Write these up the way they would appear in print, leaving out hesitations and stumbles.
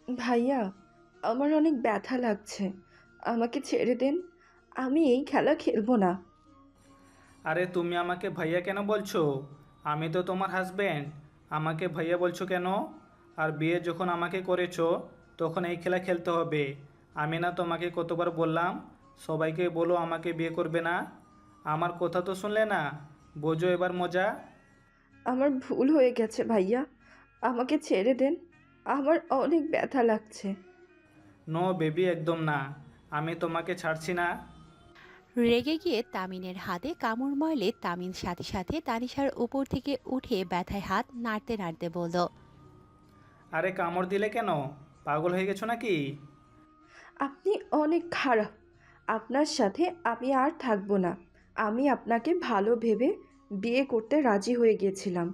ভাইয়া, আমার অনেক ব্যথা লাগছে। আমাকে ছেড়ে দেন। আমি এই খেলা খেলবো না। আরে তুমি আমাকে ভাইয়া কেন বলছো? আমি তো তোমার হাজবেন্ড। আমাকে ভাইয়া বলছো কেন? আর বিয়ে যখন আমাকে করেছো তখন এই খেলা খেলতে হবে। আমি না তোমাকে কতবার বললাম সবাইকে বলো আমাকে বিয়ে করবে না? আমার কথা তো শুনলে না। বোঝো এবার মজা। আমার ভুল হয়ে গেছে ভাইয়া। আমাকে ছেড়ে দেন। আমার অনেক ব্যথা লাগছে। নো বেবি, একদম না। আমি তোমাকে ছাড়ছি না। রেগে গিয়ে তামিনের হাতে কামড় মারলে তামিন সাথে সাথে তানিশার উপর থেকে উঠে ব্যথায় হাত নাড়তে নাড়তে বলল, আরে কামড় দিলে কেন? পাগল হয়ে গেছো নাকি? আপনি অনেক খারাপ। আপনার সাথে আমি আর থাকবো না। আমি আপনাকে ভালো ভেবে বিয়ে করতে রাজি হয়ে গেছিলাম।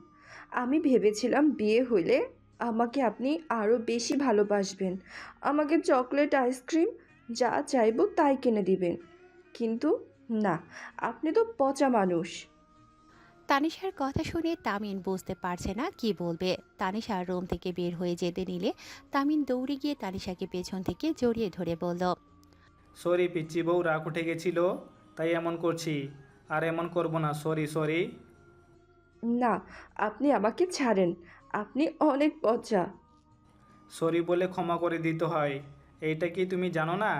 আমি ভেবেছিলাম বিয়ে হইলে আমাকে আপনি আরও বেশি ভালোবাসবেন। আমাকে চকলেট, আইসক্রিম যা চাইবো তাই কিনে দিবেন। কিন্তু না, আপনি তো পচা মানুষ। তানিশার কথা শুনে তামিন বুঝতে পারছে না কি বলবে। তানিশা রুম থেকে বের হয়ে যেতে নিলে তামিন দৌড়ে গিয়ে তানিশাকে পেছন থেকে জড়িয়ে ধরে বলল, সরি পিচ্চি বউ, রাগ উঠে গেছিল তাই এমন করছি। আর এমন করব না, সরি সরি। না, আপনি আমাকে ছাড়েন। আপনি অনেক পচা। সরি বলে ক্ষমা করে দিতে হয়, এইটা কি তুমি জানো না?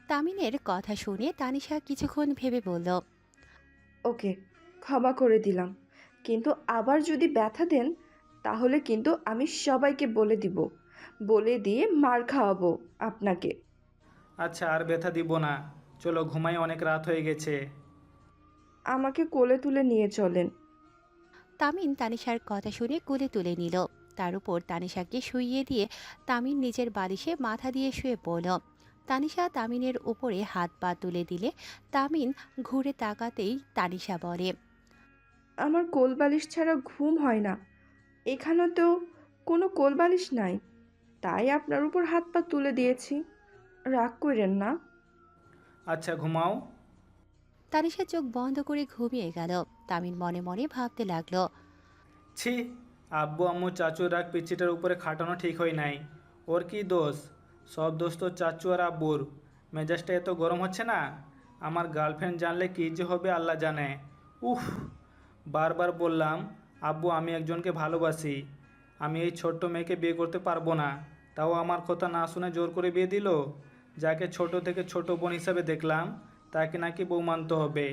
তামিনের কথা শুনে তানিশা কিছুক্ষণ ভেবে বলল, ওকে, ক্ষমা করে দিলাম। কিন্তু আবার যদি ব্যথা দেন তাহলে কিন্তু আমি সবাইকে বলে দিব। বলে দিয়ে মার খাওয়াবো আপনাকে। আচ্ছা, আর ব্যথা দিব না। চলো ঘুমাই, অনেক রাত হয়ে গেছে। আমাকে কোলে তুলে নিয়ে চলেন। তামিন তানিশার কথা শুনে কোলে তুলে নিল। তার উপর তানিশাকে শুইয়ে দিয়ে তামিন নিজের বালিশে মাথা দিয়ে শুয়ে পড়ল। তানিশা তামিনের উপরে হাত পা তুলে দিলে তামিন ঘুরে তাকাতেই তানিশা বলে, আমার কোলবালিশ ছাড়া ঘুম হয় না। এখানে তো কোনো কোলবালিশ নাই, তাই আপনার উপর হাত পা তুলে দিয়েছি। রাগ করেন না। আচ্ছা ঘুমাও। তানিশা চোখ বন্ধ করে ঘুমিয়ে গেল। তামিন মনে মনে ভাবতে লাগলো, ছি, আব্বু আম্মু চাচুর রাগ পিচ্চিটার উপরে খাটানো ঠিক হয় নাই। ওর কি দোষ? সব দোষ তো চাচু আর আব্বুর। মেজাজটা এত গরম হচ্ছে না। আমার গার্লফ্রেন্ড জানলে কী যে হবে আল্লাহ জানে। উফ, বারবার বললাম আব্বু আমি একজনকে ভালোবাসি, আমি এই ছোট্ট মেয়েকে বিয়ে করতে পারবো না। তাও আমার কথা না শুনে জোর করে বিয়ে দিল। যাকে ছোট থেকে ছোট বোন হিসাবে দেখলাম তাকে নাকি বউ মানতে হবে।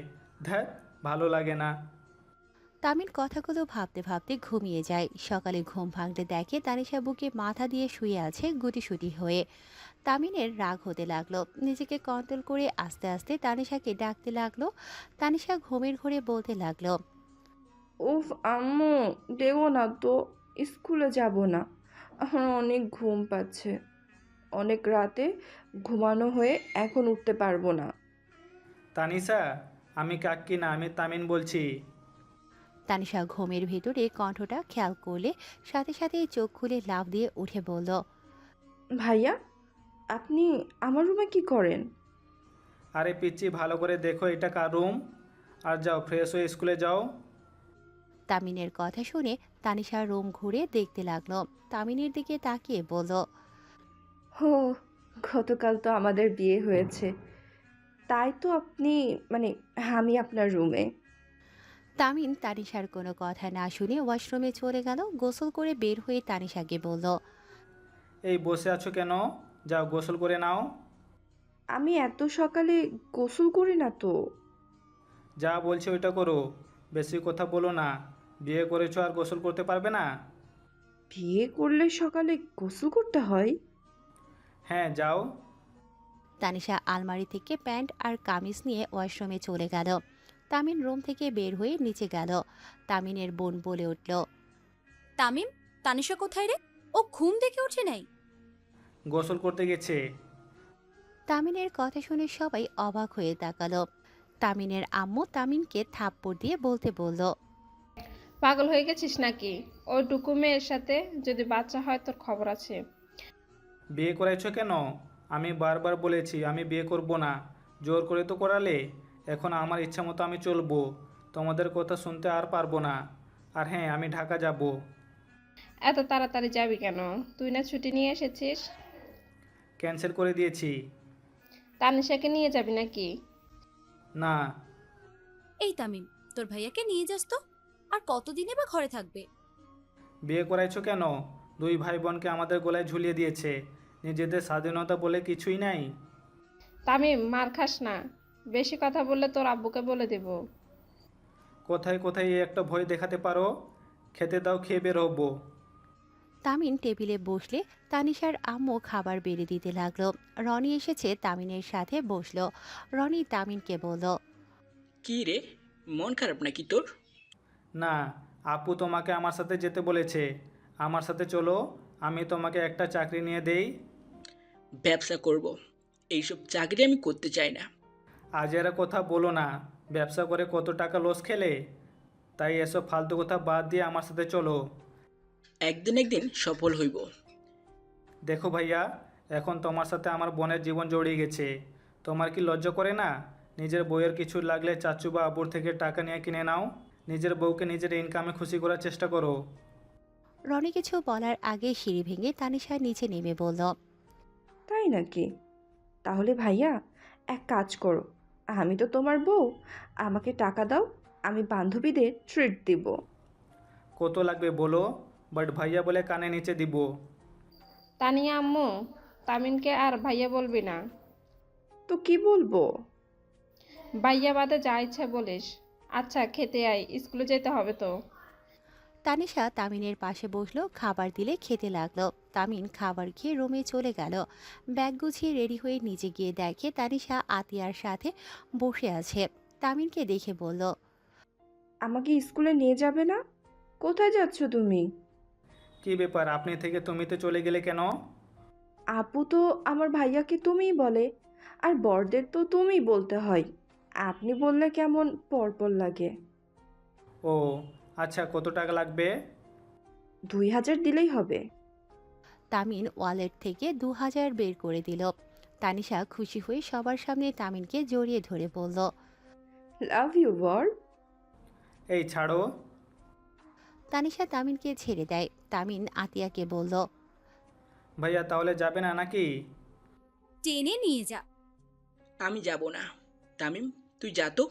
ধ্যাৎ, ভালো লাগে না। তামিন কথাগুলো ভাবতে ভাবতে ঘুমিয়ে যায়। সকালে ঘুম ভাঙতে দেখে তানিশা বুকে মাথা দিয়ে শুয়ে আছে গুটিসুটি হয়ে। তামিনের রাগ হতে লাগলো। নিজেকে কন্ট্রোল করে আস্তে আস্তে তানিশাকে ডাকতে লাগলো। তানিশা ঘুমের ঘোরে বলতে লাগলো, উফ আম্মু, দেও না তো। স্কুলে যাব না। আমার অনেক ঘুম পাচ্ছে। অনেক রাতে ঘুমানো হয়ে এখন উঠতে পারবো না। তানিশা, আমি কাক্কি না, আমি তামিন বলছি। তানিশা ঘুমের ভিতরে কণ্ঠটা খেয়াল করলে সাথে সাথেই চোখ খুলে লাফ দিয়ে উঠে বলল, ভাইয়া, আপনি আমার রুমে কি করেন? আরে পিচ্চি, ভালো করে দেখো এটা কার রুম। আর যাও ফ্রেশ হয়ে স্কুলে যাও। তামিনের কথা শুনে তানিশা রুম ঘুরে দেখতে লাগলো। তামিনের দিকে তাকিয়ে বলল, হো, গতকাল তো আমাদের বিয়ে হয়েছে। তাই তো আপনি, মানে, আমি আপনার রুমে। তামিন তানিশার কোনো কথা না শুনে ওয়াশরুমে চলে গেল। গোসল করে বের হয়ে তানিশাকে বলল, এই বসে আছো কেন? যাও গোসল করে নাও। আমি এত সকালে গোসল করি না তো। যা বলছে ওইটা করো। বেশি কথা বলো না। বিয়ে করেছো আর গোসল করতে পারবে না? বিয়ে করলে সকালে গোসল করতে হয়? হ্যাঁ, যাও। তানিশা আলমারি থেকে প্যান্ট আর কামিজ নিয়ে ওয়াশরুমে চলে গেল। তামিন রুম থেকে বের হয়ে নিচে গেল। তামিনের বোন বলে উঠল, তামিম, তানিশা কোথায় রে? ও ঘুম থেকে ওঠে নাই? গোসল করতে গেছে। তামিনের কথা শুনে সবাই অবাক হয়ে তাকালো। তামিনের আম্মু তামিনকে থাপ্পড় দিয়ে বলতে বলল, পাগল হয়ে গেছিস নাকি? ওই টুকু মেয়ের সাথে যদি বাচ্চা হয় তোর খবর আছে। বিয়ে করাইছো কেন? আমি বারবার বলেছি আমি বিয়ে করব না। জোর করে তো করালে। এখন আমার ইচ্ছা মতো আমি চলবো। তোমাদের কথা শুনতে আর পারবো না। আর হ্যাঁ, আমি ঢাকা যাব। এত তাড়াতাড়ি যাবি কেন? তুই না ছুটি নিয়ে এসেছিস? ক্যান্সেল করে দিয়েছি। তানিশাকে নিয়ে যাবি নাকি? না, এই তামিম, তোর ভাইয়াকে নিয়ে যাস তো। আর কতদিনে বা ঘরে থাকবে? বিয়ে করাইছো কেন? দুই ভাই বোনকে আমাদের গলায় ঝুলিয়ে দিয়েছে। নিজেদের স্বাধীনতা বলে কিছুই নাই। তামিম, মার খাস না। বেশি কথা বললে তোর আব্বুকে বলে দেব। কোথায় কোথায় এই একটা ভয় দেখাতে পারো? খেতে দাও, খেয়ে বের হবো। তামিন টেবিলে বসলে তানিশার আম্মু খাবার বেড়ে দিতে লাগলো। রনি এসেছে তামিনের সাথে বসলো। রনি তামিনকে বলল, কি রে, মন খারাপ নাকি তোর? না, আপু তোমাকে আমার সাথে যেতে বলেছে। আমার সাথে চলো, আমি তোমাকে একটা চাকরি নিয়ে দেই। ব্যবসা করব, এইসব চাকরি আমি করতে চাই না। আজ এরা কথা বলো না। ব্যবসা করে কত টাকা লস খেলে। তাই এসব ফালতু কথা বাদ দিয়ে আমার সাথে চলো। একদিন একদিন সফল হইব। দেখো ভাইয়া, এখন তোমার সাথে আমার বোনের জীবন জড়িয়ে গেছে। তোমার কি লজ্জা করে না? নিজের বউয়ের কিছু লাগলে চাচু বা আব্বুর থেকে টাকা নিয়ে কিনে নাও। নিজের বউকে নিজের ইনকামে খুশি করার চেষ্টা করো। রনি কিছু বলার আগে সিঁড়ি ভেঙে তানিশা নিচে নেমে বলল, তাই নাকি? তাহলে ভাইয়া, এক কাজ করো, আমি তো তোমার বউ, আমাকে টাকা দাও, আমি বান্ধবীদের ট্রিট দিব। কত লাগবে বলো, বাট ভাইয়া বলে কানে নিচে দিব। তানিয়া আম্মু, তামিনকে আর ভাইয়া বলবি না। তো কি বলবো? ভাইয়া বাদে যা ইচ্ছা বলিস। আচ্ছা, খেতে আয়, স্কুলে যেতে হবে তো। তানিশা তামিনের পাশে বসলো, খাবার দিলে খেতে লাগলো। তামিন খাবার খেয়ে রুমে চলে গেল। ব্যাগ গুছিয়ে রেডি হয়ে নিচে গিয়ে দেখে তানিশা আতিয়ার সাথে বসে আছে। তামিনকে দেখে বলল, আমাকে স্কুলে নিয়ে যাবে না? কোথায় যাচ্ছ তুমি? কি ব্যাপার, আপনি থেকে তুমিতে চলে গেলে কেন? আপু তো আমার ভাইয়াকে তুমিই বলে, আর বড়দের তো তুমিই বলতে হয়। আপনি বললে কেমন পরপর লাগে। ও আচ্ছা, কত টাকা লাগবে? 2000 দিলেই হবে। তামিন ওয়ালেট থেকে 2000 বের করে দিল। তানিশা খুশি হয়ে সবার সামনে তামিনকে জড়িয়ে ধরে বলল, লাভ ইউ বর। এই ছাড়ো। তানিশা তামিনকে ছেড়ে দেয়। তামিন আতিয়াকে বলল, ভাইয়া তাহলে যাবে না নাকি? টেনে নিয়ে যা। আমি যাব না। তামিম, তুই যা তো।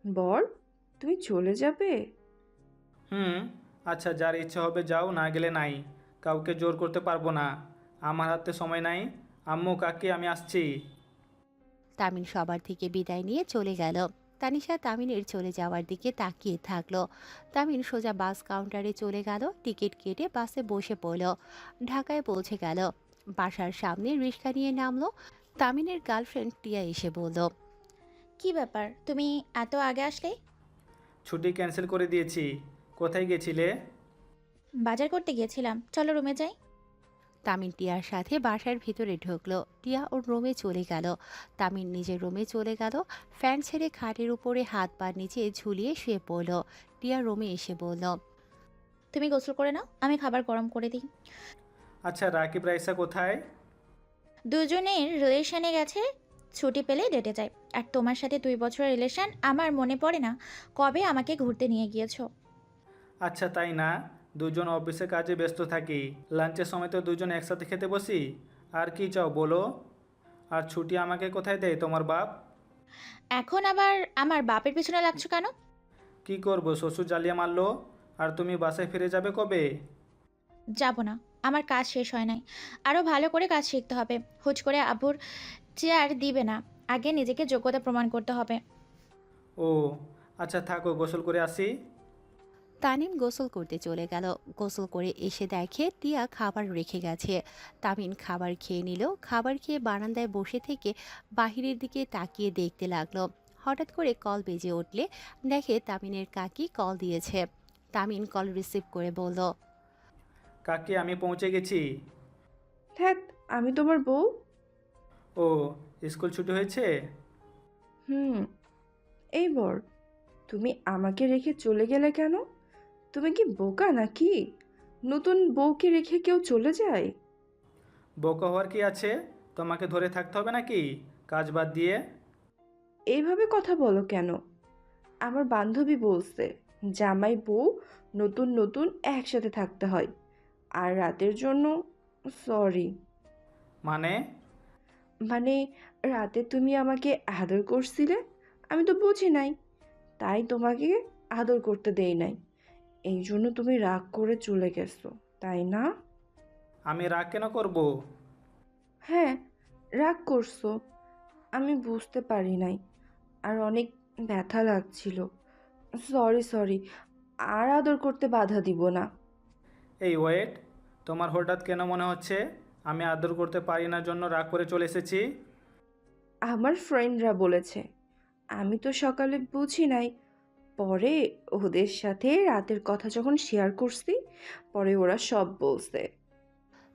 বর, তুমি চলে যাবে? হুম, আচ্ছা, যার ইচ্ছে হবে যাও, না গেলে নাই। কাউকে জোর করতে পারবো না। আমার হাতে সময় নাই। আম্মু কাকি, আমি আসছি। তামিন সবার থেকে বিদায় নিয়ে চলে গেল। তানিশা তামিনের চলে যাওয়ার দিকে তাকিয়ে থাকলো। তামিন সোজা বাস কাউন্টারে চলে গেল, টিকিট কেটে বাসে বসে পড়ল। ঢাকায় পৌঁছে গেল। বাসার সামনে রিক্সা নিয়ে নামলো। তামিনের গার্লফ্রেন্ড টিয়া এসে বলল, কি ব্যাপার, তুমি এত আগে আসলে? ছুটি ক্যান্সেল করে দিয়েছি। কোথায় গেছিলে? বাজার করতে গিয়েছিলাম, চলো রুমে যাই। তামিন টিয়ার সাথে বাসার ভিতরে ঢুকলো। টিয়া ওর রুমে চলে গেল। তামিন নিজের রুমে চলে গেল। ফ্যান ছেড়ে খাটের উপরে হাত পা নিচে ঝুলিয়ে শুয়ে পড়ল। টিয়া রুমে এসে বলল, তুমি গোসল করে নাও, আমি খাবার গরম করে দিই। আচ্ছা, রাকিব রাইসা কোথায়? দুজনের রিলেশনে গেছে, ছুটি পেলে ডেটে যায়। আর তোমার সাথে 2 বছরের রিলেশন, আমার মনে পড়ে না কবে আমাকে ঘুরতে নিয়ে গিয়েছো। আচ্ছা, তাই না? দুজন অফিসে কাজে ব্যস্ত থাকি, লাঞ্চের সময় তো দুজন একসাথে খেতে বসি। আর কি চাও বলো? আর ছুটি আমাকে কোথায় দেয় তোমার বাপ? এখন আবার আমার বাপের পিছনে লাগছো কেন? কি করব, শ্বশুর জ্বালিয়ে মারলো। আর তুমি বাসায় ফিরে যাবে কবে? যাব না, আমার কাজ শেষ হয় নাই। আরও ভালো করে কাজ শিখতে হবে। হুট করে আব্বুর চেয়ার দিবে না, আগে নিজেকে যোগ্যতা প্রমাণ করতে হবে। ও আচ্ছা, থাকো, গোসল করে আসি। তামিম গোসল করতে চলে গেল। গোসল করে এসে দেখে টিয়া খাবার রেখে গেছে। তামিম খাবার খেয়ে নিল। খাবার খেয়ে বারান্দায় বসে থেকে বাহিরের দিকে তাকিয়ে দেখতে লাগলো। হঠাৎ করে কল বেজে উঠলে দেখে তামিনের কাকি কল দিয়েছে। তামিম কল রিসিভ করে বলল, কাকি, আমি পৌঁছে গেছি। ধ্যাত, আমি তোমার বউ। ও, স্কুল ছুটি হয়েছে? হুম। এই বর, তুমি আমাকে রেখে চলে গেলে কেন? তুমি কি বোকা নাকি? নতুন বউকে রেখে কেউ চলে যায়? বোকা হওয়ার কি আছে? তোমাকে ধরে থাকতে হবে নাকি কাজ বাদ দিয়ে? এইভাবে কথা বলো কেন? আমার বান্ধবী বলছে জামাই বউ নতুন নতুন একসাথে থাকতে হয়। আর রাতের জন্য সরি। মানে? মানে রাতে তুমি আমাকে আদর করছিলে, আমি তো বুঝি নাই, তাই তোমাকে আদর করতে দেই নাই। এই জন্য তুমি রাগ করে চলে গেছো, তাই না? আমি রাগ কেন করব? হ্যাঁ, রাগ করছো। আমি বুঝতে পারি নাই, আর অনেক ব্যথা লাগছিল। সরি সরি, আর আদর করতে বাধা দিব না। এই ওয়েট, তোমার হঠাৎ কেন মনে হচ্ছে আমি আদর করতে পারি না জন্য রাগ করে চলে এসেছি? আমার ফ্রেন্ডরা বলেছে, আমি তো সকালে বুঝি নাই। পরে ওদের সাথে রাতের কথা যখন শেয়ার করছি, পরে ওরা সব বলছে।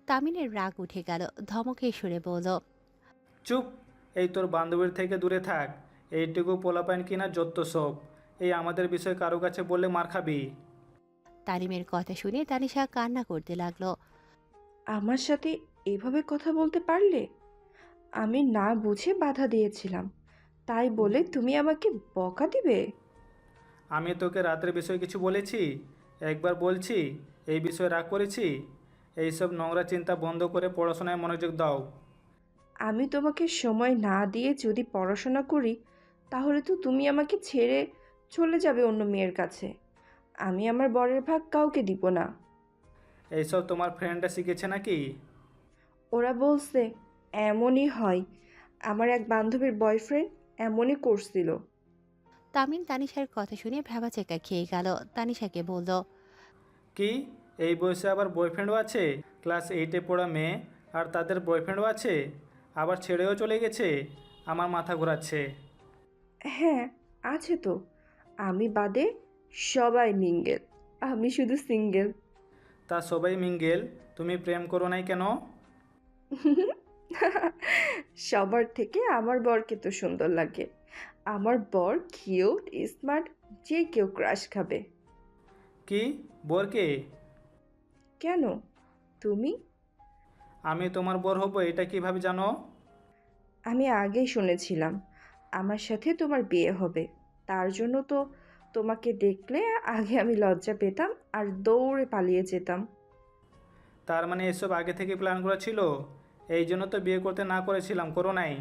তামিনের রাগ উঠে গেল, ধমকে সুরে বলল, চুপ! এই তোর বান্ধবীর থেকে দূরে থাক। এইটুকু পোলাপাইন কিনা যত সব। এই আমাদের বিষয়ে কারো কাছে বললে মার খাবি। তানিমের কথা শুনে তানিশা কান্না করতে লাগলো। আমার সাথে এভাবে কথা বলতে পারলে? আমি না বুঝে বাধা দিয়েছিলাম, তাই বলে তুমি আমাকে বকা দিবে? আমি তোকে রাতের বিষয়ে কিছু বলেছি? একবার বলছি এই বিষয়ে রাগ করেছি? এইসব নোংরা চিন্তা বন্ধ করে পড়াশোনায় মনোযোগ দাও। আমি তোমাকে সময় না দিয়ে যদি পড়াশোনা করি, তাহলে তো তুমি আমাকে ছেড়ে চলে যাবে অন্য মেয়ের কাছে। আমি আমার বরের ভাগ কাউকে দিব না। এইসব তোমার ফ্রেন্ডরা শিখেছে নাকি? ওরা বলছে এমনই হয়। আমার এক বান্ধবীর বয়ফ্রেন্ড এমনই করছিল। তামিন তানিশার কথা শুনে ভ্যাবাচেকা খেয়ে গেল। তানিশাকে বলল, কি? এই বয়সে আবার বয়ফ্রেন্ডও আছে? ক্লাস 8-এ পড়া মেয়ে, আর তাদের বয়ফ্রেন্ডও আছে? আবার ছেড়েও চলে গেছে? আমার মাথা ঘোরাচ্ছে। হ্যাঁ, আছে তো। আমি বাদে সবাই মিঙ্গেল, আমি শুধু সিঙ্গেল। তা সবাই মিঙ্গেল, তুমি প্রেম করো নাই কেন? সবার থেকে আমার বরকে তো সুন্দর লাগে। আমার বর কিউট, স্মার্ট, যে কেউ ক্রাশ খাবে। কি? বরকে? কেন? তুমি? আমি তোমার বর হব এটা কিভাবে জানো? আমি আগেই শুনেছিলাম আমার সাথে তোমার বিয়ে হবে। তার জন্য তো তোমাকে দেখলে আগে আমি লজ্জা পেতাম আর দৌড়ে পালিয়ে যেতাম। তার মানে এসব আগে থেকে প্ল্যান করা ছিল? এই জন্য তো বিয়ে করতে না করেছিলাম, করো নাই?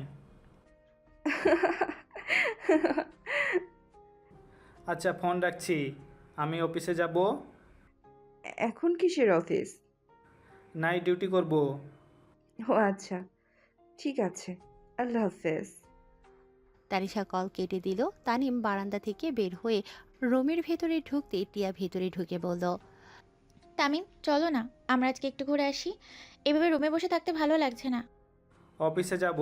আচ্ছা, ফোন রাখছি, আমি অফিসে যাব। এখন কিসের অফিস? নাইট ডিউটি করব। ও আচ্ছা, ঠিক আছে, আল্লাহ হাফেজ। তানিশা কল কেটে দিল। তানিম বারান্দা থেকে বের হয়ে রুমের ভেতরে ঢুকতে টিয়া ভেতরে ঢুকে বলল, তামিম, চলো না, আমরা আজকে একটু ঘুরে আসি। এভাবে রুমে বসে থাকতে ভালো লাগছে না। অফিসে যাব।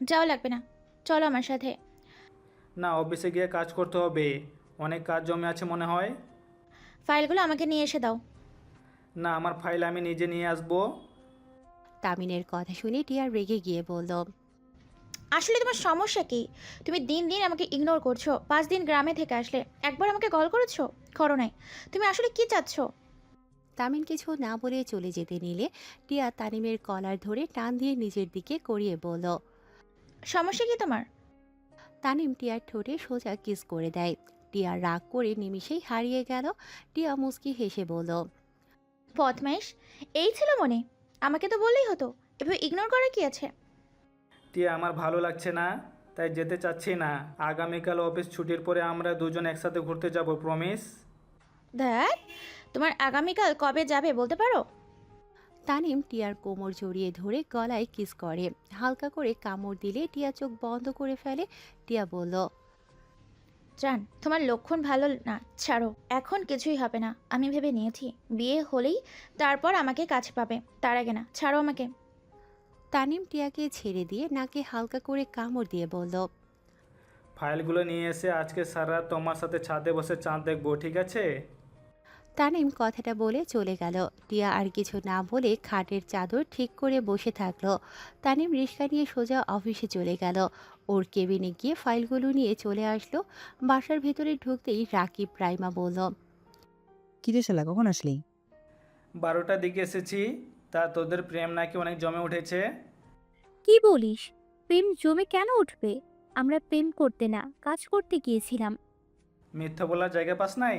যাওয়া লাগবে না, চলো আমার সাথে। না, অফিসে গিয়ে কাজ করতে হবে, অনেক কাজ জমে আছে মনে হয়। ফাইলগুলো আমাকে নিয়ে এসে দাও। না, আমার ফাইল আমি নিজে নিয়ে আসবো। তামিনের কথা শুনে টিয়া রেগে গিয়ে বলল, আসলে তোমার সমস্যা কি? তুমি দিন দিন আমাকে ইগনোর করছো। 5 দিন গ্রামে থেকে আসলে একবার আমাকে কল করেছো? করো নাই। তুমি আসলে কি চাচ্ছ? তামিন কিছু না বলে চলে যেতে নিলে টিয়া তানিমের কলার ধরে টান দিয়ে নিজের দিকে করিয়ে বলল। সমস্যা কি তোমার? তানিম টিয়ার ঠোঁটে সোজা কিস করে দেয়। টিয়া রাগ করে নিমিষেই হারিয়ে গেল। টিয়া মুচকি হেসে বলল, বদমাইশ, এই ছিল মনে? আমাকে তো বললেই হতো। এভাবে ইগনোর করা কি আছে? টিয়া, আমার ভালো লাগছে না, তাই যেতে চাচ্ছি না। আগামীকাল অফিস ছুটির পরে আমরা দুজন একসাথে ঘুরতে যাব, প্রমিস। দেখ, তোমার আগামীকাল কবে যাবে বলতে পারো? তানিম টিয়ার কোমর জড়িয়ে ধরে গলায় কিস করে। হালকা করে কামড় দিলে টিয়া চোখ বন্ধ করে ফেলে। টিয়া বলল, জান, তোমার লক্ষণ ভালো না, ছাড়ো। এখন কিছুই হবে না, আমি ভেবে নিয়েছি। বিয়ে হলেই তারপর আমাকে কাছে পাবে, তার আগে না। ছাড়ো আমাকে। তানিম টিয়াকে ছেড়ে দিয়ে নাকে হালকা করে কামড় দিয়ে বলল, ফাইলগুলো নিয়ে এসে আজকে সারা রাত তোমার সাথে ছাদে বসে চাঁদ দেখবো, ঠিক আছে? তানিম কথাটা বলে চলে গেল। টিয়া আর কিছু না বলে খাটের চাদর ঠিক করে বসে থাকলো। তানিম রিক্সা নিয়ে সোজা অফিসে চলে গেল। ওর কেবিনে গিয়ে ফাইলগুলো নিয়ে চলে আসলো। বাসার ভেতরে ঢুকতেই রাকিব রাইমা বলল, কি রে শালা, কখন আসলি? 12টার দিকে এসেছি। তা তোদের প্রেম নাকি অনেক জমে উঠেছে? কি বলিস? প্রেম জমে কেন উঠবে? আমরা প্রেম করতে না, কাজ করতে গিয়েছিলাম। মিথ্যা বলার জায়গা পাস নাই?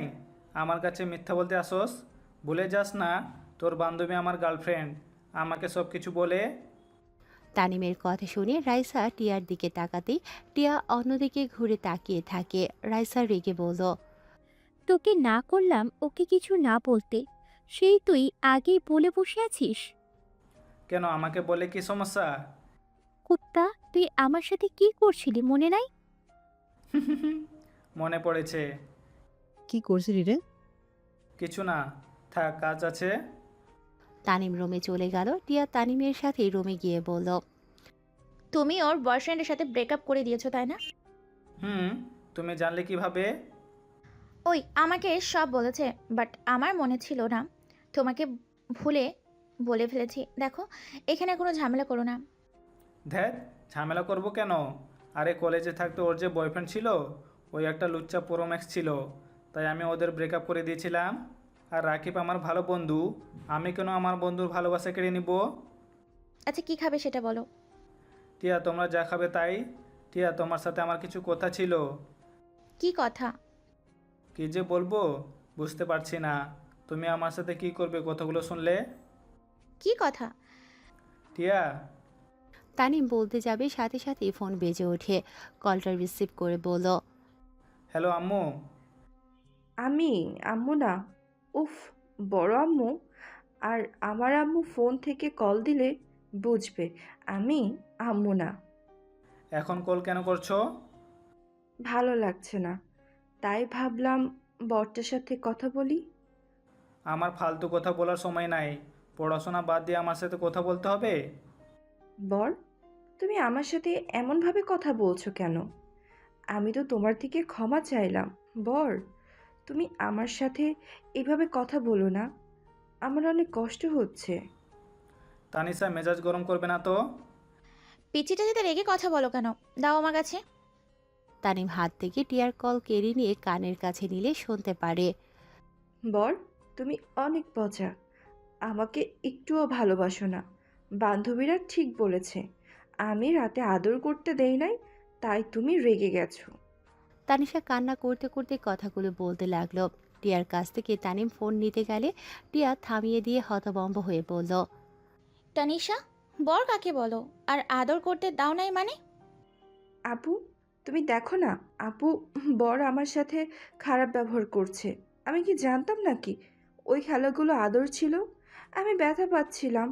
আমার কাছে মিথ্যা বলতে আসোস? ভুলে যাস না তোর বান্ধবী আমার গার্লফ্রেন্ড, আমাকে সব কিছু বলে। তানিমের কথা শুনে রাইসা টিয়ার দিকে তাকাতেই টিয়া অন্যদিকে ঘুরে তাকিয়ে থাকে। রাইসা রেগে বলল, তোকে না করলাম ওকে কিছু না বলতে, সেই তুই আগেই বলে বসে আছিস। কেন, আমাকে বলে কি সমস্যা? কুত্তা, তুই আমার সাথে কি করছিলি মনে নাই? মনে পড়েছে। কি করছিলি রে? কিছু না, থাক, কাজ আছে। তানিম রুমে চলে গেল। টিয়া তানিমের সাথে রুমে গিয়ে বলল, তুমি ওর বয়ফ্রেন্ডের সাথে ব্রেকআপ করে দিয়েছো তাই না? হুম, তুমি জানলে কিভাবে? ওই আমাকে সব বলেছে, বাট আমার মনে ছিল না। তোমাকে ভুলে বলে ফেলেছি। দেখো, এখানে কোনো ঝামেলা করো না। ধ্যাত, ঝামেলা করব কেন? আরে কলেজে থাকতে ওর যে বয়ফ্রেন্ড ছিল, ওই একটা লুচ্চা প্রোম্যাক্স ছিল, তাই আমি ওদের ব্রেকআপ করে দিয়েছিলাম। আর রাকিব আমার ভালো বন্ধু, আমি কেন আমার বন্ধুর ভালোবাসা কেড়ে নিব? আচ্ছা, কি খাবে সেটা বলো। টিয়া, তোমরা যা খাবে তাই। টিয়া, তোমার সাথে আমার কিছু কথা ছিল। কি কথা? কি যে বলবো বুঝতে পারছি না। তুমি আমার সাথে কি করবে কথাগুলো শুনলে? কি কথা? টিয়া। তানিম বলতে যাবে সাথে সাথে ফোন বেজে ওঠে। কলটা রিসিভ করে বলল, হ্যালো আম্মু। আমি আম্মু না। উফ, বড় আম্মু। আর আমার আম্মু ফোন থেকে কল দিলে বুঝবে আমি আম্মু না। এখন কল কেন করছো? ভালো লাগছে না, তাই ভাবলাম বরটার সাথে কথা বলি। আমার ফালতু কথা বলার সময় নাই। পড়াশোনা বাদ দিয়ে আমার সাথে কথা বলতে হবে? বর, তুমি আমার সাথে এমনভাবে কথা বলছো কেন? আমি তো তোমার থেকে ক্ষমা চাইলাম। বর, তুমি আমার সাথে এভাবে কথা বলো না, আমার অনেক কষ্ট হচ্ছে। তানিশা, মেজাজ গরম করবে না তো? পিচিটা যেতে রেগে কথা বলো কেন? দাও আমার কাছে। তানিম হাত থেকে টিয়ার কল কেড়ে নিয়ে কানের কাছে নিলে শুনতে পারে। বর, তুমি অনেক পচা, আমাকে একটুও ভালোবাসো না। বান্ধবীরা ঠিক বলেছে, আমি রাতে আদর করতে দেই নাই, তাই তুমি রেগে গেছো। তানিশা কান্না করতে করতে কথাগুলো বলতে লাগলো। টিয়ার কাছ থেকে তানিম ফোন নিতে গেলে টিয়া থামিয়ে দিয়ে হতভম্ব হয়ে বলল, তানিশা, বর কাকে বলো? আর আদর করতে দাও নাই মানে? আপু, তুমি দেখো না, আপু, বর আমার সাথে খারাপ ব্যবহার করছে। আমি কি জানতাম নাকি ওই খেলাগুলো আদর ছিল? আমি ব্যথা পাচ্ছিলাম,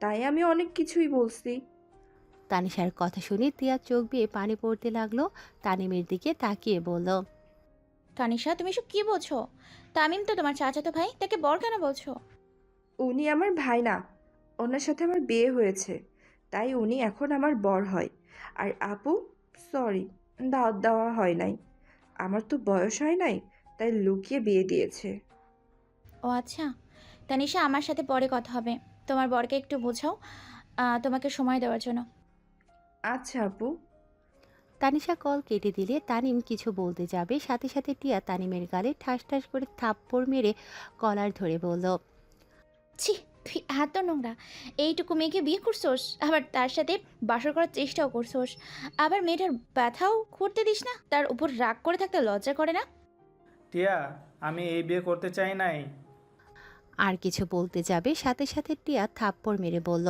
তাই আমি অনেক কিছুই বলছি। তানিশার কথা শুনে টিয়ার চোখ বেয়ে পানি পড়তে লাগলো। তানিমের দিকে তাকিয়ে বলল, তানিশা, তুমি সব কি বলছো? তামিম তো তোমার চাচাতো ভাই, তাকে বর কেন বলছো? উনি আমার ভাই না, ওনার সাথে আমার বিয়ে হয়েছে, তাই উনি এখন আমার বর হয়। আর আপু, সরি, দাওয়াত দেওয়া হয় নাই, আমার তো বয়স হয় নাই, তাই লুকিয়ে বিয়ে দিয়েছে। ও আচ্ছা। তানিশা, আমার সাথে পরে কথা হবে। তোমার বরকে একটু বোঝাও তোমাকে সময় দেওয়ার জন্য। আচ্ছা আপু। তানিশা কল কেটে দিলে তানিম কিছু বলতে যাবে, সাথে সাথে টিয়া তানিমের গালে ঠাস ঠাস করে থাপ্পড় মেরে কলার ধরে বলল, ছি, তুই এত নোংরা! এইটুকু মেয়েকে বিয়ে করছোস, আবার তার সাথে বাসর করার চেষ্টাও করছোস, আবার মেয়েটার ব্যথাও করতে দিস না? তার উপর রাগ করে থাকতে লজ্জা করে না? টিয়া, আমি এই বিয়ে করতে চাই নাই। আর কিছু বলতে যাবে, সাথে সাথে টিয়া থাপ্পড় মেরে বলল,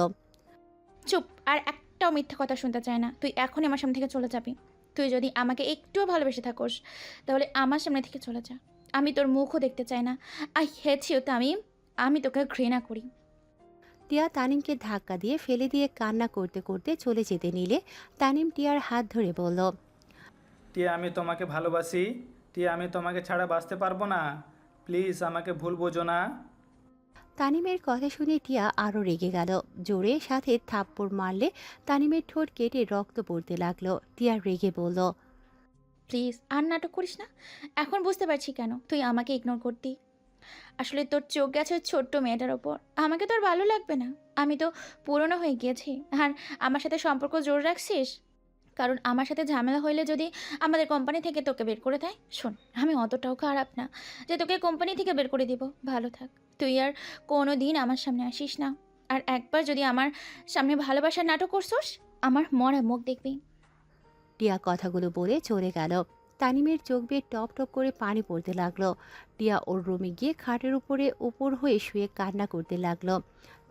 চুপ! আর একটাও মিথ্যা কথা শুনতে চায় না। তুই এখনই আমার সামনে থেকে চলে যাবি। তুই যদি আমাকে একটুও ভালোবেসে থাকোস, তাহলে আমার সামনে থেকে চলে যা। আমি তোর মুখও দেখতে চাই না। আই হেট ইউ তামিম, আমি তোকে ঘৃণা করি। টিয়া তানিমকে ধাক্কা দিয়ে ফেলে দিয়ে কান্না করতে করতে চলে যেতে নিলে তানিম টিয়ার হাত ধরে বলল, টিয়া, আমি তোমাকে ভালোবাসি। টিয়া, আমি তোমাকে ছাড়া বাঁচতে পারবো না। প্লিজ আমাকে ভুল বোঝো না। তানিমের কথা শুনে টিয়া আরও রেগে গেল। জোরে সাথে থাপ্পড় মারলে তানিমের ঠোঁট কেটে রক্ত পড়তে লাগলো। টিয়া রেগে বলল, প্লিজ আর নাটক করিস না। এখন বুঝতে পারছি কেন তুই আমাকে ইগনোর করতি। আসলে তোর চোখ গেছে ওই ছোট্ট মেয়েটার ওপর। আমাকে তো আর ভালো লাগবে না। আমি তো পুরনো হয়ে গিয়েছি। আর আমার সাথে সম্পর্ক জোর রাখছিস কারণ আমার সাথে ঝামেলা হইলে যদি আমাদের কোম্পানি থেকে তোকে বের করে দেয়। শোন, আমি অতটাও খারাপ না যে তোকে কোম্পানি থেকে বের করে দিব। ভালো থাক। তুই আর কোনো দিন আমার সামনে আসিস না। আর একবার যদি আমার সামনে ভালোবাসার নাটক করছোস, আমার মরা মুখ দেখবি। টিয়া কথাগুলো বলে চলে গেল। তানিমের চোখ বেয়ে টপ টপ করে পানি পড়তে লাগলো। টিয়া ওর রুমে গিয়ে খাটের উপরে উপর হয়ে শুয়ে কান্না করতে লাগলো।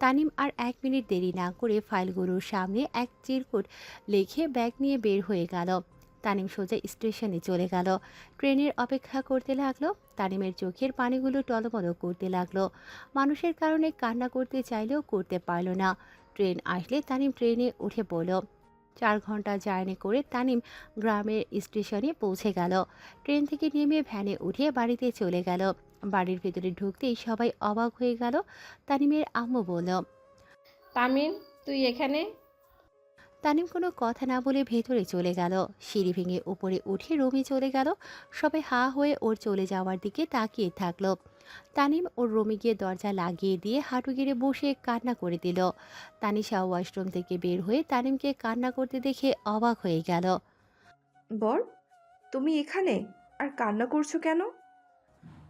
তানিম আর 1 মিনিট দেরি না করে ফাইলগুলোর সামনে এক চিরকুট লিখে ব্যাগ নিয়ে বের হয়ে গেল। তানিম সোজা স্টেশনে চলে গেল। ট্রেনের অপেক্ষা করতে লাগলো। তানিমের চোখের পানিগুলো টলমল করতে লাগলো। মানুষের কারণে কান্না করতে চাইলেও করতে পারল না। ট্রেন আসলে তানিম ট্রেনে উঠে পড়ল। 4 ঘন্টা জার্নি করে তানিম গ্রামের স্টেশনে পৌঁছে গেল। ট্রেন থেকে নেমে ভ্যানে উঠে বাড়িতে চলে গেল। বাড়ির ভেতরে ঢুকতেই সবাই অবাক হয়ে গেল। তানিমের আম্মু বলল। তামিন, তুই এখানে? তানিম কোনো কথা না বলে ভেতরে চলে গেল। সিঁড়ি ভেঙে উপরে উঠে রুমে চলে গেল। সবাই হা হয়ে ওর চলে যাওয়ার দিকে তাকিয়ে থাকলো। তানিম ওর রুমে গিয়ে দরজা লাগিয়ে দিয়ে হাঁটু গেড়ে বসে কান্না করে দিল। তানিশা ওয়াশরুম থেকে বের হয়ে তানিমকে কান্না করতে দেখে অবাক হয়ে গেল। বর, তুমি এখানে আর কান্না করছো কেন?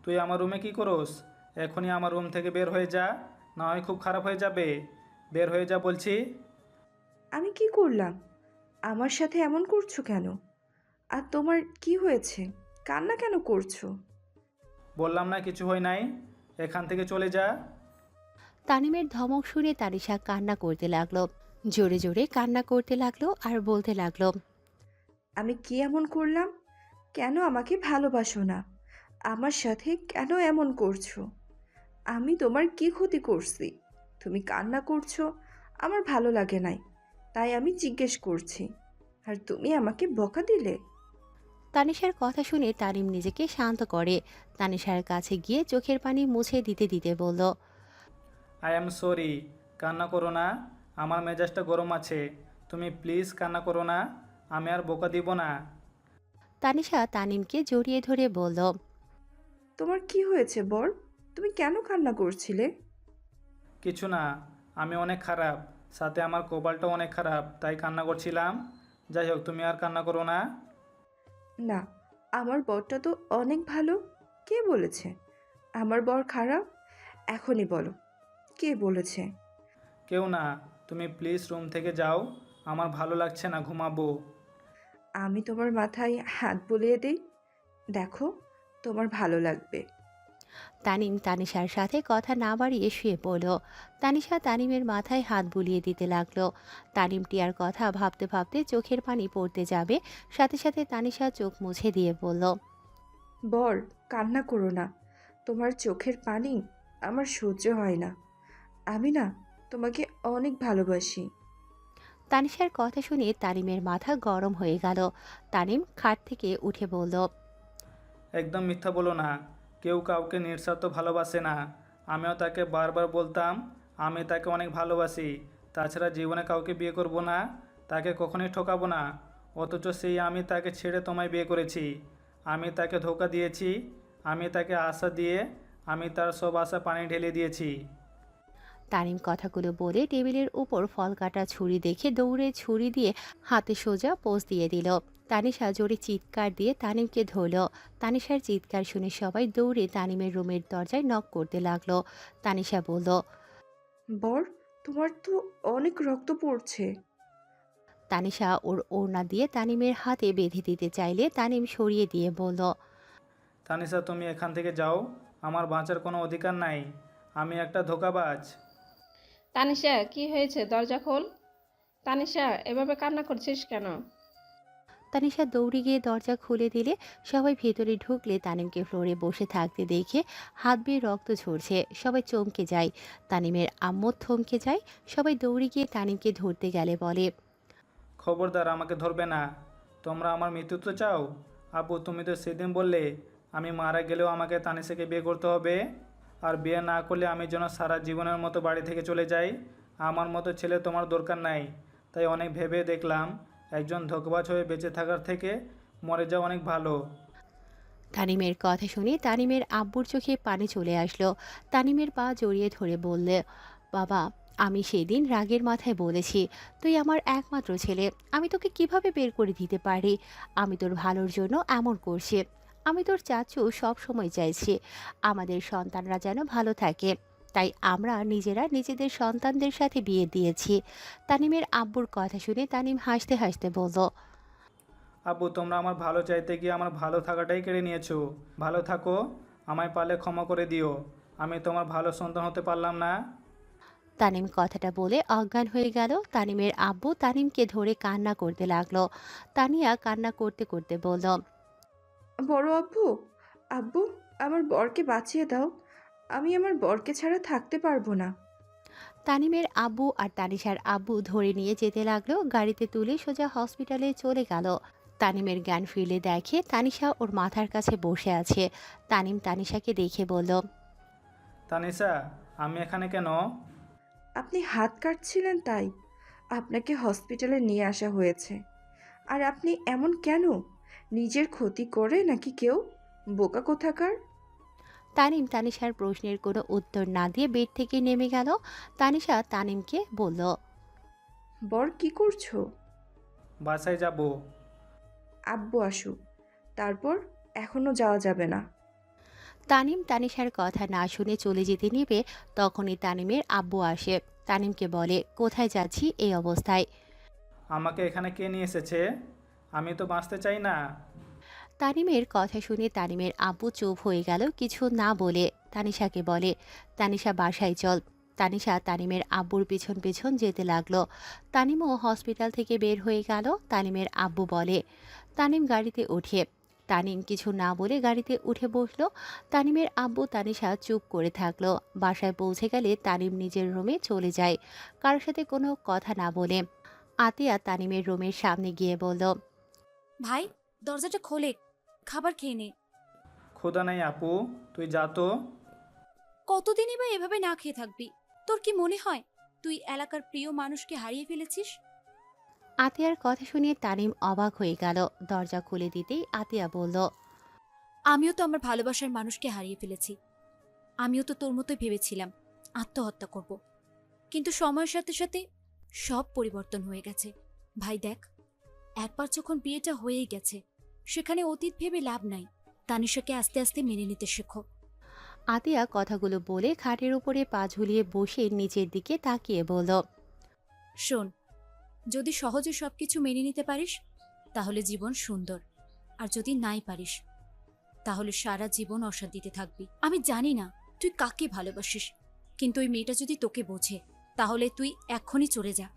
তুই আমার রুমে কি করস? এখনই আমার রুম থেকে বের হয়ে যা, না হয় খুব খারাপ হয়ে যাবে। বের হয়ে যা বলছি। আমি কি করলাম? আমার সাথে এমন করছো কেন? আর তোমার কি হয়েছে? কান্না কেন করছো? বললাম না কিছু হয় নাই, এখান থেকে চলে যা। তানিমের ধমক শুনে তানিশা কান্না করতে লাগলো। জোরে জোরে কান্না করতে লাগলো আর বলতে লাগলো। আমি কি এমন করলাম? কেন আমাকে ভালোবাসো না? আমার সাথে কেন এমন করছো? আমি তোমার কি ক্ষতি করছি? তুমি কান্না করছো, আমার ভালো লাগে নাই, তাই আমি জিজ্ঞেস করছি। আর তুমি আমাকে বকা দিলে। তানিশার কথা শুনে তানিম নিজেকে শান্ত করে। তানিশার কাছে গিয়ে চোখের পানি মুছে দিতে দিতে বলল। আই অ্যাম সরি, কান্না করো না। আমার মেজাজটা গরম আছে, তুমি প্লিজ কান্না করো না। আমি আর বোকা দিব না। তানিশা তানিমকে জড়িয়ে ধরে বলল। তোমার কি হয়েছে বর? তুমি কেন কান্না করছিলে? কিছু না, আমি অনেক খারাপ, সাথে আমার কপালটাও অনেক খারাপ, তাই কান্না করছিলাম। যাই হোক, তুমি আর কান্না করো না। না, আমার বরটা তো অনেক ভালো। কে বলেছে আমার বর খারাপ? এখনই বলো, কে বলেছে? কেউ না, তুমি প্লিজ রুম থেকে যাও, আমার ভালো লাগছে না, ঘুমাবো। আমি তোমার মাথায় হাত বুলিয়ে দিই, দেখো তোমার ভালো লাগবে। তানিম তানিশার সাথে কথা না বাড়িয়ে শুয়ে পড়ল। তানিশা তানিমের মাথায় হাত বুলিয়ে দিতে লাগলো। তানিম টিয়ার কথা ভাবতে ভাবতে চোখের পানি পড়তে যাবে, সাথে সাথে তানিশা চোখ মুছে দিয়ে বলল। বর, কান্না করো না। তোমার চোখের পানি আমার সহ্য হয় না। আমি না তোমাকে অনেক ভালোবাসি। তানিশার কথা শুনে তানিমের মাথা গরম হয়ে গেল। তানিম খাট থেকে উঠে বলল। একদম মিথ্যা বলো না, কেউ কাউকে নিঃস্বার্থ ভালোবাসে না। আমিও তাকে বারবার বলতাম আমি তাকে অনেক ভালোবাসি, তাছাড়া জীবনে কাউকে বিয়ে করব না, তাকে কখনোই ঠকাবো না। অথচ সেই আমি তাকে ছেড়ে তোমায় বিয়ে করেছি। আমি তাকে ধোকা দিয়েছি, আমি তাকে আশা দিয়ে আমি তার সব আশা পানি ঢেলে দিয়েছি। তানিম কথাগুলো বলে টেবিলের উপর ফল কাটা ছুরি দেখে দৌড়ে ছুরি দিয়ে হাতে সোজা পোজ দিয়ে দিল। তানিশা জোরে চিৎকার দিয়ে তানিমকে ধরল। তানিশার চিৎকার শুনে সবাই দৌড়ে তানিমের রুমের দরজায় নক করতে লাগলো। তানিশা বলল। বর, তোমার তো অনেক রক্ত পড়ছে। তানিশা ওর ওড়না দিয়ে তানিমের হাতে বেঁধে দিতে চাইলে তানিম সরিয়ে দিয়ে বলল। তানিশা, তুমি এখান থেকে যাও, আমার বাঁচার কোনো অধিকার নাই, আমি একটা ধোঁকাবাজ। তানিশা, কি হয়েছে? দরজা খোল। তানিশা, এভাবে কান্না করছিস কেন? তানিশা দৌড়ে গিয়ে দরজা খুলে দিলে সবাই ভেতরে ঢুকলে তানিমকে ফ্লোরে বসে থাকতে দেখে হাত বেয়ে রক্ত ঝরছে। সবাই চমকে যায়। তানিমের আম্মু থমকে যায়। সবাই দৌড়ে গিয়ে তানিমকে ধরতে গেলে বলে। খবরদার, আমাকে ধরবে না। তোমরা আমার মৃত্যু তো চাও? আপু, তুমি তো সেদিন বললে আমি মারা গেলেও আমাকে তানিশাকে বিয়ে করতে হবে, আর বিয়ে না করলে আমি যেন সারা জীবনের মতো বাড়ি থেকে চলে যাই। আমার মতো ছেলে তোমার দরকার নাই। তাই অনেক ভেবে দেখলাম একজন ধোঁকাবাজ হয়ে বেঁচে থাকার থেকে মরে যাওয়া অনেক ভালো। তানিমের কথা শুনে তানিমের আব্বুর চোখে পানি চলে আসলো। তানিমের পা জড়িয়ে ধরে বললে। বাবা, আমি সেদিন রাগের মাথায় বলেছি তুই আমার একমাত্র ছেলে, আমি তোকে কিভাবে বের করে দিতে পারি? আমি তোর ভালোর জন্য এমন করছি। আমি তোর চাচু সব সময় চাইছি আমাদের সন্তানরা যেন ভালো থাকে, তাই আমরা নিজেরা নিজেদের সন্তানদের সাথে বিয়ে দিয়েছি। তানিমের আব্বুর কথা শুনে তানিম হাসতে হাসতে বলল। আব্বু তোমরা আমার ভালো চাইতে গিয়ে আমার ভালো থাকাটাই কেড়ে নিয়েছো। ভালো থাকো, আমায় পারলে ক্ষমা করে দিও। আমি তোমার ভালো সন্তান হতে পারলাম না। তানিম কথাটা বলে অজ্ঞান হয়ে গেল। তানিমের আব্বু তানিমকে ধরে কান্না করতে লাগলো। তানিয়া কান্না করতে করতে বলল, বড় আব্বু, আব্বু, আমার বরকে বাঁচিয়ে দাও। আমি আমার বরকে ছাড়া থাকতে পারবো না। তানিমের আব্বু আর তানিশার আব্বু ধরে নিয়ে যেতে লাগলো। গাড়িতে তুলে সোজা হসপিটালে চলে গেল। তানিমের জ্ঞান ফিরলে দেখে তানিশা ওর মাথার কাছে বসে আছে। তানিম তানিশাকে দেখে বলল, তানিশা, আমি এখানে কেন? আপনি হাত কাটছিলেন তাই আপনাকে হসপিটালে নিয়ে আসা হয়েছে। আর আপনি এমন কেন? নিজের ক্ষতি করে নাকি কেউ? বোকা কোথাকার! তানিম তানিশার প্রশ্নের কোনো উত্তর না দিয়ে বেড থেকে নেমে গেল। তানিশা তানিমকে বলল, বর কি করছো? বাসায় যাব। আব্বু আসুক, তারপর এখনো যাওয়া যাবে না। তানিম তানিশার কথা না শুনে চলে যেতে নিবে, তখনই তানিমের আব্বু আসে। তানিমকে বলে, কোথায় যাচ্ছি এই অবস্থায়? আমাকে এখানে কে নিয়ে এসেছে? আমি তো বাঁচতে চাই না। তানিমের কথা শুনে তানিমের আব্বু চুপ হয়ে গেল, কিছু না বলে। তানিশাকে বলে, তানিশা বাসায় চল। তানিশা তানিমের আব্বুর পিছন পিছন যেতে লাগলো। তানিমও হসপিটাল থেকে বের হয়ে গেল। তানিমের আব্বু বলে, তানিম গাড়িতে ওঠে। তানিম কিছু না বলে গাড়িতে উঠে বসলো। তানিমের আব্বু তানিশা চুপ করে থাকলো। বাসায় পৌঁছে গেলে তানিম নিজের রুমে চলে যায়, কারোর সাথে কোনো কথা না বলে। আতিয়া তানিমের রুমের সামনে গিয়ে বলল, ভাই, দরজাটা খোলে, খাবার খেয়ে নে। ক্ষুধা নাই আপু, তুই যা তো। কতদিনই বা এভাবে না খেয়ে থাকবি? তোর কি মনে হয় তুই এলাকার প্রিয় মানুষকে হারিয়ে ফেলেছিস? আতিয়ার কথা শুনে তানিম অবাক হয়ে গেল। দরজা খুলে দিতেই আতিয়া বলল, আমিও তো আমার ভালোবাসার মানুষকে হারিয়ে ফেলেছি। আমিও তো তোর মতোই ভেবেছিলাম আত্মহত্যা করব, কিন্তু সময়ের সাথে সাথে সব পরিবর্তন হয়ে গেছে। ভাই দেখ, একবার যখন বিয়েটা হয়েই গেছে, সেখানে অতীত ভেবে লাভ নাই। তানিশাকে আস্তে আস্তে মেনে নিতে শেখো। আতিয়া কথাগুলো বলে খাটের উপরে পা ঝুলিয়ে বসে নিচের দিকে তাকিয়ে বলল, শোন, যদি সহজে সবকিছু মেনে নিতে পারিস তাহলে জীবন সুন্দর, আর যদি নাই পারিস তাহলে সারা জীবন অশান্তিতে থাকবি। আমি জানি না তুই কাকে ভালোবাসিস, কিন্তু ওই মেয়েটা যদি তোকে বোঝে তাহলে তুই এক্ষুনি চলে যা।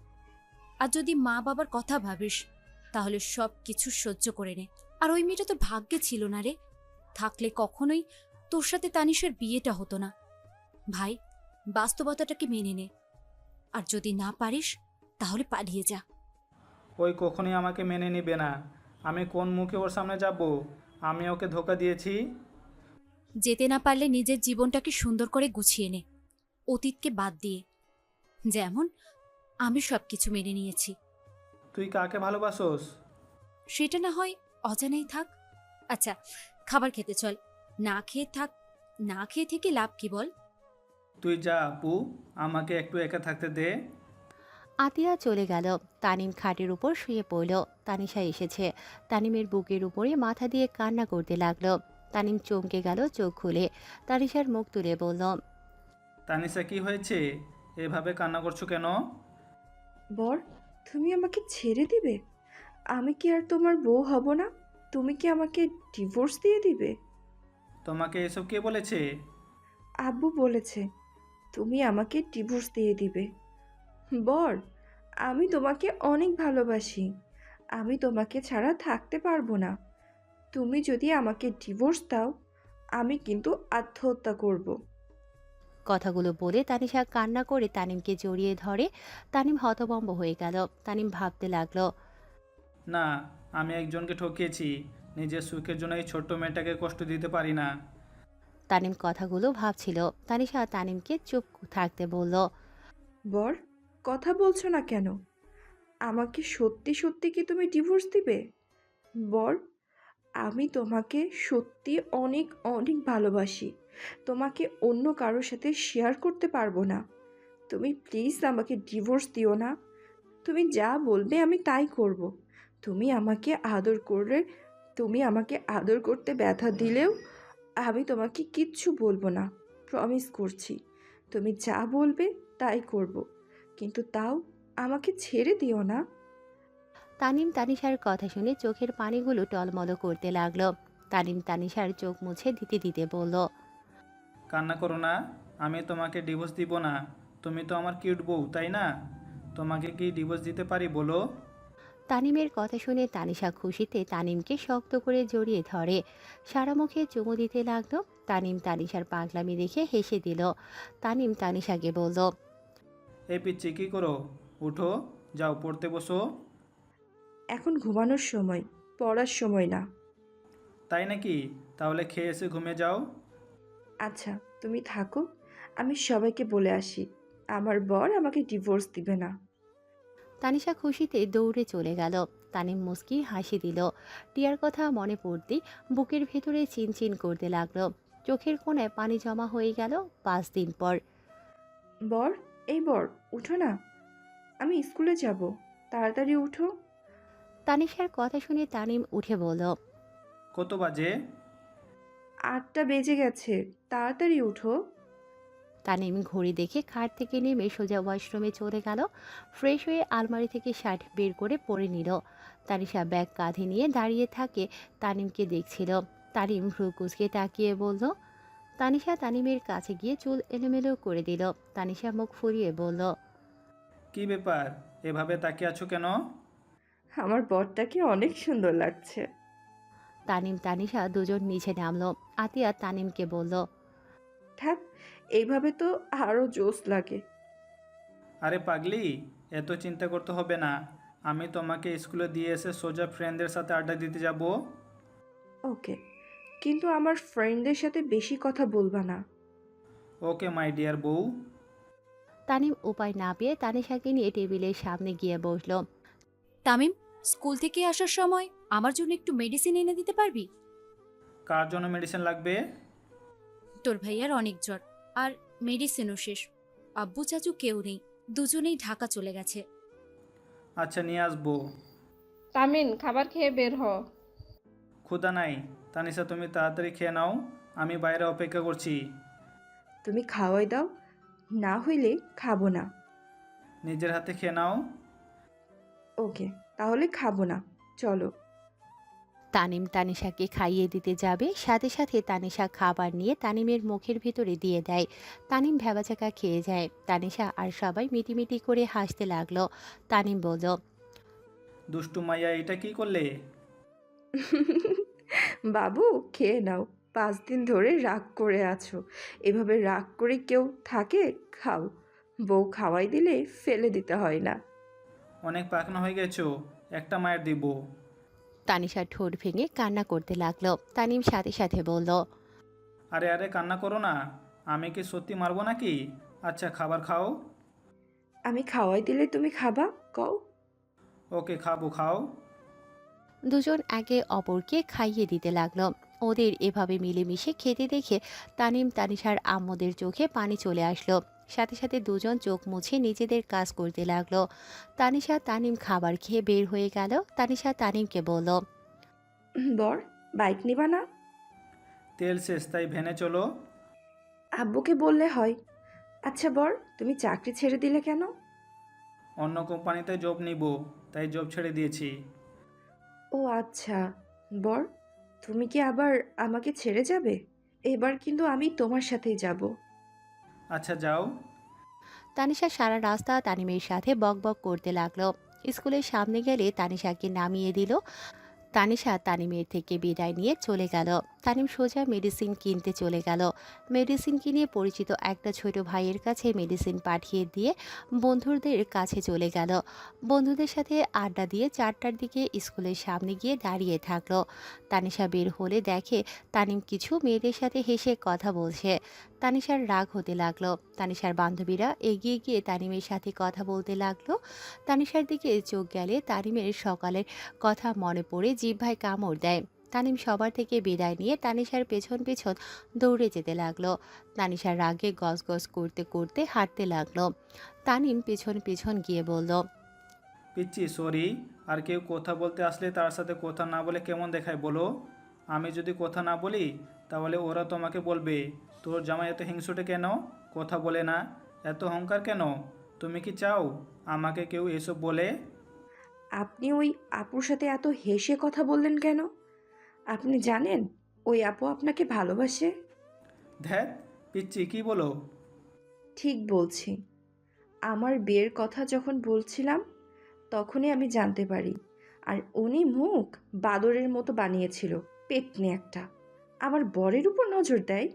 আর যদি মা বাবার কথা ভাবিস তাহলে সব কিছু সহ্য করে নে। আর ওই মেয়েটা তোর ভাগ্যে ছিল না রে, থাকলে কখনোই তোর সাথে তানিশার বিয়েটা হতো না। ভাই, বাস্তবতাটাকে মেনে নে, আর যদি না পারিস তাহলে পালিয়ে যা। ওই কখনোই আমাকে মেনে নিবে না। আমি কোন মুখে ওর সামনে যাব? আমি ওকে ধোকা দিয়েছি? যেতে না পারলে নিজের জীবনটাকে সুন্দর করে গুছিয়ে নে, অতীতকে বাদ দিয়ে। যেমন আমি সবকিছু মেনে নিয়েছি। তুই কাকে ভালোবাসোস? সেটা না হয় অজানাই থাক। আচ্ছা, খাবার খেতে চল। না খেয়ে থাক, না খেয়ে থেকে লাভ কি বল? তুই যা আপু, আমাকে একটু একা থাকতে দে। আতিয়া চলে গেল। তানিম খাটের উপর শুয়ে পড়ল। তানিশা এসেছে। তানিমের বুকের উপরে মাথা দিয়ে কান্না করতে লাগলো। তানিম চমকে গেল চোখ খুলে। তানিশার মুখ তুলে বলল, তানিশা, কি হয়েছে? এভাবে কান্না করছো কেন? বর, তুমি আমাকে ছেড়ে দিবে? আমি কি আর তোমার বউ হব না? তুমি কি আমাকে ডিভোর্স দিয়ে দিবে? তোমাকে এসব কে বলেছে? আব্বু বলেছে তুমি আমাকে ডিভোর্স দিয়ে দিবে। বর, আমি তোমাকে অনেক ভালোবাসি। আমি তোমাকে ছাড়া থাকতে পারবো না। তুমি যদি আমাকে ডিভোর্স দাও, আমি কিন্তু আত্মহত্যা করব। কথাগুলো বলে তানিশা কান্না করে তানিমকে জড়িয়ে ধরে। তানিম হতভম্ব হয়ে গেল। তানিম ভাবতে লাগলো, না, আমি একজনকে ঠকিয়েছি। নিজের সুখের জন্য এই ছোট্ট মেয়েটাকে কষ্ট দিতে পারি না। তানিম কথাগুলো ভাবছিল। তানিশা তানিমকে চুপ থাকতে বলল, বর, কথা বলছো না কেন? আমাকে সত্যি সত্যি কি তুমি ডিভোর্স দিবে? বর, আমি তোমাকে সত্যি অনেক অনেক ভালোবাসি। তোমাকে অন্য কারোর সাথে শেয়ার করতে পারবো না। তুমি প্লিজ আমাকে ডিভোর্স দিও না। তুমি যা বলবে আমি তাই করব। তুমি আমাকে আদর করে তুমি আমাকে আদর করতে ব্যথা দিলেও আমি তোমাকে কিচ্ছু বলবো না। প্রমিস করছি। তুমি যা বলবে তাই করব। কিন্তু তাও আমাকে ছেড়ে দিও না। তানিম তানিশার কথা শুনে চোখের পানিগুলো টলমল করতে লাগলো। তানিম তানিশার চোখ মুছে দিতে দিতে বলল, কান্না করো না, আমি তোমাকে ডিভোর্স দিব না। তুমি তো আমার কিউট বউ, তাই না? তোমাকে কি ডিভোর্স দিতে পারি বলো? তানিমের কথা শুনে তানিশা খুশিতে তানিমকে শক্ত করে জড়িয়ে ধরে, সারা মুখে চুমু দিতে লাগলো। তানিম তানিশার পাগলামি দেখে হেসে দিল। তানিম তানিশাকে বলল, এই পিচ্ছি কী করো? উঠো, যাও পড়তে বসো। এখন ঘুমানোর সময়, পড়ার সময় না। তাই নাকি? তাহলে খেয়ে এসে ঘুমিয়ে যাও। আচ্ছা, তুমি থাকো, আমি সবাইকে বলে আসি আমার বর আমাকে ডিভোর্স দিবে না। তানিশা খুশিতে দৌড়ে চলে গেল। তানিম মুস্কি হাসি দিল। টিয়ার কথা মনে পড়তেই বুকের ভেতরে চিনচিন করতে লাগলো। চোখের কোণায় পানি জমা হয়ে গেল। 5 দিন পর। বর, এই বর, উঠো না, আমি স্কুলে যাব, তাড়াতাড়ি উঠো। তানিশার কথা শুনে তানিম উঠে বলল, কত বাজে? 8টা বেজে গেছে, তাড়াতাড়ি উঠো। তানিম ঘড়ি দেখে খাট থেকে নেমে সোজা ওয়াশরুমে চলে গেল। ফ্রেশ হয়ে আলমারি থেকে শার্ট বের করে পরে নিল। তানিশা ব্যাগ কাঁধে নিয়ে দাঁড়িয়ে থাকে, তানিমকে দেখছিল। তানিম ভ্রু কুচকে তাকিয়ে বলল, তানিশা তানিমের কাছে গিয়ে চুল এলোমেলো করে দিল। তানিশা মুখ ফুরিয়ে বলল, কি ব্যাপার, এভাবে তাকিয়ে আছো কেন? আমার বরটাকে অনেক সুন্দর লাগছে। তানিম তানিশা দুজন নিচে নামলো। আতিয়া তানিমকে বলল, থাক, এইভাবে তো আরও জোশ লাগে। আরে পাগলি, এত চিন্তা করতে হবে না। আমি তোমাকে স্কুলে দিয়ে এসে সোজা ফ্রেন্ডদের সাথে আড্ডা দিতে যাব। ওকে, কিন্তু আমার ফ্রেন্ডদের সাথে বেশি কথা বলবা না। ওকে মাই ডিয়ার বউ। তানিম উপায় না পেয়ে তানিশাকে নিয়ে টেবিলের সামনে গিয়ে বসলো। তামিম, স্কুল থেকে আসার সময় আমার জন্য একটু মেডিসিন এনে দিতে পারবি? কার জন্য মেডিসিন লাগবে? তোর ভাইয়ার অনেক জ্বর, আর মেডিসিনও শেষ। আব্বু চাচু কেউ নেই, দুজনেই ঢাকা চলে গেছে। আচ্ছা, নিয়ে আসবো। তামিন, খাবার খেয়ে বের হ। ক্ষুধা নাই। তানিশা, তুমি তাড়াতাড়ি খেয়ে নাও, আমি বাইরে অপেক্ষা করছি। তুমি খাওয়াই দাও, না হইলে খাবো না। নিজের হাতে খেয়ে নাও। ওকে, তাহলে খাবো না, চলো। তানিম তানিশাকে খাইয়ে দিতে যাবে, সাথে সাথে তানিশা খাবার নিয়ে তানিমের মুখের ভিতরে দিয়ে দেয়। তানিম ভ্যাবাচাকা খেয়ে যায়। তানিশা আর সবাই মিটিমিটি করে হাসতে লাগলো। তানিম বলল, দুষ্টু মাইয়া, এটা কি করলে? বাবু, খেয়ে নাও, 5 দিন ধরে রাগ করে আছো, এভাবে রাগ করে কেউ থাকে? খাও, বউ খাওয়াই দিলে ফেলে দিতে হয় না। অনেক পাকনা হয়ে গেছো, একটা মায়ের দিব। তানিশা ঠোঁট ভেঙে কান্না করতে লাগলো। তানিম সাথে সাথে বলল, আরে আরে, কান্না করো না, আমি কি সত্যি মারবো নাকি? আচ্ছা, খাবার খাও। আমি খাওয়াই দিলে তুমি খাবা, কও? ওকে, খাবো, খাও। দুজন একে অপরকে খাইয়ে দিতে লাগলো। ওদের এভাবে মিলেমিশে খেতে দেখে তানিম তানিশার আম্মুদের চোখে পানি চলে আসলো। সাথে সাথে দুজন চোখ মুছে নিজেদের কাজ করতে লাগলো। তানিশা তানিম খাবার খেয়ে বের হয়ে গেল। তানিশা তানিমকে বলল, বর, বাইক নিবা না? তেল শেষ, তাই ভেনে চলো। আব্বুকে বললে হয়। আচ্ছা বর, তুমি চাকরি ছেড়ে দিলে কেন? অন্য কোম্পানিতে জব নিব, তাই জব ছেড়ে দিয়েছি। ও আচ্ছা। বর, তুমি কি আবার আমাকে ছেড়ে যাবে? এবার কিন্তু আমি তোমার সাথেই যাব। আচ্ছা, যাও। তানিশা সারা রাস্তা তানিমের সাথে বকবক করতে লাগলো। স্কুলের সামনে গেলে তানিশাকে নামিয়ে দিল। তানিশা তানিমের থেকে বিদায় নিয়ে চলে গেল। তানিম সোজা মেডিসিন কিনতে চলে গেল। মেডিসিন কিনে পরিচিত একটা ছোট ভাইয়ের কাছে মেডিসিন পাঠিয়ে দিয়ে বন্ধুদের কাছে চলে গেল। বন্ধুদের সাথে আড্ডা দিয়ে 4টার দিকে স্কুলের সামনে গিয়ে দাঁড়িয়ে থাকলো। তানিশা বের হলে দেখে তানিম কিছু মেয়েদের সাথে হেসে কথা বলছে। তানিশার রাগ হতে লাগলো। তানিশার বান্ধবীরা এগিয়ে গিয়ে তানিমের সাথে কথা বলতে লাগলো। তানিশার দিকে চোখ গেলে তানিমের সকালের কথা মনে পড়ে জিহ্বায় কামড় দেয়। তানিম সবার থেকে বিদায় নিয়ে তানিশার পেছন পেছন দৌড়ে যেতে লাগলো। তানিশার রাগে গজগজ করতে করতে হাঁটতে লাগলো। তানিম পেছন পেছন গিয়ে বলল, পিচ্ছি, সরি। আর কেউ কথা বলতে আসলে তার সাথে কথা না বলে কেমন দেখায় বলো? আমি যদি কথা না বলি তাহলে ওরা তোমাকে বলবে, তোর জামাই এত হিংসুটে কেন, কথা বলে না, এত অহংকার কেন? তুমি কি চাও আমাকে কেউ এসব বলে? আপনি ওই আপুর সাথে এত হেসে কথা বললেন কেন? আপনি জানেন ওই আপু আপনাকে ভালোবাসে? ধ্যাত, পিচ্ছি কি বলো? ঠিক বলছি। আমার বিয়ের কথা যখন বলছিলাম তখনই আমি জানতে পারি। আর উনি মুখ বাদরের মতো বানিয়েছিল, পেটনি একটা। আমার বরের উপর নজর দেয়,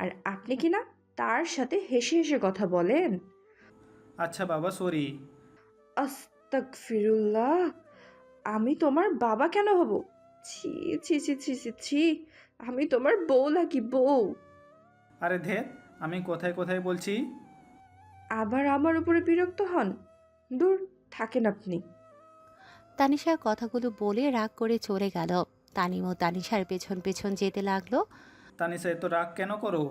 আর আপনি কি না তার সাথে হেসে হেসে কথা বলেন? আচ্ছা বাবা, সরি। আস্তাগফিরুল্লাহ! আমি তোমার বাবা কেন হব? ছি ছি ছি ছি ছি ছি! আমি তোমার বউ নাকি বউ? আরে ধ্যাত, আমি কোথায় কোথায় বলছি? আবার আমার উপরে বিরক্ত হন? দূর থাকেন আপনি। তানিশা কথাগুলো বলে রাগ করে চলে গেল। তানিম ও তানিশার পেছন পেছন যেতে লাগলো। তানিশা, এত রাগ কেন করো?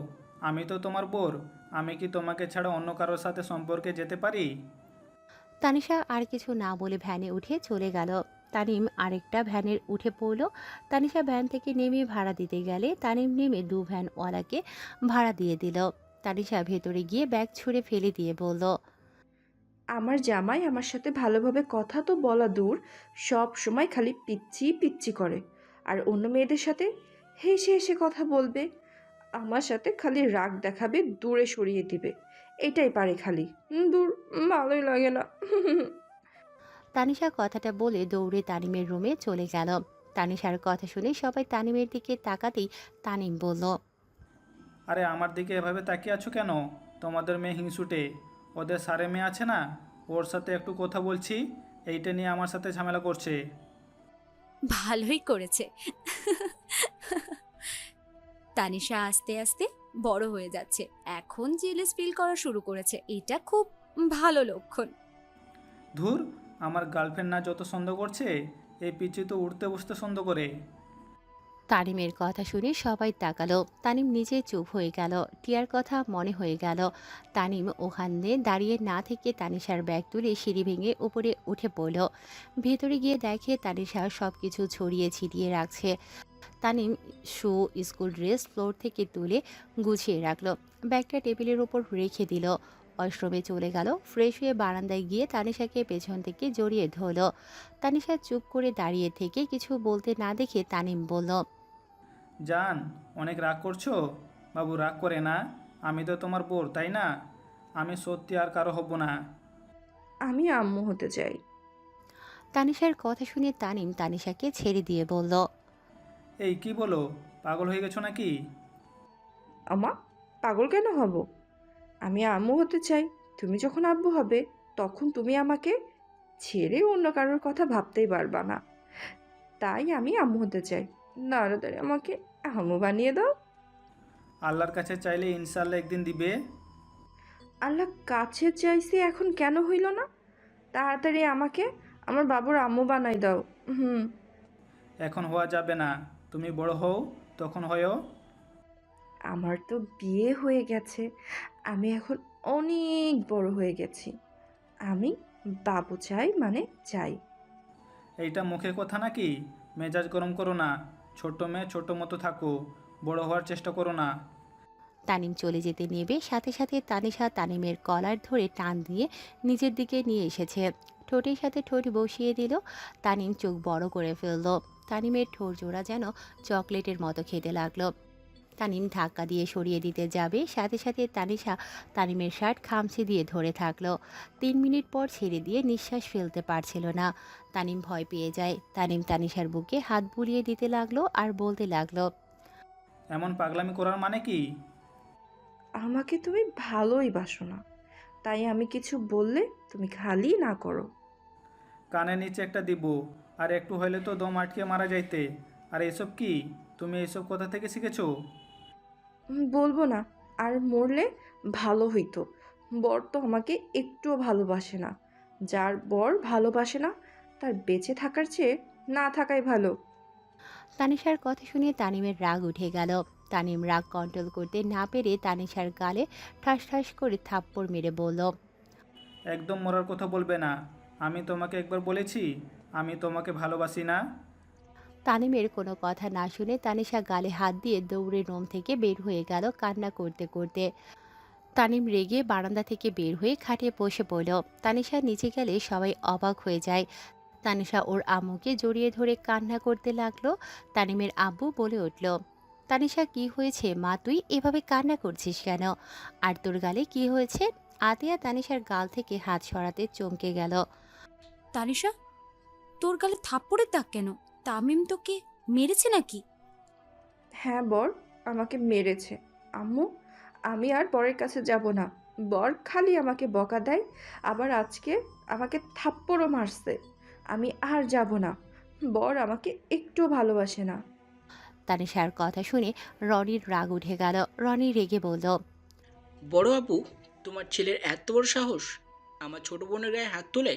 আমি তো তোমার বোর। আমি কি তোমাকে ছাড়া অন্য কারোর সাথে সম্পর্কে যেতে পারি? তানিশা আর কিছু না বলে ভ্যানে উঠে চলে গেল। তানিম আরেকটা ভ্যানের উঠে পড়ল। তানিশা ভ্যান থেকে নেমে ভাড়া দিতে গেলে তানিম নেমে দু ভ্যানওয়ালাকে ভাড়া দিয়ে দিল। তানিশা ভেতরে গিয়ে ব্যাগ ছুঁড়ে ফেলে দিয়ে বলল, আমার জামাই আমার সাথে ভালোভাবে কথা তো বলা দূর, সব সময় খালি পিচ্ছি পিচ্ছি করে। আর অন্য মেয়েদের সাথে হেসে হেসে কথা বলবে, আমার সাথে খালি রাগ দেখাবে, দূরে সরিয়ে দিবে। এটাই পারে খালি। দূর, ভালোই লাগে না। তানিশা কথাটা বলে দৌড়ে তানিমের রুমে চলে গেল। তানিশার কথা শুনে সবাই তানিমের দিকে তাকাতেই তানিম বলল, আরে আমার দিকে এভাবে তাকিয়ে আছো কেন? তোমাদের মেয়ে হিংসুটে। ওদের সারে মেয়ে আছে না, ওর সাথে একটু কথা বলছি, এইটা নিয়ে আমার সাথে ঝামেলা করছে। ভালোই করেছে। তানিশা আস্তে আস্তে বড় হয়ে যাচ্ছে, এখন জেলাস ফিল করা শুরু করেছে, এটা খুব ভালো লক্ষণ। ধুর, আমার গার্লফ্রেন্ড না যত সন্দেহ করছে, এই পিচি তো উঠতে বসতে সন্দেহ করে। তানিমের কথা শুনে সবাই তাকালো। তানিম নিজে চুপ হয়ে গেল। টিয়ার কথা মনে হয়ে গেল। তানিম ওখানে দাঁড়িয়ে না থেকে তানিশার ব্যাগ তুলে সিঁড়ি ভেঙে উপরে উঠে পড়ল। ভেতরে গিয়ে দেখে তানিশা সব কিছু ছড়িয়ে ছিটিয়ে রাখছে। তানিম শু, স্কুল ড্রেস ফ্লোর থেকে তুলে গুছিয়ে রাখলো। ব্যাগটা টেবিলের ওপর রেখে দিল। ওয়াশরুমে চলে গেল। ফ্রেশ হয়ে বারান্দায় গিয়ে তানিশাকে পেছন থেকে জড়িয়ে ধরল। তানিশা চুপ করে দাঁড়িয়ে থেকে কিছু বলতে না দেখে তানিম বলল, জান, অনেক রাগ করছো? বাবু, রাগ করে না। আমি তো তোমার বোর, তাই না? আমি সত্যি আর কারো হব না। আমি আম্মু হতে চাই। তানিশার কথা শুনে তানিম তানিশাকে ছেড়ে দিয়ে বলল, এই কি বলো? পাগল হয়ে গেছো নাকি? আমা, পাগল কেন হব? আমি আম্মু হতে চাই। তুমি যখন আব্বু হবে তখন তুমি আমাকে ছেড়ে অন্য কারোর কথা ভাবতেই পারবা না। তাই আমি আম্মু হতে চাই। তাড়াতাড়ি আমাকে আম্মু বানিয়ে দাও। আল্লাহর কাছে চাইলে ইনশাল্লাহ একদিন দিবে। আল্লাহ কাছে চাইছি, এখন কেন হইল না? তাড়াতাড়ি আমাকে আমার বাবুর আম্মু বানাই দাও। হুম। এখন হওয়া যাবে না। তুমি বড় হও, তখন হয়েও। আমার তো বিয়ে হয়ে গেছে, আমি এখন অনেক বড় হয়ে গেছি। আমি বাবু চাই, মানে চাই। এইটা মুখের কথা নাকি? মেজাজ গরম করো না। ছোট মেয়ে ছোট মতো থাকো, বড় হওয়ার চেষ্টা করো না। তানিম চলে যেতে নেবে সাথে সাথে তানিশা তানিমের কলার ধরে টান দিয়ে নিজের দিকে নিয়ে এসেছে। ঠোঁটের সাথে ঠোঁট বসিয়ে দিল। তানিম চোখ বড় করে ফেলল। তানিমের ঠোঁট জোড়া যেন চকলেটের মতো খেতে লাগলো। তানিম ধাক্কা দিয়ে সরিয়ে দিতে যাবে, সাথে সাথে তানিশা তানিমের শার্ট খামচে দিয়ে ধরে থাকলো। 3 মিনিট পর ছেড়ে দিয়ে নিঃশ্বাস ফেলতে পারছিল না। তানিম ভয় পেয়ে যায়। তানিম তানিশার বুকে হাত বুলিয়ে দিতে লাগলো আর বলতে লাগলো, এমন পাগলামি করার মানে কি? আমাকে তুমি ভালোই বাসো না, তাই আমি কিছু বললে তুমি খালি না করো। কানের নিচে একটা দিব, আর একটু হইলে তো দম আটকে মারা যাইতে। আর এসব কি? তুমি এইসব কোথা থেকে শিখেছো? বলবো না। আর মরলে ভালো হইতো। বর তো আমাকে একটুও ভালোবাসে না। যার বর ভালোবাসে না তার বেঁচে থাকার চেয়ে না থাকাই ভালো। তানিশার কথা শুনে তানিমের রাগ উঠে গেল। তানিম রাগ কন্ট্রোল করতে না পেরে তানিশার গালে ঠাস ঠাস করে থাপ্পড় মেরে বলল, একদম মরার কথা বলবে না। আমি তোমাকে একবার বলেছি আমি তোমাকে ভালোবাসি না। তানিমের কোনো কথা না শুনে তানিশা গালে হাত দিয়ে দৌড়ে রুম থেকে বের হয়ে গেল কান্না করতে করতে। তানিম রেগে বারান্দা থেকে বের হয়ে খাটে বসে পড়ল। তানিশা নিচে গেলে সবাই অবাক হয়ে যায়। তানিশা ওর আম্মুকে জড়িয়ে ধরে কান্না করতে লাগলো। তানিমের আব্বু বলে উঠল, তানিশা কি হয়েছে মা, তুই এভাবে কান্না করছিস কেন? আর তোর গালে কি হয়েছে? আতিয়া তানিশার গাল থেকে হাত সরাতে চমকে গেল। তানিশা, তোর গালে থাপ্পড়ের দাগ কেন? তামিম তোকে মেরেছে নাকি? হ্যাঁ বর, আমাকে মেরেছে। আম্মু, আমি আর বরের কাছে যাব না। বর খালি আমাকে বকা দেয়, আবার আজকে আমাকে থাপ্পড়ও মারছে। আমি আর যাব না। বর আমাকে একটু ভালোবাসে না। তানিশার কথা শুনে রনির রাগ উঠে গেল। রনি রেগে বলল, বড় আপু, তোমার ছেলের এত বড় সাহস আমার ছোট বোনের গায়ে হাত তোলে?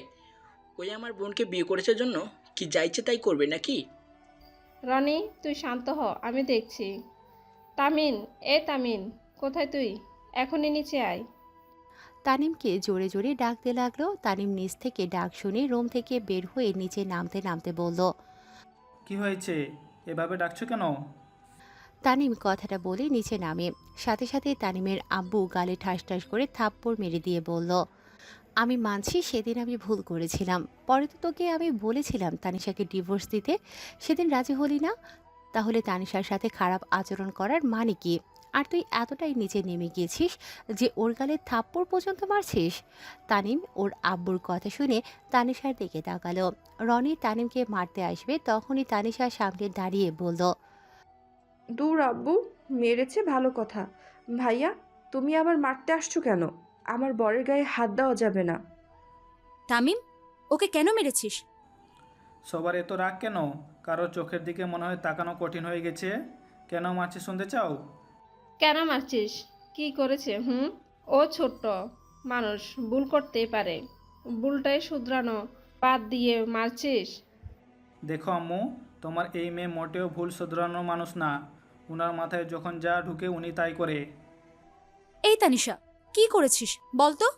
ওই আমার বোনকে বিয়ে করেছে জন্য কি যা ইচ্ছে তাই করবে নাকি? রনি, তুই শান্ত হ, আমি দেখছি। তামিন, এ তামিন, কোথায় তুই? এখনই নিচে আয়। তানিমকে জোরে জোরে ডাকতে লাগলো। তানিম নিচ থেকে ডাক শুনে রুম থেকে বের হয়ে নিচে নামতে নামতে বলল, কি হয়েছে, এভাবে ডাকছো কেন? তানিম কথাটা বলে নিচে নামে। সাথে সাথে তানিমের আব্বু গালে ঠাস ঠাস করে থাপ্পড় মেরে দিয়ে বলল, আমি মানছি সেদিন আমি ভুল করেছিলাম। পরে তো তোকে আমি বলেছিলাম তানিশাকে ডিভোর্স দিতে, সেদিন রাজি হলি না। তাহলে তানিশার সাথে খারাপ আচরণ করার মানে কি? আর তুই এতটাই নিচে নেমে গিয়েছিস যে ওর গালে থাপ্পড় পর্যন্ত মারছিস। তানিম ওর আব্বুর কথা শুনে তানিশার দিকে তাকালো। রনি তানিমকে মারতে আসবে তখনই তানিশা সামনে দাঁড়িয়ে বলল, দূর আব্বু, মেরেছে ভালো কথা। ভাইয়া, তুমি আবার মারতে আসছো কেন? আমার বরের গায়ে হাত দেওয়া যাবে না। তামিম, ওকে কেন মেরেছিস? সবার এত রাগ কেন? কারো চোখের দিকে মনে হয় তাকানো কঠিন হয়ে গেছে। কেন মারছি শুনতে চাও? কেন মারছিস? কি করেছে? ও ছোট্ট মানুষ, ভুল করতেই পারে। ভুলটাই শুধরানো বাদ দিয়ে মারছিস? দেখো আম্মু, তোমার এই মেয়ে মোটেও ভুল শুধরানোর মানুষ না। উনার মাথায় যখন যা ঢুকে উনি তাই করে। এই তানিশা, কি করেছিস বল তো?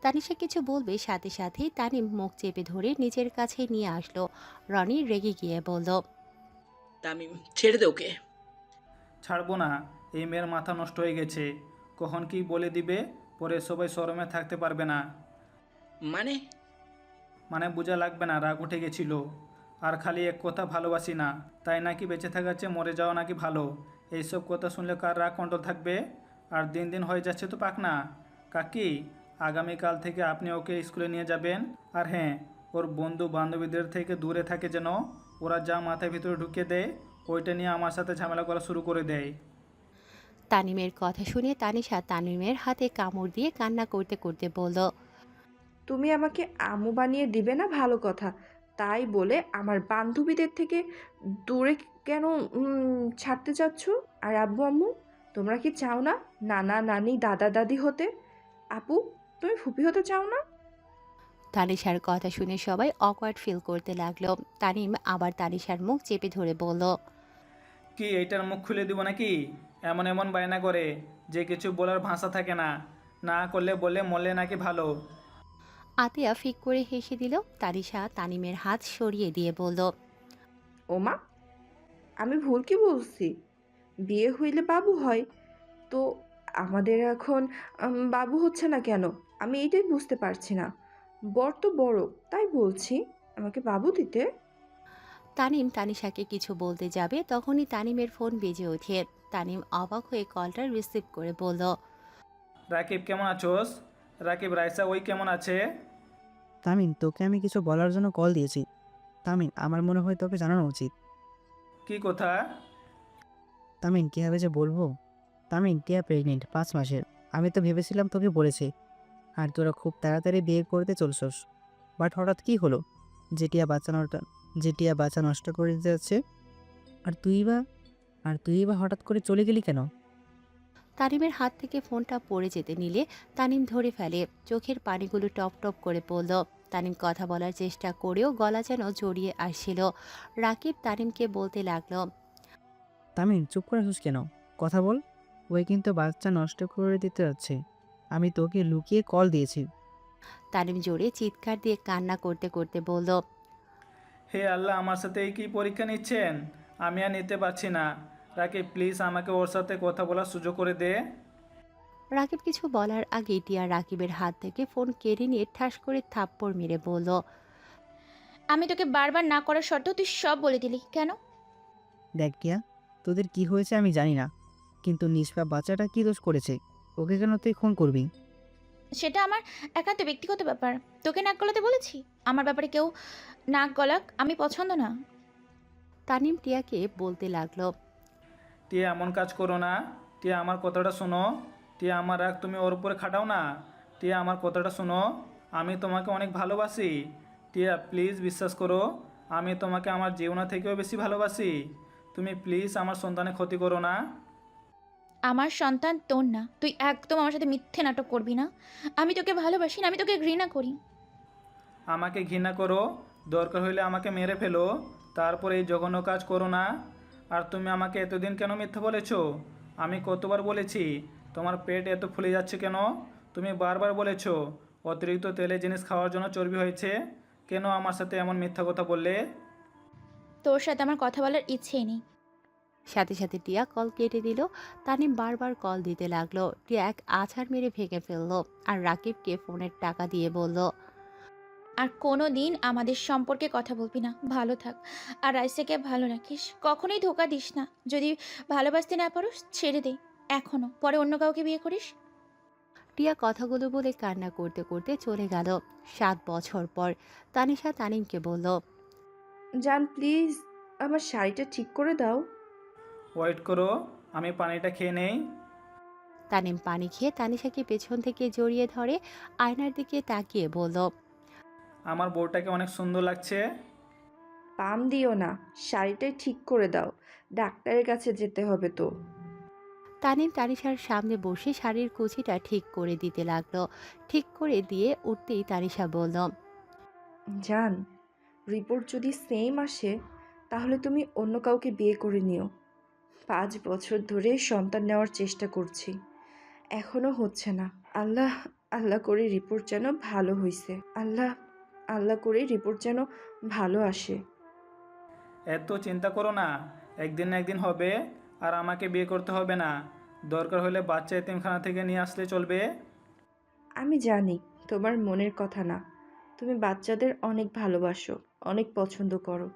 তানিশা কিছু বলবে সাথে সাথেই তানিম মুখ চেপে ধরে নিজের কাছে নিয়ে আসলো। রনি রেগে গিয়ে বলল, তামিম, ছেড়ে দে ওকে। ছাড়বো না। এই মেয়ের মাথা নষ্ট হয়ে গেছে। কখন কি বলে দিবে, পরে সবাই শরমে থাকতে পারবে না। মানে? মানে বোঝা লাগবে না, রাগ উঠে গেছিল। আর খালি এক কথা, ভালোবাসি না, তাই নাকি বেঁচে থাকার চেয়ে মরে যাওয়া নাকি ভালো। এইসব কথা শুনলে কার রাগ কন্ট্রোল থাকবে? আর দিন দিন হয়ে যাচ্ছে তো পাকনা। কাকি, আগামীকাল থেকে আপনি ওকে স্কুলে নিয়ে যাবেন। আর হ্যাঁ, ওর বন্ধু বান্ধবীদের থেকে দূরে থাকে যেন। ওরা যা মাথায় ভিতরে ঢুকিয়ে দেয়, ওইটা নিয়ে আমার সাথে ঝামেলা করা শুরু করে দেয়। তানিমের কথা শুনে তানিশা তানিমের হাতে কামড় দিয়ে কান্না করতে করতে বলল, তুমি আমাকে আম্মু বানিয়ে দিবে না ভালো কথা, তাই বলে আমার বান্ধবীদের থেকে দূরে কেন ছাড়তে চাচ্ছ? আর আব্বু আম্মু, তোমরা কি চাও না নানা নানি দাদা দাদি হতে? আপু, তুমি ফুপি হতে চাও না? তানিশার কথা শুনে সবাই অকওয়ার্ড ফিল করতে লাগলো। তানিম আবার তানিশার মুখ চেপে ধরে বলল, কি এইটার মুখ খুলে দিব নাকি? এমন এমন বায়না করে যে কিছু বলার ভাষা থাকে না। না করলে বলে মরলে নাকি ভালো। আতিয়া ফিক করে হেসে দিল। তানিশা তানিমের হাত সরিয়ে দিয়ে বলল, ওমা, আমি ভুল কি বলছি? বিয়ে হইলে বাবু হয়, তো আমাদের এখন বাবু হচ্ছে না কেন? আমি এইটাই বুঝতে পারছি না। বর তো বড়, তাই বলছি আমাকে বাবু দিতে। তানিম তানিশাকে কিছু বলতে যাবে তখনই তানিমের ফোন বেজে ওঠে। তানিম অবাক হয়ে কলটা রিসিভ করে বলল, রাকিব কেমন আছোস? রাকিব, রাইসা ওই কেমন আছে? তামিন, তোকে আমি কিছু বলার জন্য কল দিয়েছি। তামিন, আমার মনে হয় তোকে জানানো উচিত। কি কথা? তামিন, কীভাবে যে বলবো? তামিন, টিয়া প্রেগনেন্ট 5 মাসের। আমি তো ভেবেছিলাম তোকে বলেছে, আর তোরা খুব তাড়াতাড়ি বিয়ে করতে চলছস। বাট হঠাৎ কি হলো যে টিয়া বাচ্চা নষ্ট করে দিতে যাচ্ছে? আর তুই বা হঠাৎ করে চলে গেলি কেন? তানিমের হাত থেকে ফোনটা পড়ে যেতে নিলে তানিম ধরে ফেলে। চোখের পানিগুলো টপ টপ করে পড়ল। তানিম কথা বলার চেষ্টা করেও গলা যেন জড়িয়ে আসছিল। রাকিব তানিমকে বলতে লাগলো, তামিন, চুপ করে আছিস কেন? কথা বল। ওই কিন্তু বাচ্চা নষ্ট করে দিতে যাচ্ছে। আমি তোকে লুকিয়ে কল দিয়েছি। তানিম জোরে চিৎকার দিয়ে কান্না করতে করতে বলল, হে আল্লাহ, আমার সাথে এই কি পরীক্ষা নিচ্ছেন? আমি আর নিতে পারছি না। রাকিব, প্লিজ আমাকে ওর সাথে কথা বলার সুযোগ করে দে। রাকিব কিছু বলার আগে টিয়া রাকিবের হাত থেকে ফোন কেড়ে নিয়ে ঠাস করে থাপ্পড় মেরে বলল, আমি তোকে বারবার না করার সত্ত্বেও তুই সব বলে দিলি কেন? দেখ টিয়া, তোদের কি হয়েছে আমি জানি না, কিন্তু নিষ্পাপ বাচ্চাটা কি দোষ করেছে? ওকে কেন তুই খুন করবি? সেটা আমার একান্ত ব্যক্তিগত ব্যাপার। তোকে নাক গলাতে বলেছি? আমার ব্যাপারে কেউ নাক গলাক আমি পছন্দ না। তানিম টিয়াকে বলতে লাগলো। টিয়া এমন কাজ করো না। টিয়া আমার কথাটা শোনো। টিয়া আমার রাগ তুমি ওর উপরে খাটাও না। টিয়া আমার কথাটা শোনো, আমি তোমাকে অনেক ভালোবাসি। টিয়া প্লিজ বিশ্বাস করো, আমি তোমাকে আমার জীবনা থেকেও বেশি ভালোবাসি। তুমি প্লিজ আমার সন্তানের ক্ষতি করো না। আমার সন্তান তোর না। তুই একদম আমার সাথে মিথ্যে নাটক করবি না। আমি তোকে ভালোবাসি না, আমি তোকে ঘৃণা করি। আমাকে ঘৃণা করো, দরকার হইলে আমাকে মেরে ফেলো, তারপর এই জঘন্য কাজ করো না। আর তুমি আমাকে এতদিন কেন মিথ্যা বলেছো? আমি কতবার বলেছি তোমার পেট এত ফুলে যাচ্ছে কেন? তুমি বারবার বলেছো অতিরিক্ত তেলের জিনিস খাওয়ার জন্য চর্বি হয়েছে। কেন আমার সাথে এমন মিথ্যা কথা বললে? তোর সাথে আমার কথা বলার ইচ্ছেই নেই। সাথে সাথে টিয়া কল কেটে দিল। তানিম বারবার কল দিতে লাগলো। টিয়া এক আছাড় মেরে ভেঙে ফেললো আর রাকিবকে ফোনের টাকা দিয়ে বলল, আর কোনো দিন আমাদের সম্পর্কে কথা বলবি না। ভালো থাক, আর রাইসাকে ভালো রাখিস। কখনোই ধোকা দিস না। যদি ভালোবাসতে না পারোস ছেড়ে দে এখনো, পরে অন্য কাউকে বিয়ে করিস। টিয়া কথাগুলো বলে কান্না করতে করতে চলে গেল। 7 বছর পর তানিশা তানিমকে বলল, জান প্লিজ আমার শাড়িটা ঠিক করে দাও। ওয়েট করো, আমি পানিটা খেয়ে নেই। তানিম পানি খেয়ে তানিশাকে পেছন থেকে জড়িয়ে ধরে আয়নার দিকে তাকিয়ে বলল, আমার বউটাকে অনেক সুন্দর লাগছে। পাম দিও না, শাড়িটাই ঠিক করে দাও, ডাক্তারের কাছে যেতে হবে তো। তানিম তানিশার সামনে বসে শাড়ির কুচিটা ঠিক করে দিতে লাগলো। ঠিক করে দিয়ে উঠতেই তানিশা বলল, জান, রিপোর্ট যদি সেম আসে তাহলে তুমি অন্য কাউকে বিয়ে করে নিও। 5 বছর ধরে সন্তান নেওয়ার চেষ্টা করছি, এখনো হচ্ছে না। আল্লাহ আল্লাহ করে রিপোর্ট যেন ভালো হয়েছে। আল্লাহ আল্লাহ করে রিপোর্ট যেন ভালো আসে। এত চিন্তা করো না, একদিন না একদিন হবে। আর আমাকে বিয়ে করতে হবে না, দরকার হলে বাচ্চা এতিমখানা থেকে নিয়ে আসলে চলবে। আমি জানি তোমার মনের কথা না, তুমি বাচ্চাদের অনেক ভালোবাসো, অনেক পছন্দ করো,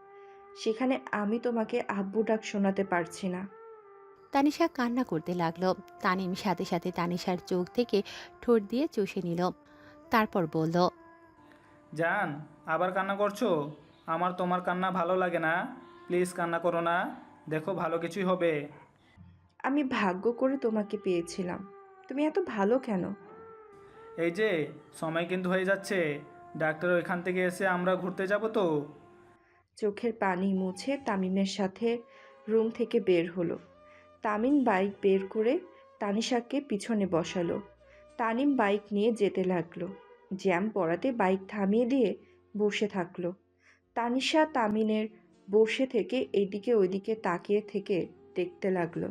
সেখানে আমি তোমাকে আব্বু ডাক শোনাতে পারছি না। তানিশা কান্না করতে লাগলো। তানিম সাথে সাথে তানিশার চোখ থেকে ঠোঁট দিয়ে চুষে নিল। তারপর বলল, জান, আবার কান্না করছো? আমার তোমার কান্না ভালো লাগে না। প্লিজ কান্না করো না, দেখো ভালো কিছুই হবে। আমি ভাগ্য করে তোমাকে পেয়েছিলাম, তুমি এত ভালো কেন? এই যে সময় কিন্তু হয়ে যাচ্ছে, ডাক্তার ওইখান থেকে এসে আমরা ঘুরতে যাব তো। চোখের পানি মুছে তামিমের সাথে রুম থেকে বের হলো। তামিম বাইক বের করে তানিশাকে পিছনে বসালো। তানিম বাইক নিয়ে যেতে লাগলো। জ্যাম পড়াতে বাইক থামিয়ে দিয়ে বসে থাকলো। তানিশা তামিনের বসে থেকে এদিকে ওইদিকে তাকিয়ে থেকে দেখতে লাগলো।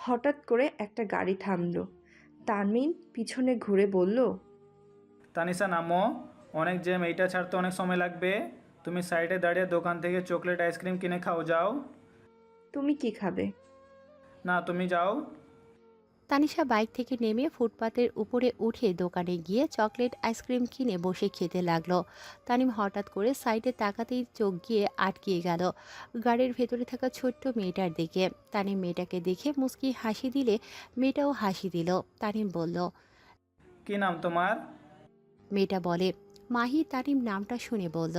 হঠাৎ করে একটা গাড়ি থামলো। তামিম পিছনে ঘুরে বলল, তানিশা নামো, অনেক জ্যাম, এইটা ছাড়তে অনেক সময় লাগবে। তুমি সাইডে দাঁড়িয়ে দোকান থেকে চকলেট আইসক্রিম কিনে খাও, যাও। তুমি কি খাবে? না, তুমি যাও। তানিশা বাইক থেকে নেমে ফুটপাতের উপরে উঠে দোকানে গিয়ে চকলেট আইসক্রিম কিনে বসে খেতে লাগলো। তানিম হঠাৎ করে সাইডে তাকাতেই চোখ গিয়ে আটকিয়ে গেল গাড়ির ভেতরে থাকা ছোট্ট মেয়েটার দিকে। তানিম মেয়েটাকে দেখে মুচকি হাসি দিলে মেয়েটাও হাসি দিল। তানিম বলল, কি নাম তোমার? মেয়েটা বলে, মাহি। তানিম নামটা শুনে বলল,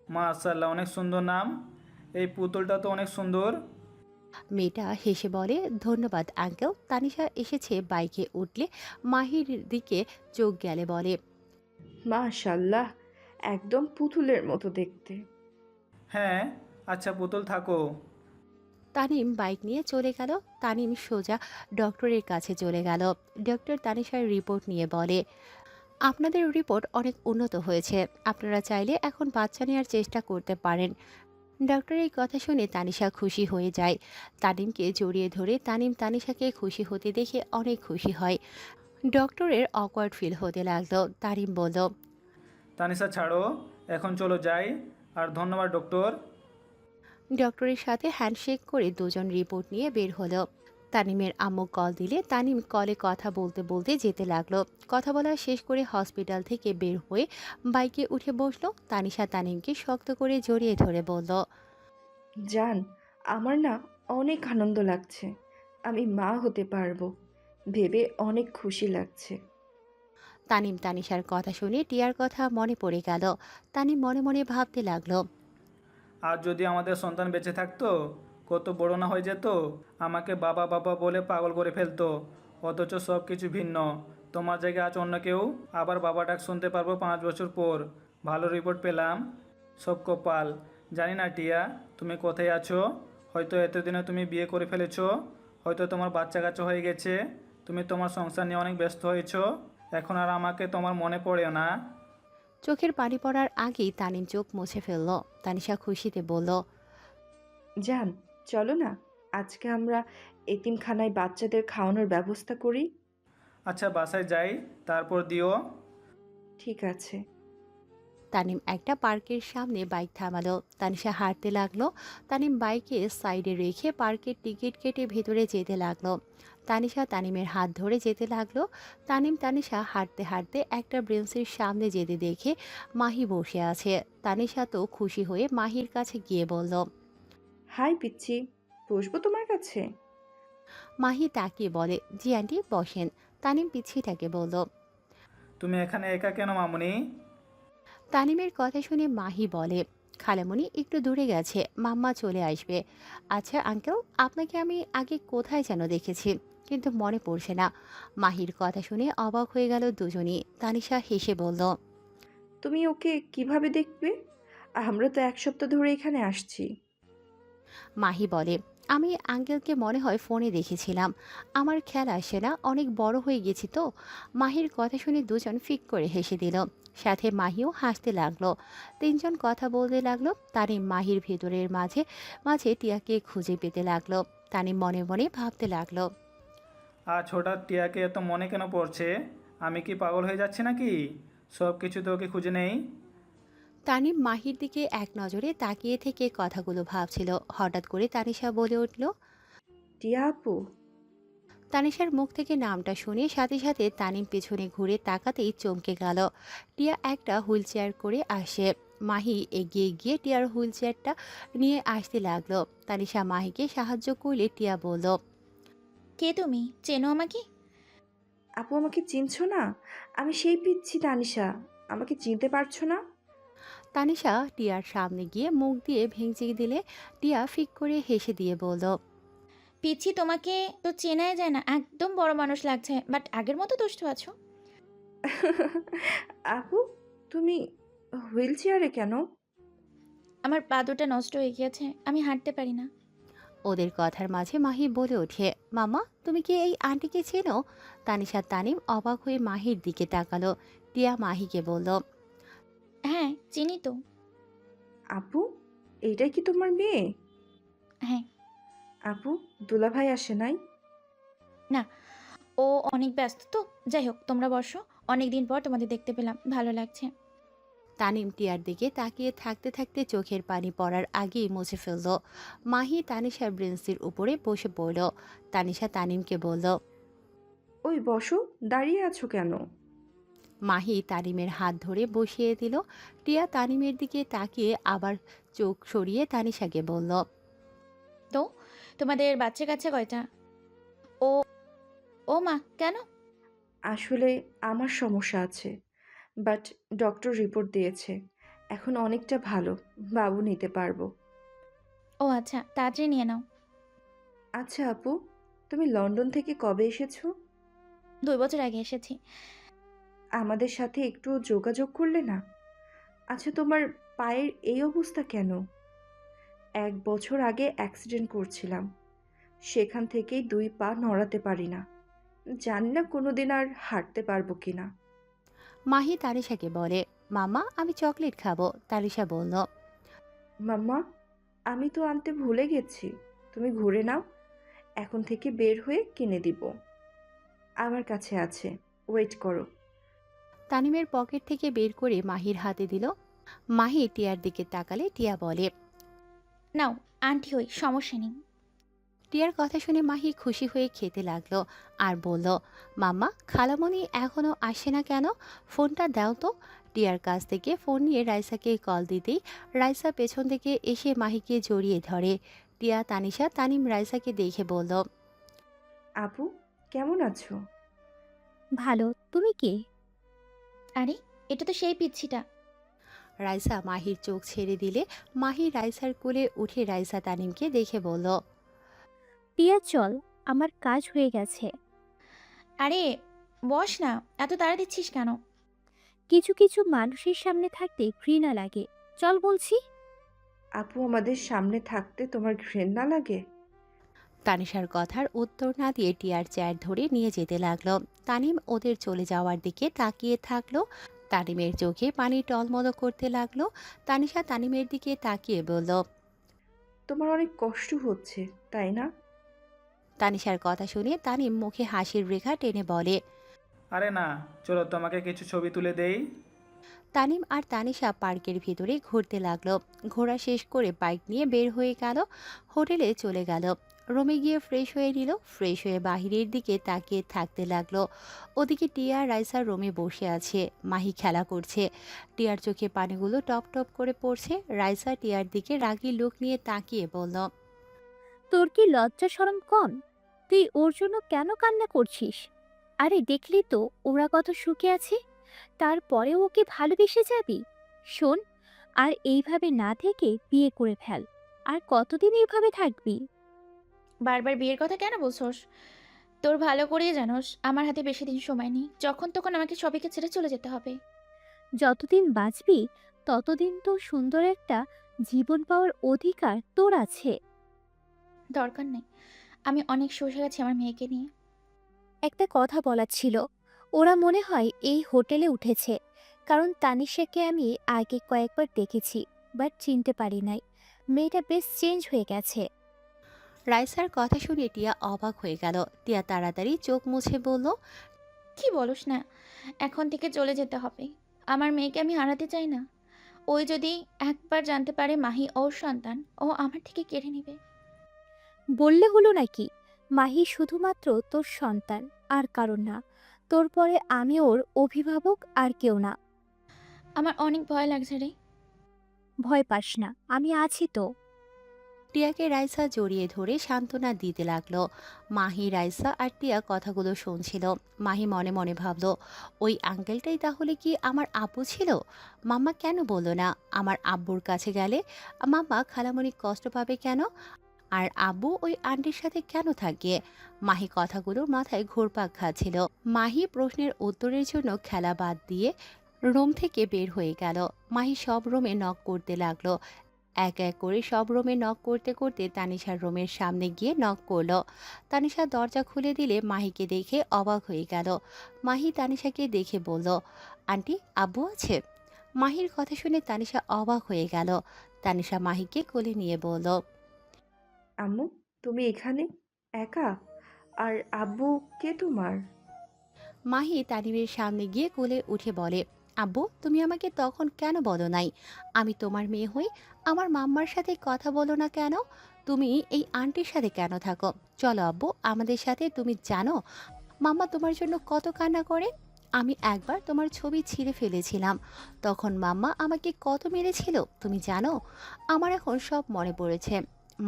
মাশাআল্লাহ, অনেক সুন্দর নাম। এই পুতুলটা তো অনেক সুন্দর। মেয়েটা হেসে বলে, ধন্যবাদ আঙ্কেল। তানিশা এসেছে বাইকে উঠলে মাহির দিকে চোখ গেলে বলে, মাশাল্লাহ, একদম পুতুলের মতো দেখতে। হ্যাঁ, আচ্ছা পুতুল থাকো। তানিম বাইক নিয়ে চলে গেল। তানিম সোজা ডক্টরের কাছে চলে গেল। ডক্টর তানিশার রিপোর্ট নিয়ে বলে, আপনাদের রিপোর্ট অনেক উন্নত হয়েছে, আপনারা চাইলে এখন বাচ্চা নেওয়ার চেষ্টা করতে পারেন। ডক্টরের কথা শুনে তানিশা খুশি হয়ে যায়। তানিমকে জড়িয়ে ধরে তানিম তানিশাকে খুশি হতে দেখে অনেক খুশি হয়। ডক্টরের অকওয়ার্ড ফিল হতে লাগলো। তানিম বলল, তানিশা ছাড়ো, এখন চলো যাই। আর ধন্যবাদ ডক্টর। ডক্টরের সাথে হ্যান্ডশেক করে দুজন রিপোর্ট নিয়ে বের হলো। তানিমের আম্মু কল দিলে তানিম কলে কথা বলতে বলতে যেতে লাগলো। কথা বলা শেষ করে হসপিটাল থেকে বের হয়ে বাইকে উঠে বসলো। তানিশা তানিমকে শক্ত করে জড়িয়ে ধরে বলল, জান, আমার না অনেক আনন্দ লাগছে। আমি মা হতে পারবো ভেবে অনেক খুশি লাগছে। তানিম তানিশার কথা শুনে টিয়ার কথা মনে পড়ে গেল। তানিম মনে মনে ভাবতে লাগলো, আর যদি আমাদের সন্তান বেঁচে থাকতো, কত বড় না হয়ে যেত, আমাকে বাবা বাবা বলে পাগল করে ফেলতো। অথচ সব কিছু ভিন্ন। তোমার জায়গায় আজ অন্য কেউ, আবার বাবা ডাক শুনতে পারবো 5 বছর পর। ভালো রিপোর্ট পেলাম, সব কপাল। জানি না টিয়া, তুমি কোথায় আছো। হয়তো এতদিনে তুমি বিয়ে করে ফেলেছো, হয়তো তোমার বাচ্চা কাচ্চা হয়ে গেছে, তুমি তোমার সংসার নিয়ে অনেক ব্যস্ত হয়েছো। এখন আর আমাকে তোমার মনে পড়ে না। চোখের পানি পড়ার আগেই তানিম চোখ মুছে ফেলল। তানিশা খুশিতে বলল, জান, চলো না আজকে আমরা এতিমখানায় বাচ্চাদের খাওয়ানোর ব্যবস্থা করি। আচ্ছা, বাসায় যাই, তারপর দিও। ঠিক আছে। তানিম একটা পার্কের সামনে বাইক থামালো। তানিশা হাঁটতে লাগলো। তানিম বাইকে সাইডে রেখে পার্কের টিকিট কেটে ভেতরে যেতে লাগলো। তানিশা তানিমের হাত ধরে যেতে লাগলো। তানিম তানিশা হাঁটতে হাঁটতে একটা ব্রেঞ্চের সামনে যেতে দেখে মাহি বসে আছে। তানিশা তো খুশি হয়ে মাহির কাছে গিয়ে বলল, হাই পিচ্ছি, বসবো তোমার কাছে? মাহি তাকিয়ে বলে, জি আন্টি বসেন। তানিম পিচ্ছিটাকে বলল। তুমি এখানে একা কেন মামুনি? তানিমের কথা শুনে মাহি বলে, খালামণি একটু দূরে গেছে, মাম্মা চলে আসবে। আচ্ছা আঙ্কেল, আপনাকে আমি আগে কোথায় যেন দেখেছি, কিন্তু মনে পড়ছে না। মাহির কথা শুনে অবাক হয়ে গেল দুজনই। তানিশা হেসে বলল, তুমি ওকে কিভাবে দেখবে? আমরা তো 1 সপ্তাহ ধরে এখানে আসছি। মাহি বলে, আমি আঙ্কেলকে মনে হয় ফোনে দেখেছিলাম, আমার খেয়াল আসে না, অনেক বড় হয়ে গেছি তো। মাহির কথা শুনে দুজন ফিক করে হেসে দিল। সাথে মাহিও হাসতে লাগলো। তিনজন কথা বলতে লাগলো। তানিম মাহির ভেতরের মাঝে মাঝে টিয়াকে খুঁজে পেতে লাগলো। তানিম মনে মনে ভাবতে লাগলো, আজ হঠাৎ টিয়াকে এত মনে কেন পড়ছে? আমি কি পাগল হয়ে যাচ্ছি নাকি? সব কিছু তো ওকে খুঁজে নেই। তানিম মাহির দিকে এক নজরে তাকিয়ে থেকে কথাগুলো ভাবছিল। হঠাৎ করে তানিশা বলে উঠল। টিয়া আপু। তানিশার মুখ থেকে নামটা শুনে সাথে সাথে তানিম পেছনে ঘুরে তাকাতেই চমকে গেল। টিয়া একটা হুইল চেয়ার করে আসে। মাহি এগিয়ে গিয়ে টিয়ার হুইল চেয়ারটা নিয়ে আসতে লাগলো। তানিশা মাহিকে সাহায্য করলে টিয়া বলল, কে তুমি, চেনো আমাকে? আপু, আমাকে চিনছো না? আমি সেই পিচ্ছি তানিশা। আমাকে চিনতে পারছো না? তানিশা টিয়ার সামনে গিয়ে মুখ দিয়ে ভেঙচি দিলে টিয়া ফিক করে হেসে দিয়ে বলল, পিচ্ছি, তোমাকে তো চেনাই যায় না, একদম বড় মানুষ লাগছে, বাট আগের মতো দুষ্টু আছো। আপু, তুমি হুইল চেয়ারে কেন? আমার পা দুটো নষ্ট হয়ে গিয়েছে, আমি হাঁটতে পারি না। ওদের কথার মাঝে মাহি বলে ওঠে, মামা তুমি কি এই আন্টিকে চেনো? তানিশা তানিম অবাক হয়ে মাহির দিকে তাকালো। টিয়া মাহিকে বলল, হ্যাঁ, চিনি তো। আপু, এইটা কি তোমার মেয়ে? হ্যাঁ। আপু, দুলাভাই আসে নাই? না, ও অনেক ব্যস্ত তো। যাই হোক, তোমরা বসো, অনেক দিন পর তোমাদের দেখতে পেলাম, ভালো লাগছে। তানিম টিয়ার দিকে তাকিয়ে থাকতে থাকতে চোখের পানি পড়ার আগেই মুছে ফেলল। মাহি তানিশার ব্রেঞ্চের উপরে বসে পড়ল। তানিশা তানিমকে বলল, ওই বসো, দাঁড়িয়ে আছো কেন? মাহি তানিমের হাত ধরে বসিয়ে দিল। টিয়া তানিমের দিকে তাকিয়ে আবার চোখ সরিয়ে তানিশাকে বলল, তো তোমাদের বাচ্চা কাচ্চা কয়টা? ও ও মা, কেন? আসলে আমার সমস্যা আছে, বাট ডক্টর রিপোর্ট দিয়েছে এখন অনেকটা ভালো, বাবু নিতে পারবো। ও আচ্ছা, তাড়াতাড়ি নিয়ে নাও। আচ্ছা আপু, তুমি লন্ডন থেকে কবে এসেছো? 2 বছর আগে এসেছি। আমাদের সাথে একটু যোগাযোগ করলে না? আচ্ছা, তোমার পায়ের এই অবস্থা কেন? 1 বছর আগে অ্যাক্সিডেন্ট করছিলাম, সেখান থেকেই 2 পা নড়াতে পারি না। জানি না কোনোদিন আর হাঁটতে পারবো কিনা। মাহি তানিশাকে বলে, মামা আমি চকলেট খাবো। তানিশা বলল, মাম্মা, আমি তো আনতে ভুলে গেছি, তুমি ঘুরে নাও, এখন থেকে বের হয়ে কিনে দিব। আমার কাছে আছে, ওয়েট করো। তানিমের পকেট থেকে বের করে মাহির হাতে দিল। মাহি টিয়ার দিকে তাকালে টিয়া বলে, নাও, আন্টি হই, সমস্যা নেই। টিয়ার কথা শুনে মাহি খুশি হয়ে খেতে লাগলো আর বলল, মাম্মা, খালামণি এখনো আসে না কেন? ফোনটা দাও তো। টিয়ার কাছ থেকে ফোন নিয়ে রাইসাকে কল দিতেই রাইসা পেছন থেকে এসে মাহিকে জড়িয়ে ধরে। টিয়া, তানিশা, তানিম রাইসাকে দেখে বলল, আপু, কেমন আছো? ভালো, তুমি কে? আরে, এটা তো সেই পিচ্ছিটা। রাইসা মাহির চোখ ছেড়ে দিলে মাহি রাইসার কোলে উঠে রাইসা তানিমকে দেখে বলল, টিয়া চল, আমার কাজ হয়ে গেছে। আরে বস না, এত তাড়া দিচ্ছিস কেন? কিছু কিছু মানুষের সামনে থাকতে ঘৃণা লাগে, চল বলছি। আপু, আমাদের সামনে থাকতে তোমার ঘৃণা লাগে? তানিশার কথার উত্তর না দিয়ে টিয়ার চেয়ার ধরে নিয়ে যেতে লাগলো। তানিম ওদের চলে যাওয়ার দিকে তাকিয়ে থাকলো। তানিমের চোখে পানি টলমল করতে লাগলো। তানিশা তানিমের দিকে তাকিয়ে বলল, তোমার অনেক কষ্ট হচ্ছে, তাই না? তানিশার কথা শুনে তানিম মুখে হাসির রেখা টেনে বলে, আরে না, চলো তোমাকে কিছু ছবি তুলে দেই। তানিম আর তানিশা পার্কের ভিতরে ঘুরতে লাগলো। ঘোরা শেষ করে বাইক নিয়ে বের হয়ে গেল। হোটেলে চলে গেল। রুমে গিয়ে ফ্রেশ হয়ে নিল। ফ্রেশ হয়ে বাহিরের দিকে তাকিয়ে থাকতে লাগলো। ওদিকে টিয়া রাইসার রুমে বসে আছে। মাহি খেলা করছে। টিয়ার চোখে পানিগুলো টপ টপ করে পড়ছে। রাইসা টিয়ার দিকে রাগী লোক নিয়ে তাকিয়ে বলল, তোর কি লজ্জা শরম কম? তুই ওর জন্য কেন কান্না করছিস? আরে দেখলি তো ওরা কত সুখে আছে, তারপরে ওকে ভালোবেসে যাবি? শোন, আর এইভাবে না থেকে বিয়ে করে ফেল। আর কতদিন এইভাবে থাকবি? বারবার বিয়ের কথা কেন বলছস? তোর ভালো করেই জানোস আমার হাতে বেশি দিন সময় নেই, যখন তখন আমাকে সবাইকে ছেড়ে চলে যেতে হবে। যতদিন বাঁচবি ততদিন তো সুন্দর একটা জীবন পাওয়ার অধিকার তোর আছে। দরকার নেই, আমি অনেক শুষে গেছি আমার মেয়েকে নিয়ে। একটা কথা বলার ছিল, ওরা মনে হয় এই হোটেলে উঠেছে, কারণ তানিশাকে আমি আগে কয়েকবার দেখেছি, বাট চিনতে পারি নাই। মেয়েটা বেশ চেঞ্জ হয়ে গেছে। রাইসার কথা শুনে টিয়া অবাক হয়ে গেল। টিয়া তাড়াতাড়ি চোখ মুছে বলল, কি বলস না, এখন থেকে চলে যেতে হবে। আমার মেয়েকে আমি হারাতে চাই না। ওই যদি একবার জানতে পারে মাহি ওর সন্তান, ও আমার থেকে কেড়ে নেবে। বললে হলো নাকি, মাহি শুধুমাত্র তোর সন্তান, আর কারণ না। তোর পরে আমি ওর অভিভাবক, আর কেউ না। আমার অনেক ভয় লাগছে রে। ভয় পাস না, আমি আছি তো। টিয়াকে রাইসা জড়িয়ে ধরে সান্ত্বনা দিতে লাগলো। মাহি, রাইসা আর টিয়া কথাগুলো শুনছিল। মাহি মনে মনে ভাবলো, ওই আঙ্কেলটাই তাহলে কি আমার আব্বু ছিল? মাম্মা কেন বললো না? আমার আব্বুর কাছে গেলে মাম্মা খালামণি কষ্ট পাবে কেন? আর আব্বু ওই আন্টির সাথে কেন থাকে? মাহি কথাগুলো মাথায় ঘুরপাক খাচ্ছিল। মাহি প্রশ্নের উত্তরের জন্য খেলা বাদ দিয়ে রুম থেকে বের হয়ে গেল। মাহি সব রুমে নক করতে লাগলো। এক এক করে সব রুমে নক করতে করতে তানিশার রুমের সামনে গিয়ে নক করলো। তানিশা দরজা খুলে দিলে মাহিকে দেখে অবাক হয়ে গেল। মাহি তানিশাকে দেখে বলল, আন্টি, আব্বু আছে? মাহির কথা শুনে তানিশা অবাক হয়ে গেল। তানিশা মাহিকে কোলে নিয়ে বলল, আম্মু, তুমি এখানে একা? আর আব্বু কে তোমার? মাহি তানিমের সামনে গিয়ে কোলে উঠে বলে, আব্বু, তুমি আমাকে তখন কেন বলো নাই? আমি তোমার মেয়ে হই, আমার মাম্মার সাথে কথা বলো না কেন? তুমি এই আন্টির সাথে কেন থাকো? চলো আব্বু, আমাদের সাথে। তুমি জানো মাম্মা তোমার জন্য কত কান্না করে? আমি একবার তোমার ছবি ছিঁড়ে ফেলেছিলাম, তখন মাম্মা আমাকে কত মেরেছিল তুমি জানো? আমার এখন সব মনে পড়েছে।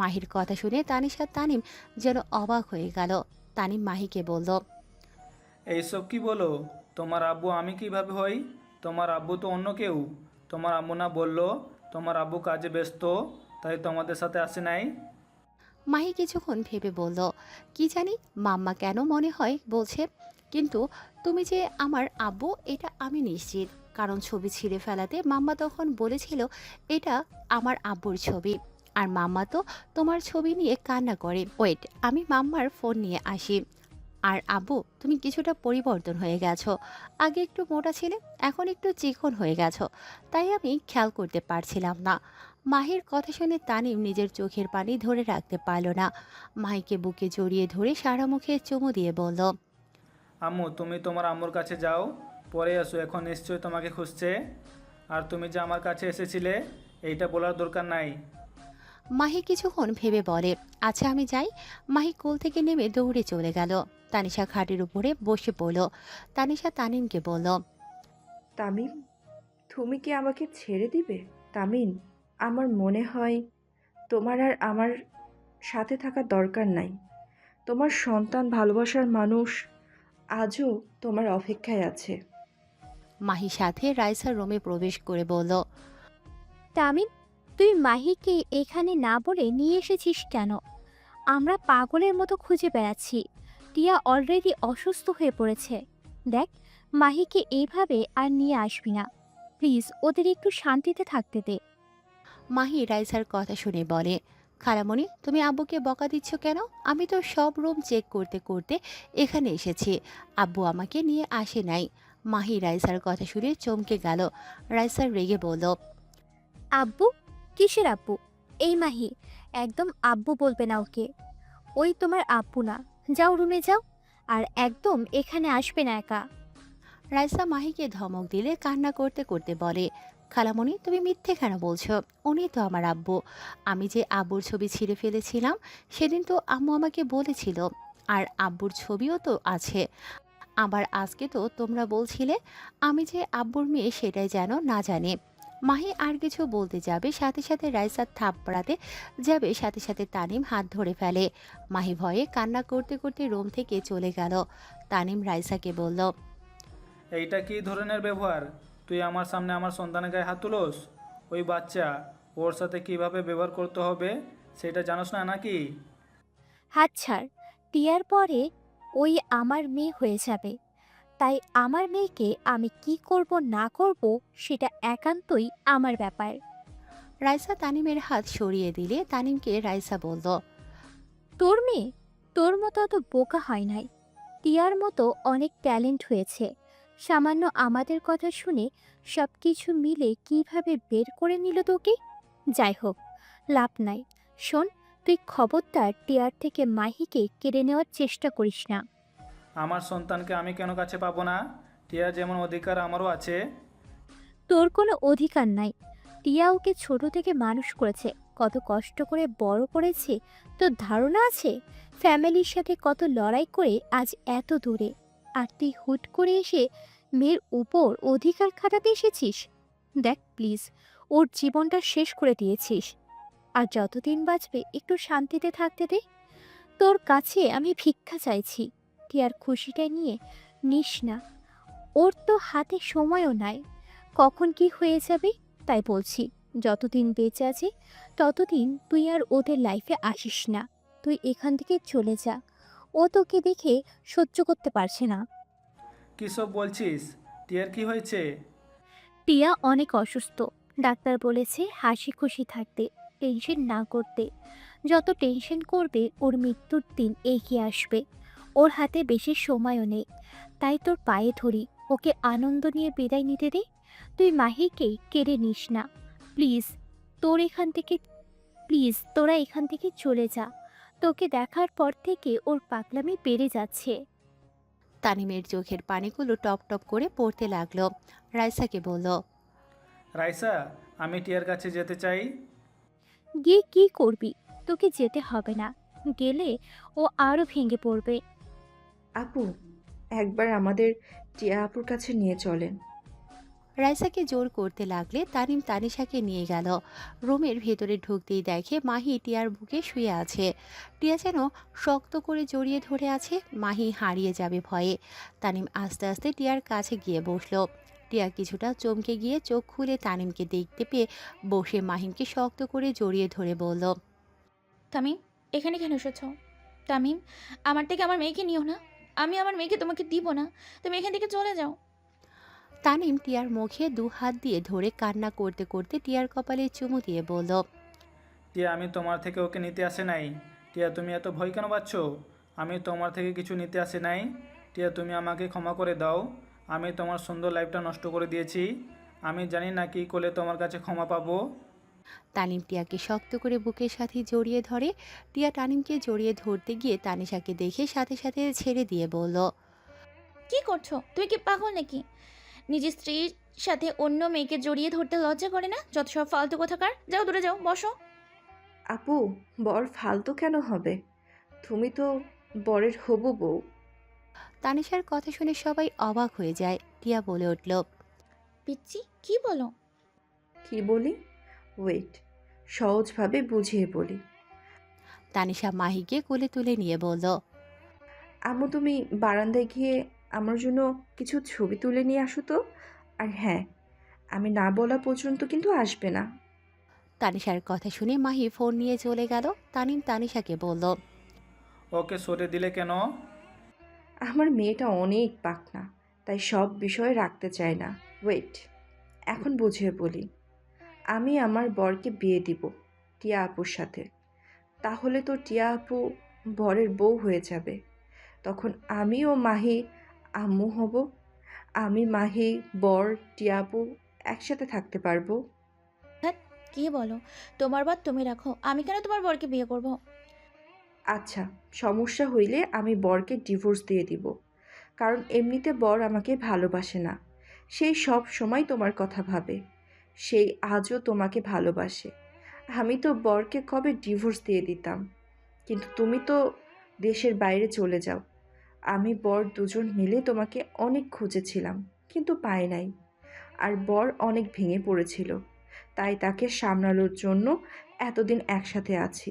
মাহির কথা শুনে তানিশা তানিম যেন অবাক হয়ে গেল। তানিম মাহিকে বলল, এইসব কি বলো? তোমার আব্বু আমি কিভাবে হই? তোমার আব্বু তো অন্য কেউ। তোমার আম্মু না বললো তোমার আব্বু কাজে ব্যস্ত, তাই তোমাদের সাথে আসে নাই? মাহি কিছুক্ষণ ভেবে বলল, কি জানি মাম্মা কেন মনে হয় বলছে, কিন্তু তুমি যে আমার আব্বু এটা আমি নিশ্চিত, কারণ ছবি ছিঁড়ে ফেলাতে মাম্মা তখন বলেছিল এটা আমার আব্বুর ছবি, আর মাম্মা তো তোমার ছবি নিয়ে কান্না করে। ওয়েট, আমি মাম্মার ফোন নিয়ে আসি। আর আব্বু, তুমি কিছুটা পরিবর্তন হয়ে গেছো। আগে একটু মোটা ছিলে, এখন একটু চিকন হয়ে গেছো, তাই আমি খেয়াল করতে পারছিলাম না। মাহির কথা শুনে তানিম নিজের চোখের পানি ধরে রাখতে পারল না। মাহিকে বুকে জড়িয়ে ধরে সারা মুখে চুমু দিয়ে বলল, আম্মু, তুমি তোমার আম্মুর কাছে যাও, পরে এসো, এখন নিশ্চয়ই তোমাকে খুঁজছে। আর তুমি যে আমার কাছে এসেছিলে এইটা বলার দরকার নাই। মাহি কিছুক্ষণ ভেবে বলে, আচ্ছা আমি যাই। মাহি কোল থেকে নেমে দৌড়ে চলে গেল। তানিশা খাটের উপরে বসে পড়ল। তানিশা তানিমকে বলল, তামিম, তুমি কি আমাকে ছেড়ে দিবে? তামিম, আমার মনে হয় তোমার আর আমার সাথে থাকার দরকার নাই। তোমার সন্তান, ভালোবাসার মানুষ আজও তোমার অপেক্ষায় আছে। মাহি সাথে রাইসার রুমে প্রবেশ করে বলল, তামিম, তুই মাহিকে এখানে না বলে নিয়ে এসেছিস কেন? আমরা পাগলের মতো খুঁজে বেড়াচ্ছি। টিয়া অলরেডি অসুস্থ হয়ে পড়েছে। দেখ, মাহিকে এইভাবে আর নিয়ে আসবি না। প্লিজ, ওদের একটু শান্তিতে থাকতে দে। মাহি রাইসার কথা শুনে বলে, খালামণি তুমি আব্বুকে বকা দিচ্ছ কেন? আমি তো সব রুম চেক করতে করতে এখানে এসেছি, আব্বু আমাকে নিয়ে আসে নাই। মাহি রাইসার কথা শুনে চমকে গেল। রাইসার রেগে বলল, আব্বু? কিসের আব্বু? এই মাহি, একদম আব্বু বলবে না ওকে। ওই তোমার আব্বু না। যাও রুমে যাও, আর একদম এখানে আসবে না একা। রাইসা মাহিকে ধমক দিলে কান্না করতে করতে বলে, খালামণি তুমি মিথ্যে কেন বলছো? উনি তো আমার আব্বু। আমি যে আব্বুর ছবি ছিঁড়ে ফেলেছিলাম সেদিন তো আম্মু আমাকে বলেছিল, আর আব্বুর ছবিও তো আছে। আবার আজকে তো তোমরা বলছিলে আমি যে আব্বুর মেয়ে সেটাই যেন না জানে। মাহি আর কিছু বলতে যাবে, সাথে সাথে রাইসা থাপ্পড়াতে যাবে, সাথে সাথে তানিম হাত ধরে ফেলে। মাহি ভয়ে কান্না করতে করতে রুম থেকে চলে গেল। তানিম রাইসাকে বলল, এইটা কি ধরনের ব্যবহার? তুই আমার সামনে আমার সন্তানের গায়ে হাত তুলোস? ওই বাচ্চা, ওর সাথে কিভাবে ব্যবহার করতে হবে সেটা জানোস না নাকি? হাত ছাড়। টিয়ার পরে ওই আমার মেয়ে হয়ে যাবে। তাই আমার মেয়েকে আমি কি করব না করব সেটা একান্তই আমার ব্যাপার। রাইসা তানিমের হাত সরিয়ে দিলে তানিমকে রাইসা বলল, তোর মেয়ে তোর মতো অত বোকা হয় নাই। টিয়ার মতো অনেক ট্যালেন্ট হয়েছে। সামান্য আমাদের কথা শুনে সব কিছু মিলে কিভাবে বের করে নিল তোকে। যাই হোক, লাভ নাই। শোন, তুই খবরদার টিয়ার থেকে মাহিকে কেড়ে নেওয়ার চেষ্টা করিস না। আমার সন্তানকে আমি কেন কাছে পাবো না? টিয়ার যেমন অধিকার আমারও আছে। তোর কোনো অধিকার নাই। টিয়া ওকে ছোট থেকে মানুষ করেছে, কত কষ্ট করে বড় করেছে তোর ধারণা আছে? ফ্যামিলির সাথে কত লড়াই করে আজ এত দূরে, আর তুই হুট করে এসে মেয়ের উপর অধিকার খাটাতে এসেছিস। দেখ প্লিজ, ওর জীবনটা শেষ করে দিয়েছিস। আর যতদিন বাঁচবে একটু শান্তিতে থাকতে দে। তোর কাছে আমি ভিক্ষা চাইছি, টিয়ার খুশিটা নিয়ে নিস না। ওর তো হাতে সময়ও নাই, কখন কি হয়ে যাবে। তাই বলছি, যতদিন বেঁচে আছে ততদিন তুই আর ওদের লাইফে আসিস না। তুই এখান থেকে চলে যা। ও তোকে দেখে সহ্য করতে পারছে না। কী সব বলছিস? টিয়ার কি হয়েছে? টিয়া অনেক অসুস্থ। ডাক্তার বলেছে হাসি খুশি থাকতে, টেনশন না করতে। যত টেনশন করবে ওর মৃত্যুর দিন এগিয়ে আসবে। ওর হাতে বেশি সময়ও নেই। তাই তোর পায়ে ধরি, ওকে আনন্দ নিয়ে বিদায় নিতে দে। তুই মাহিকে কেড়ে নিস না প্লিজ। তোর এখান থেকে প্লিজ, তোরা এখান থেকে চলে যা। তোকে দেখার পর থেকে ওর পাগলামি বেড়ে যাচ্ছে। তানিমের চোখের পানিগুলো টপ টপ করে পড়তে লাগলো। রাইসাকে বলল, রাইসা, আমি টিয়ার কাছে যেতে চাই। গিয়ে কি করবি? তোকে যেতে হবে না। গেলে ও আরো ভেঙে পড়বে। আপু, একবার আমাদের টিয়া আপুর কাছে নিয়ে চলেন। রাইসাকে জোর করতে লাগলে তানিম তানিশাকে নিয়ে গেল। রুমের ভেতরে ঢুকতেই দেখে মাহি টিয়ার বুকে শুয়ে আছে। টিয়া যেন শক্ত করে জড়িয়ে ধরে আছে। মাহি হারিয়ে যাবে ভয়ে। তানিম আস্তে আস্তে টিয়ার কাছে গিয়ে বসলো। টিয়া কিছুটা চমকে গিয়ে চোখ খুলে তানিমকে দেখতে পেয়ে বসে মাহিমকে শক্ত করে জড়িয়ে ধরে বলল, তামিম, এখানে কেন এসেছ? তামিম, আমার থেকে আমার মেয়েকে নিও না। আমি আমার মেয়েকে তোমাকে দিব না। তুমি এখান থেকে চলে যাও। তানিম টিয়ার মুখে দু হাত দিয়ে ধরে কান্না করতে করতে টিয়ার কপালে চুমু দিয়ে বলল, টিয়া, আমি তোমার থেকে ওকে নিতে আসে নাই। টিয়া, তুমি এত ভয় কেন পাচ্ছ? আমি তোমার থেকে কিছু নিতে আসে নাই। টিয়া, তুমি আমাকে ক্ষমা করে দাও। আমি তোমার সুন্দর লাইফটা নষ্ট করে দিয়েছি। আমি জানি না কী করলে তোমার কাছে ক্ষমা পাবো। তানিম টিয়াকে শক্ত করে বুকের সাথে জড়িয়ে ধরে। টিয়া তানিমকে জড়িয়ে ধরতে গিয়ে তানিশাকে দেখে সাথে সাথে ছেড়ে দিয়ে বলল, কি করছো? তুমি কি পাগল নাকি? নিজের স্ত্রীর সাথে অন্য মেয়েকে জড়িয়ে ধরতে লজ্জা করে না? যত সব ফালতু কোথাকার। যাও, দূরে যাও, বসো। আপু, বর ফালতু কেন হবে? তুমি তো বরের হবু বউ। তানিশার কথা শুনে সবাই অবাক হয়ে যায়। টিয়া বলে উঠল, পিচ্ছি কি বলো? কি বলি? ওয়েট, সহজভাবে বুঝিয়ে বলি। তানিশা মাহিকে কোলে তুলে নিয়ে বলল, আম্মু, তুমি বারান্দায় গিয়ে আমার জন্য কিছু ছবি তুলে নিয়ে আসো তো। আর হ্যাঁ, আমি না বলা পর্যন্ত কিন্তু আসবে না। তানিশার কথা শুনে মাহি ফোন নিয়ে চলে গেল। তানিম তানিশাকে বলল, ওকে সরে দিলে কেন? আমার মেয়েটা অনেক পাকনা, তাই সব বিষয় রাখতে চায় না। ওয়েট, এখন বুঝিয়ে বলি। আমি আমার বরকে বিয়ে দিব টিয়া আপুর সাথে। তাহলে তো টিয়া আপু বরের বউ হয়ে যাবে। তখন আমি ও মাহি আম্মু হব। আমি, মাহি, বর, টিয়া আপু একসাথে থাকতে পারবো। হ্যাঁ, কি বলো? তোমার বর তুমি রাখো, আমি কেন তোমার বরকে বিয়ে করব? আচ্ছা, সমস্যা হইলে আমি বরকে ডিভোর্স দিয়ে দিব। কারণ এমনিতে বর আমাকে ভালোবাসে না। সেই সব সময় তোমার কথা ভাবে। সেই আজও তোমাকে ভালোবাসে। আমি তো বরকে কবে ডিভোর্স দিয়ে দিতাম। কিন্তু তুমি তো দেশের বাইরে চলে যাও। আমি বর দুজন মিলে তোমাকে অনেক খুঁজেছিলাম, কিন্তু পাই নাই। আর বর অনেক ভেঙে পড়েছিল, তাই তাকে সামলানোর জন্য এতদিন একসাথে আছি।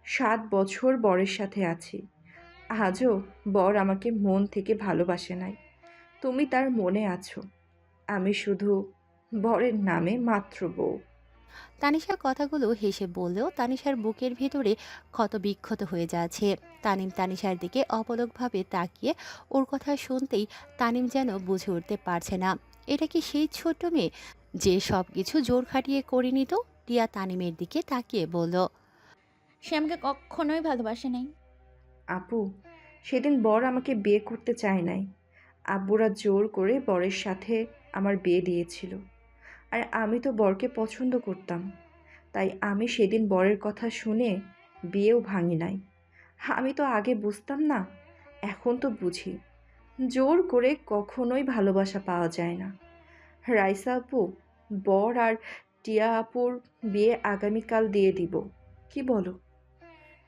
7 বছর বরের সাথে আছি। আজও বর আমাকে মন থেকে ভালোবাসে নাই। তুমি তার মনে আছো। আমি শুধু বরের নামে মাত্র বউ। তানিশা কথাগুলো হেসে বললেও তানিশার বুকের ভেতরে ক্ষত বিক্ষত হয়ে যাচ্ছে। তানিম তানিশার দিকে অপলকভাবে তাকিয়ে ওর কথা শুনতেই তানিম যেন বুঝে উঠতে পারছে না এটা কি সেই ছোট্ট মেয়ে যে সব কিছু জোর খাটিয়ে করে নিত। টিয়া তানিমের দিকে তাকিয়ে বলল, সে আমাকে কখনোই ভালোবাসে নাই। আপু, সেদিন বর আমাকে বিয়ে করতে চায় নাই। আব্বুরা জোর করে বরের সাথে আমার বিয়ে দিয়েছিল। আর আমি তো বরকে পছন্দ করতাম, তাই আমি সেদিন বরের কথা শুনে বিয়েও ভাঙি নাই। আমি তো আগে বুঝতাম না, এখন তো বুঝি। জোর করে কখনোই ভালোবাসা পাওয়া যায় না। রাইসা আপু, বর আর টিয়া আপুর বিয়ে আগামীকাল দিয়ে দিব। কি বলো?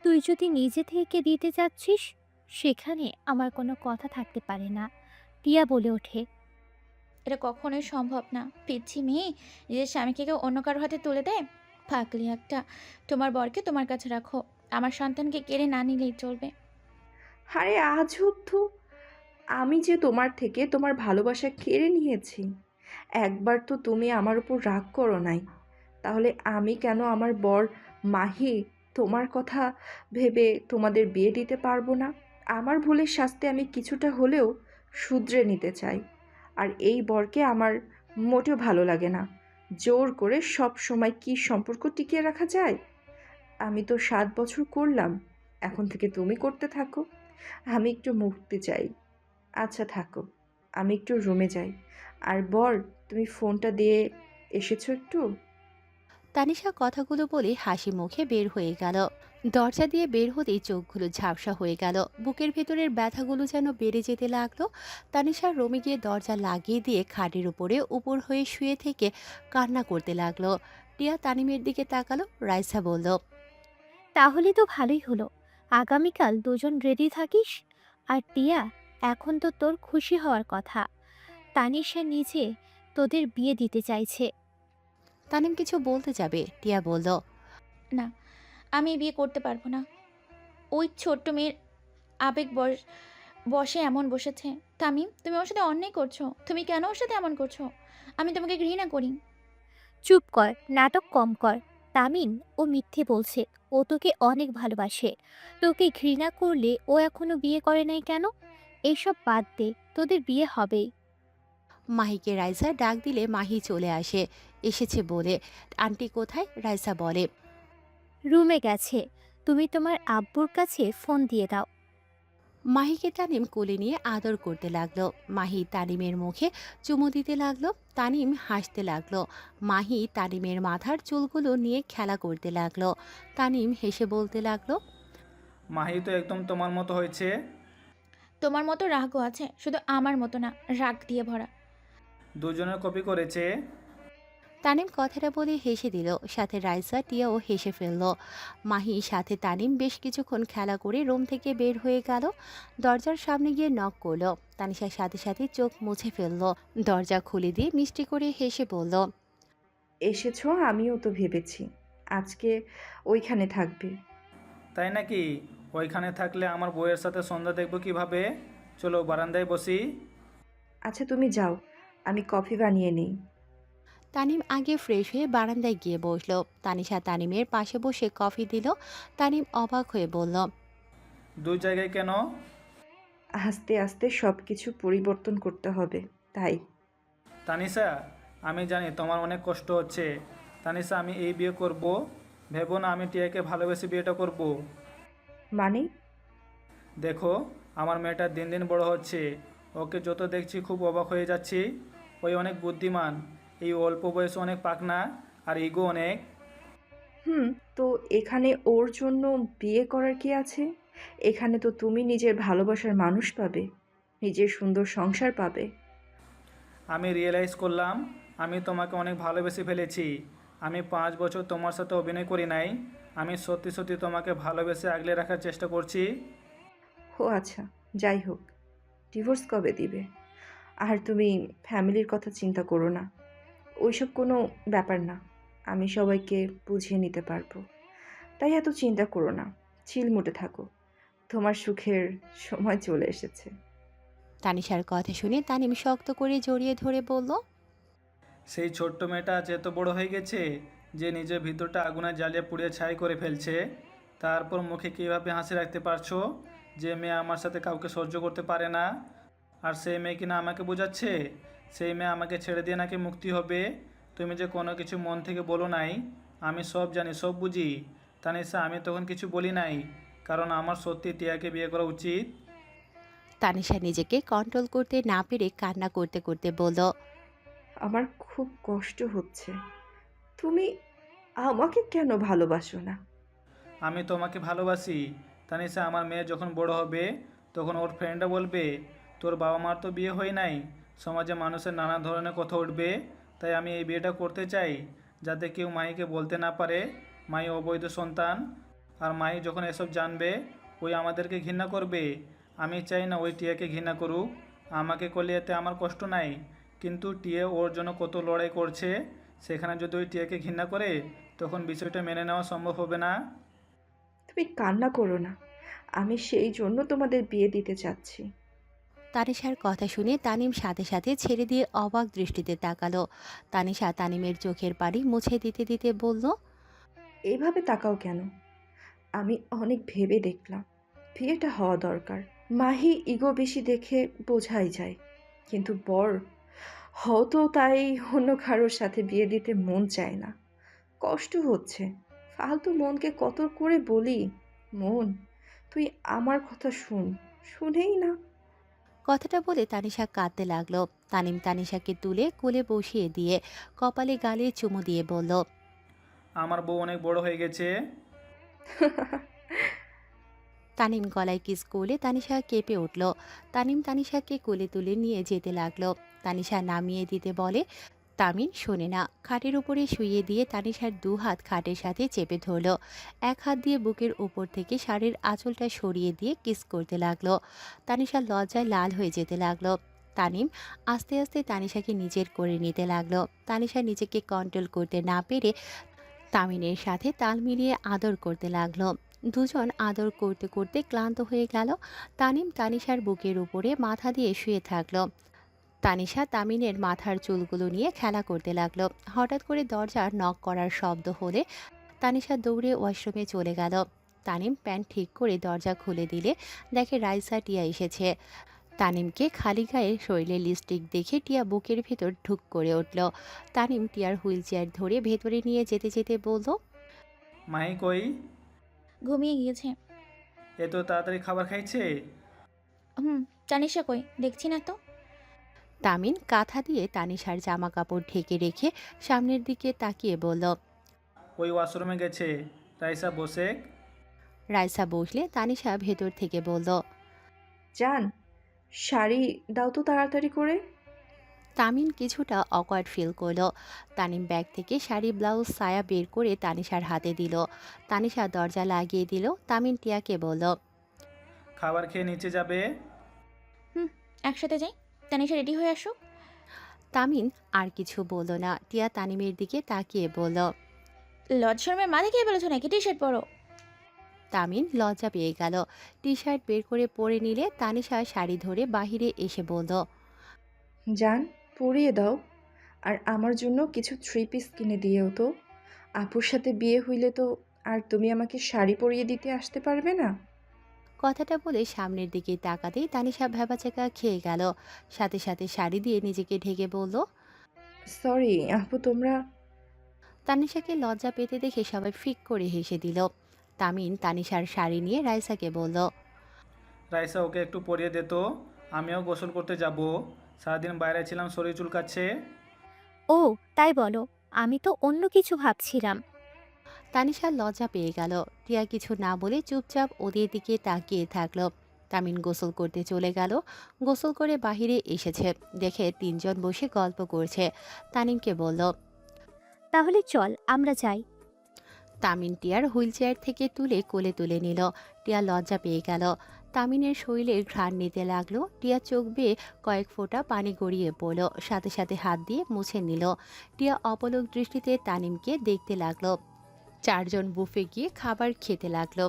তুই যদি নিজে থেকে দিতে চাচ্ছিস, সেখানে আমার কোনো কথা থাকতে পারে না। টিয়া বলে ওঠে। এটা কখনোই সম্ভব না। পিচ্ছি মেয়ে নিজের স্বামীকে কেউ অন্য কারোর হাতে তুলে দেয়? পাগলি একটা। তোমার বরকে তোমার কাছে রাখো, আমার সন্তানকে কেড়ে না নিলেই চলবে। আরে আজব তো! আমি যে তোমার থেকে তোমার ভালোবাসা কেড়ে নিয়েছি। একবার তো তুমি আমার উপর রাগ করো নাই। তাহলে আমি কেন আমার বর মাহি তোমার কথা ভেবে তোমাদের বিয়ে দিতে পারবো না? আমার ভুলের শাস্তি আমি কিছুটা হলেও শুধরে নিতে চাই। আর এই বরকে আমার মোটেও ভালো লাগে না। জোর করে সব সময় কি সম্পর্ক টিকিয়ে রাখা যায়? আমি তো 7 বছর করলাম, এখন থেকে তুমি করতে থাকো। আমি একটু মুক্তি চাই। আচ্ছা থাকো, আমি একটু রুমে যাই। আর বর, তুমি ফোনটা দিয়ে এসেছো একটু? তানিশা কথাগুলো বলে হাসি মুখে বের হয়ে গেল। দরজা দিয়ে বের হতেই চোখগুলো ঝাপসা হয়ে গেল। বুকের ভেতরের ব্যথাগুলো যেন বেড়ে যেতে লাগলো। তানিশা রুমে গিয়ে দরজা লাগিয়ে দিয়ে খাটের উপরে উপর হয়ে শুয়ে থেকে কান্না করতে লাগলো। টিয়া তানিমের দিকে তাকালো। রাইসা বলল, তাহলে তো ভালোই হলো। আগামীকাল দুজন রেডি থাকিস। আর টিয়া, এখন তো তোর খুশি হওয়ার কথা। তানিশা নিজে তোদের বিয়ে দিতে চাইছে। তানিম কিছু বলতে যাবে, টিয়া বলল, না, আমি এই বিয়ে করতে পারবো না। ওই ছোট্ট মেয়ের আবেগ বসে এমন বসেছে। তামিম, তুমি ওর সাথে অন্যায় করছো। তুমি কেন ওর সাথে এমন করছো? আমি তোমাকে ঘৃণা করি। চুপ কর, নাটক কম কর। তামিন, ও মিথ্যে বলছে। ও তোকে অনেক ভালোবাসে। তোকে ঘৃণা করলে ও এখনো বিয়ে করে নাই কেন? এইসব বাদ দে, তোদের বিয়ে হবেই। মাহিকে রাইসা ডাক দিলে মাহি চলে আসে। এসেছে বলে, আন্টি কোথায়? রাইসা বলে, রুমে গেছে। তুমি তোমার আব্বুর কাছে ফোন দিয়ে দাও। মাহিকে তানিম কোলে নিয়ে আদর করতে লাগলো। মাহি তানিমের মুখে চুমু দিতে লাগলো। তানিম হাসতে লাগলো। মাহি তানিমের মাথার চুলগুলো নিয়ে খেলা করতে লাগলো। তানিম হেসে বলতে লাগলো, মাহি তো একদম তোমার মতো হয়েছে। তোমার মতো রাগও আছে, শুধু আমার মতো না, রাগ দিয়ে ভরা। দুজনের কপি করেছে। তানিম কথাটা বলে হেসে দিল, সাথে রাইসা টিয়াও হেসে ফেলল। মাহি সাথে তানিম বেশ কিছুক্ষণ খেলা করে রুম থেকে বের হয়ে গেল। দরজার সামনে গিয়ে নক করলো। তানিশার সাথে সাথে চোখ মুছে ফেলল। দরজা খুলে দিয়ে মিষ্টি করে হেসে বলল, এসেছো, আমিও তো ভেবেছি আজকে ওইখানে থাকবে। তাই নাকি? ওইখানে থাকলে আমার বউয়ের সাথে সন্ধ্যা দেখবো কিভাবে? চলো বারান্দায় বসি। আচ্ছা তুমি যাও, আমি কফি বানিয়ে নিই। তানিম আগে ফ্রেশ হয়ে বারান্দায় গিয়ে বসলো। তানিশা তানিমের পাশে বসে কফি দিল। তানিম অবাক হয়ে বলল, দুই জায়গায় কেন? আস্তে আস্তে সব কিছু পরিবর্তন করতে হবে, তাই। তানিশা, আমি জানি তোমার অনেক কষ্ট হচ্ছে। তানিশা, আমি এই বিয়ে করব। ভেবো না আমি টিয়াকে ভালোবেসে বিয়েটা করব। মানে? দেখো, আমার মেয়েটা দিন দিন বড় হচ্ছে। ওকে যত দেখছি খুব অবাক হয়ে যাচ্ছি। ওই অনেক বুদ্ধিমান, এই অল্প বয়সে অনেক পাকনা, আর ইগো অনেক। হুম, তো এখানে ওর জন্য বিয়ে করার কি আছে? এখানে তো তুমি নিজের ভালোবাসার মানুষ পাবে, নিজের সুন্দর সংসার পাবে। আমি রিয়েলাইজ করলাম আমি তোমাকে অনেক ভালোবেসে ফেলেছি। আমি 5 বছর তোমার সাথে অভিনয় করি নাই। আমি সত্যি সত্যি তোমাকে ভালোবেসে আগলে রাখার চেষ্টা করছি। ও আচ্ছা, যাই হোক, ডিভোর্স কবে দিবে? আর তুমি ফ্যামিলির কথা চিন্তা করো না, ওইসব কোনো ব্যাপার না। আমি সবাইকে বুঝিয়ে নিতে পারবো, তাই এত চিন্তা করো না। চিলমুটে থাকো, তোমার সুখের সময় চলে এসেছে। তানিশার কথা শুনে তানিম শক্ত করে জড়িয়ে ধরে বলল, সেই ছোট্ট মেয়েটা আজ এত বড় হয়ে গেছে যে নিজের ভিতরটা আগুনে জ্বালিয়ে পুড়িয়ে ছাই করে ফেলছে। তারপর মুখে কীভাবে হাসি রাখতে পারছো? যে মেয়ে আমার সাথে কাউকে সহ্য করতে পারে না, আর সেই মেয়ে কিনা আমাকে বোঝাচ্ছে সেই মেয়ে আমাকে ছেড়ে দিয়ে নাকি মুক্তি হবে। তুমি যে কোনো কিছু মন থেকে বলো নাই, আমি সব জানি, সব বুঝি। তানিশা, আমি তখন কিছু বলি নাই, কারণ আমার সত্যি টিয়াকে বিয়ে করা উচিত। তানিশা নিজেকে কন্ট্রোল করতে না পেরে কান্না করতে করতে বলল, আমার খুব কষ্ট হচ্ছে। তুমি আমাকে কেন ভালোবাসো না? আমি তোমাকে ভালোবাসি। তানিশা, আমার মেয়ে যখন বড় হবে তখন ওর ফ্রেন্ডরা বলবে তোর বাবা মার তো বিয়ে হয় নাই, সমাজে মানুষের নানা ধরনের কথা উঠবে। তাই আমি এই বিয়েটা করতে চাই, যাতে কেউ মাইকে বলতে না পারে মাই অবৈধ সন্তান। আর মাই যখন এসব জানবে ওই আমাদেরকে ঘৃণা করবে। আমি চাই না ওই টিয়াকে ঘৃণা করুক। আমাকে করলে এতে আমার কষ্ট নাই, কিন্তু টিয়ে ওর জন্য কত লড়াই করছে। সেখানে যদি ওই টিয়াকে ঘৃণা করে তখন বিষয়টা মেনে নেওয়া সম্ভব হবে না। তুমি কান্না করো না, আমি সেই জন্য তোমাদের বিয়ে দিতে চাচ্ছি। তানিশার কথা শুনে তানিম সাথে সাথে ছেড়ে দিয়ে অবাক দৃষ্টিতে তাকালো। তানিশা তানিমের চোখের পানি মুছে দিতে দিতে বলল, এইভাবে তাকাও কেন? আমি অনেক ভেবে দেখলাম বিয়েটা হওয়া দরকার। মাহি ইগো বেশি দেখে বোঝাই যায়, কিন্তু বর হয়তো তাই অন্য কারোর সাথে বিয়ে দিতে মন চায় না। কষ্ট হচ্ছে, ফালতু মনকে কত করে বলি, মন তুই আমার কথা শুন, শুনেই না। কথাটা বলে তানিশা কাঁদতে লাগলো। তানিম তানিশাকে তুলে কোলে বসিয়ে দিয়ে কপালে গালে চুমু দিয়ে বলল, আমার বউ অনেক বড় হয়ে গেছে। তানিম গলায় কিস করলে তানিশা কেঁপে উঠল। তানিম তানিশাকে কোলে তুলে নিয়ে যেতে লাগলো। তানিশা নামিয়ে দিতে বলে, তামিন শোনে না। খাটের উপরে শুইয়ে দিয়ে তানিশার দু হাত খাটের সাথে চেপে ধরল। এক হাত দিয়ে বুকের উপর থেকে শাড়ির আঁচলটা সরিয়ে দিয়ে কিস করতে লাগলো। তানিশা লজ্জায় লাল হয়ে যেতে লাগলো। তানিম আস্তে আস্তে তানিশাকে নিজের করে নিতে লাগলো। তানিশা নিজেকে কন্ট্রোল করতে না পেরে তামিনের সাথে তাল মিলিয়ে আদর করতে লাগলো। দুজন আদর করতে করতে ক্লান্ত হয়ে গেল। তানিম তানিশার বুকের উপরে মাথা দিয়ে শুয়ে থাকলো। তানিশা তামিনের মাথার চুলগুলো নিয়ে খেলা করতে লাগলো। হঠাৎ করে দরজার নক করার শব্দ হলে তানিশা দৌড়ে ওয়াশরুমে চলে গেল। তানিম প্যান্ট ঠিক করে দরজা খুলে দিলে দেখে রাইসা টিয়া এসেছে। তানিমকে খালি গায়ে শরীরে লিপস্টিক দেখে টিয়া বুকের ভেতর ঢুক করে উঠল। তানিম টিয়ার হুইল চেয়ার ধরে ভেতরে নিয়ে যেতে যেতে বলল, মাহি কই? ঘুমিয়ে গিয়েছে। এত তাড়াতাড়ি খাবার খাইছে? হুম, তানিশা কই দেখছি না তো। তামিন কাঁথা দিয়ে তানিশার জামা কাপড় ঢেকে রেখে সামনের দিকে তাকিয়ে বলল, ওই ওয়াশরুমে গেছে। রাইসা বসে। রাইসা বসলে তানিশা ভেতর থেকে বলল, জান, শাড়ি দাও তো তাড়াতাড়ি করে। তামিন কিছুটা অকওয়ার্ড ফিল করলো। তানিম ব্যাগ থেকে শাড়ি ব্লাউজ সায়া বের করে তানিশার হাতে দিল। তানিশা দরজা লাগিয়ে দিল। তামিন টিয়াকে বলল, খাবার খেয়ে নিচে যাবে? হুম, একসাথে যাই। তানিশা রেডি হয়ে আসো। তামিন আর কিছু বলল না। টিয়া তানিমের দিকে তাকিয়ে বলল। লজ শর্মের মাথা খেয়ে ফেলেছো নাকি? টি শার্ট পরো। তামিন লজ্জা পেয়ে গেল। টি শার্ট বের করে পরে নিলে তানিশা শাড়ি ধরে বাহিরে এসে বলল, যান, পরিয়ে দাও। আর আমার জন্য কিছু থ্রি পিস কিনে দিয়েও তো। আপুর সাথে বিয়ে হইলে তো আর তুমি আমাকে শাড়ি পরিয়ে দিতে আসতে পারবে না। কথাটা বলে সামনের দিকে তাকাতেই তানিশা ভ্যাবাচাকা খেয়ে গেল। সাথে সাথে শাড়ি দিয়ে নিজেকে ঢেকে বলল। সরি আপু, তোমরা। তানিশাকে লজ্জা পেতে দেখে সবাই ফিক করে হেসে দিল। তামিন তানিশার শাড়ি নিয়ে রাইসাকে বলল, রাইসা, ওকে একটু পরিয়ে দে তো, আমিও গোসল করতে যাব। সারাদিন বাইরে ছিলাম, শরীর চুলকাচ্ছে। ও, তাই বলো। আমি তো অন্য কিছু ভাবছিলাম। তানিশা লজ্জা পেয়ে গেল। টিয়া কিছু না বলে চুপচাপ ওদের দিকে তাকিয়ে থাকলো। তামিন গোসল করতে চলে গেল। গোসল করে বাহিরে এসেছে দেখে তিনজন বসে গল্প করছে। তানিমকে বলল। তাহলে চল আমরা যাই। তামিন টিয়ার হুইল চেয়ার থেকে তুলে কোলে তুলে নিল। টিয়া লজ্জা পেয়ে গেল। তামিনের শরীরে ঘ্রাণ নিতে লাগলো। টিয়া চোখ বেয়ে কয়েক ফোঁটা পানি গড়িয়ে পড়ল। সাথে সাথে হাত দিয়ে মুছে নিল। টিয়া অপলক দৃষ্টিতে তানিমকে দেখতে লাগলো। চারজন বুফে গিয়ে খাবার খেতে লাগলো।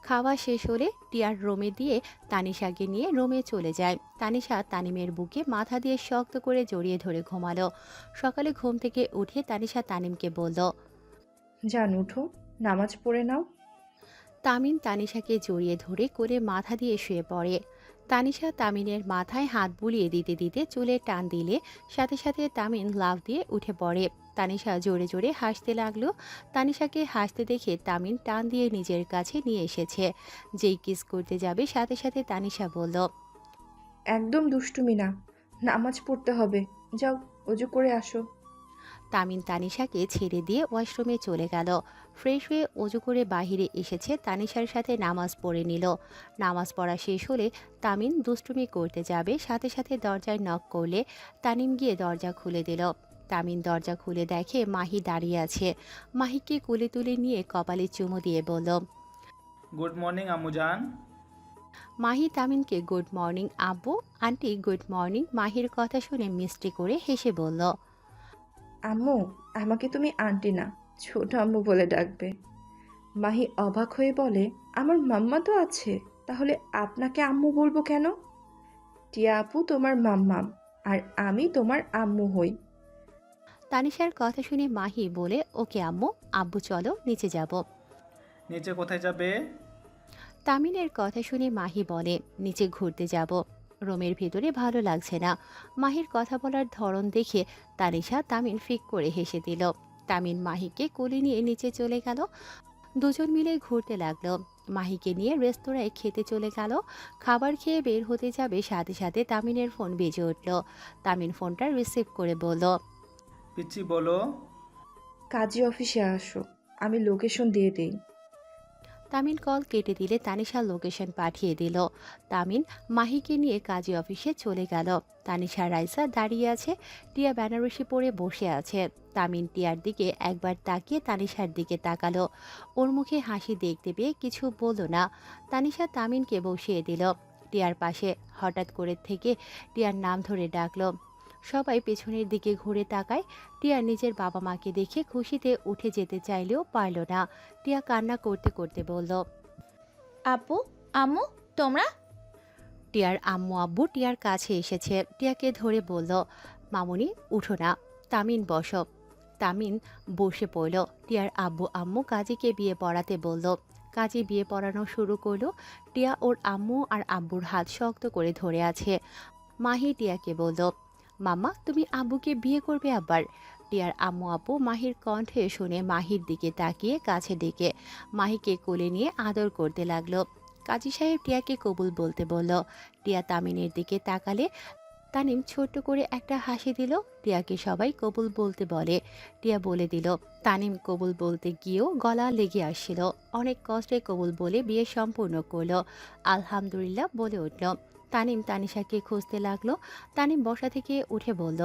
খাওয়া শেষ হলে টিয়ার রুমে দিয়ে তানিশাকে নিয়ে রুমে চলে যায়। তানিশা তানিমের বুকে মাথা দিয়ে শক্ত করে জড়িয়ে ধরে ঘুমালো। সকালে ঘুম থেকে উঠে তানিশা তানিমকে বলল। যান, উঠো, নামাজ পড়ে নাও। তামিন তানিশাকে জড়িয়ে ধরে করে মাথা দিয়ে শুয়ে পড়ে। তানিশা তামিনের মাথায় হাত বুলিয়ে দিতে দিতে চুলে টান দিলে সাথে সাথে তামিন লাফ দিয়ে উঠে পড়ে। তানিশা জোরে জোরে হাসতে লাগলো। তানিশাকে হাসতে দেখে তামিন টান দিয়ে নিজের কাছে নিয়ে এসেছে। যেই কিস করতে যাবে সাথে সাথে তানিশা বলল। একদম দুষ্টুমি না, নামাজ পড়তে হবে। যাও, অজু করে আসো। তামিন তানিশাকে ছেড়ে দিয়ে ওয়াশরুমে চলে গেল। ফ্রেশ হয়ে অজু করে বাহিরে এসেছে, তানিশার সাথে নামাজ পড়ে নিল। নামাজ পড়া শেষ হলে তামিন দুষ্টুমি করতে যাবে, সাথে সাথে দরজায় নক করলে তানিম গিয়ে দরজা খুলে দিল। তামিন দরজা খুলে দেখে মাহি দাঁড়িয়ে আছে। মাহিকে কোলে তুলে নিয়ে কপালে চুমু দিয়ে বলল। গুড মর্নিং আম্মুজান। মাহি তামিনকে গুড মর্নিং আব্বু, আন্টি গুড মর্নিং। মাহির কথা শুনে মিষ্টি করে হেসে বলল। আম্মু, আমাকে তুমি আন্টি না, ছোট আম্মু বলে ডাকবে। মাহি অবাক হয়ে বলে, আমার মাম্মা তো আছে, তাহলে আপনাকে আম্মু বলবো কেন? টিয়া আপু তোমার মাম্মাম, আর আমি তোমার আম্মু হই। তানিশার কথা শুনে মাহি বলে, ওকে আম্মু, আব্বু চলো নিচে যাব। নিচে কোথায় যাবে? তামিনের কথা শুনে মাহি বলে, নিচে ঘুরতে যাব। রুমের ভিতরে ভালো লাগছে না। মাহির কথা বলার ধরন দেখে তানিশা তামিন ফিক করে হেসে দিল। তামিন মাহিকে কোলে নিয়ে নিচে চলে গেল। দুজন মিলে ঘুরতে লাগলো। মাহিকে নিয়ে রেস্তোরাঁয় খেতে চলে গেল। খাবার খেয়ে বের হতে যাবে সাথে সাথে তামিনের ফোন বেজে উঠল। তামিন ফোনটা রিসিভ করে বলল। পিচ্ছি বলো। কাজী অফিসে আসো, আমি লোকেশন দিয়ে দিই। তামিন কল কেটে দিলে তানিশা লোকেশন পাঠিয়ে দিল। তামিন মাহিকে নিয়ে কাজী অফিসে চলে গেল। তানিশা রাইসা দাঁড়িয়ে আছে। টিয়া বেনারসি পরে বসে আছে। তামিন টিয়ার দিকে একবার তাকিয়ে তানিশার দিকে তাকালো। ওর মুখে হাসি দেখতে পেয়ে কিছু বলল না। তানিশা তামিনকে বসিয়ে দিল টিয়ার পাশে। হঠাৎ করে থেকে টিয়ার নাম ধরে ডাকলো। সবাই পেছনের দিকে ঘুরে তাকায়। টিয়া নিজের বাবা মাকে দেখে খুশিতে উঠে যেতে চাইলেও পারল না। টিয়া কান্না করতে করতে বলল। আপু, আম্মু, তোমরা? টিয়ার আম্মু আব্বু টিয়ার কাছে এসেছে। টিয়াকে ধরে বলল, মামুনি উঠো না, তামিন বসো। তামিন বসে পড়ল। টিয়ার আব্বু আম্মু কাজীকে বিয়ে পড়াতে বলল। কাজী বিয়ে পড়ানো শুরু করলো। টিয়া ওর আম্মু আর আব্বুর হাত শক্ত করে ধরে আছে। মাহি টিয়াকে বলল, মাম্মা তুমি আব্বুকে বিয়ে করবে আবার? টিয়ার আম্মু আব্বু মাহির কণ্ঠে শুনে মাহির দিকে তাকিয়ে কাছে ডেকে মাহিকে কোলে নিয়ে আদর করতে লাগলো। কাজী সাহেব টিয়াকে কবুল বলতে বলল। টিয়া তামিনের দিকে তাকালে তানিম ছোট্ট করে একটা হাসি দিল। টিয়াকে সবাই কবুল বলতে বলে। টিয়া বলে দিল। তানিম কবুল বলতে গিয়েও গলা লেগে আসছিল। অনেক কষ্টে কবুল বলে বিয়ে সম্পূর্ণ করলো। আলহামদুলিল্লাহ বলে উঠল। তানিম তানিশাকে খুঁজতে লাগলো। তানিম বসা থেকে উঠে বলল,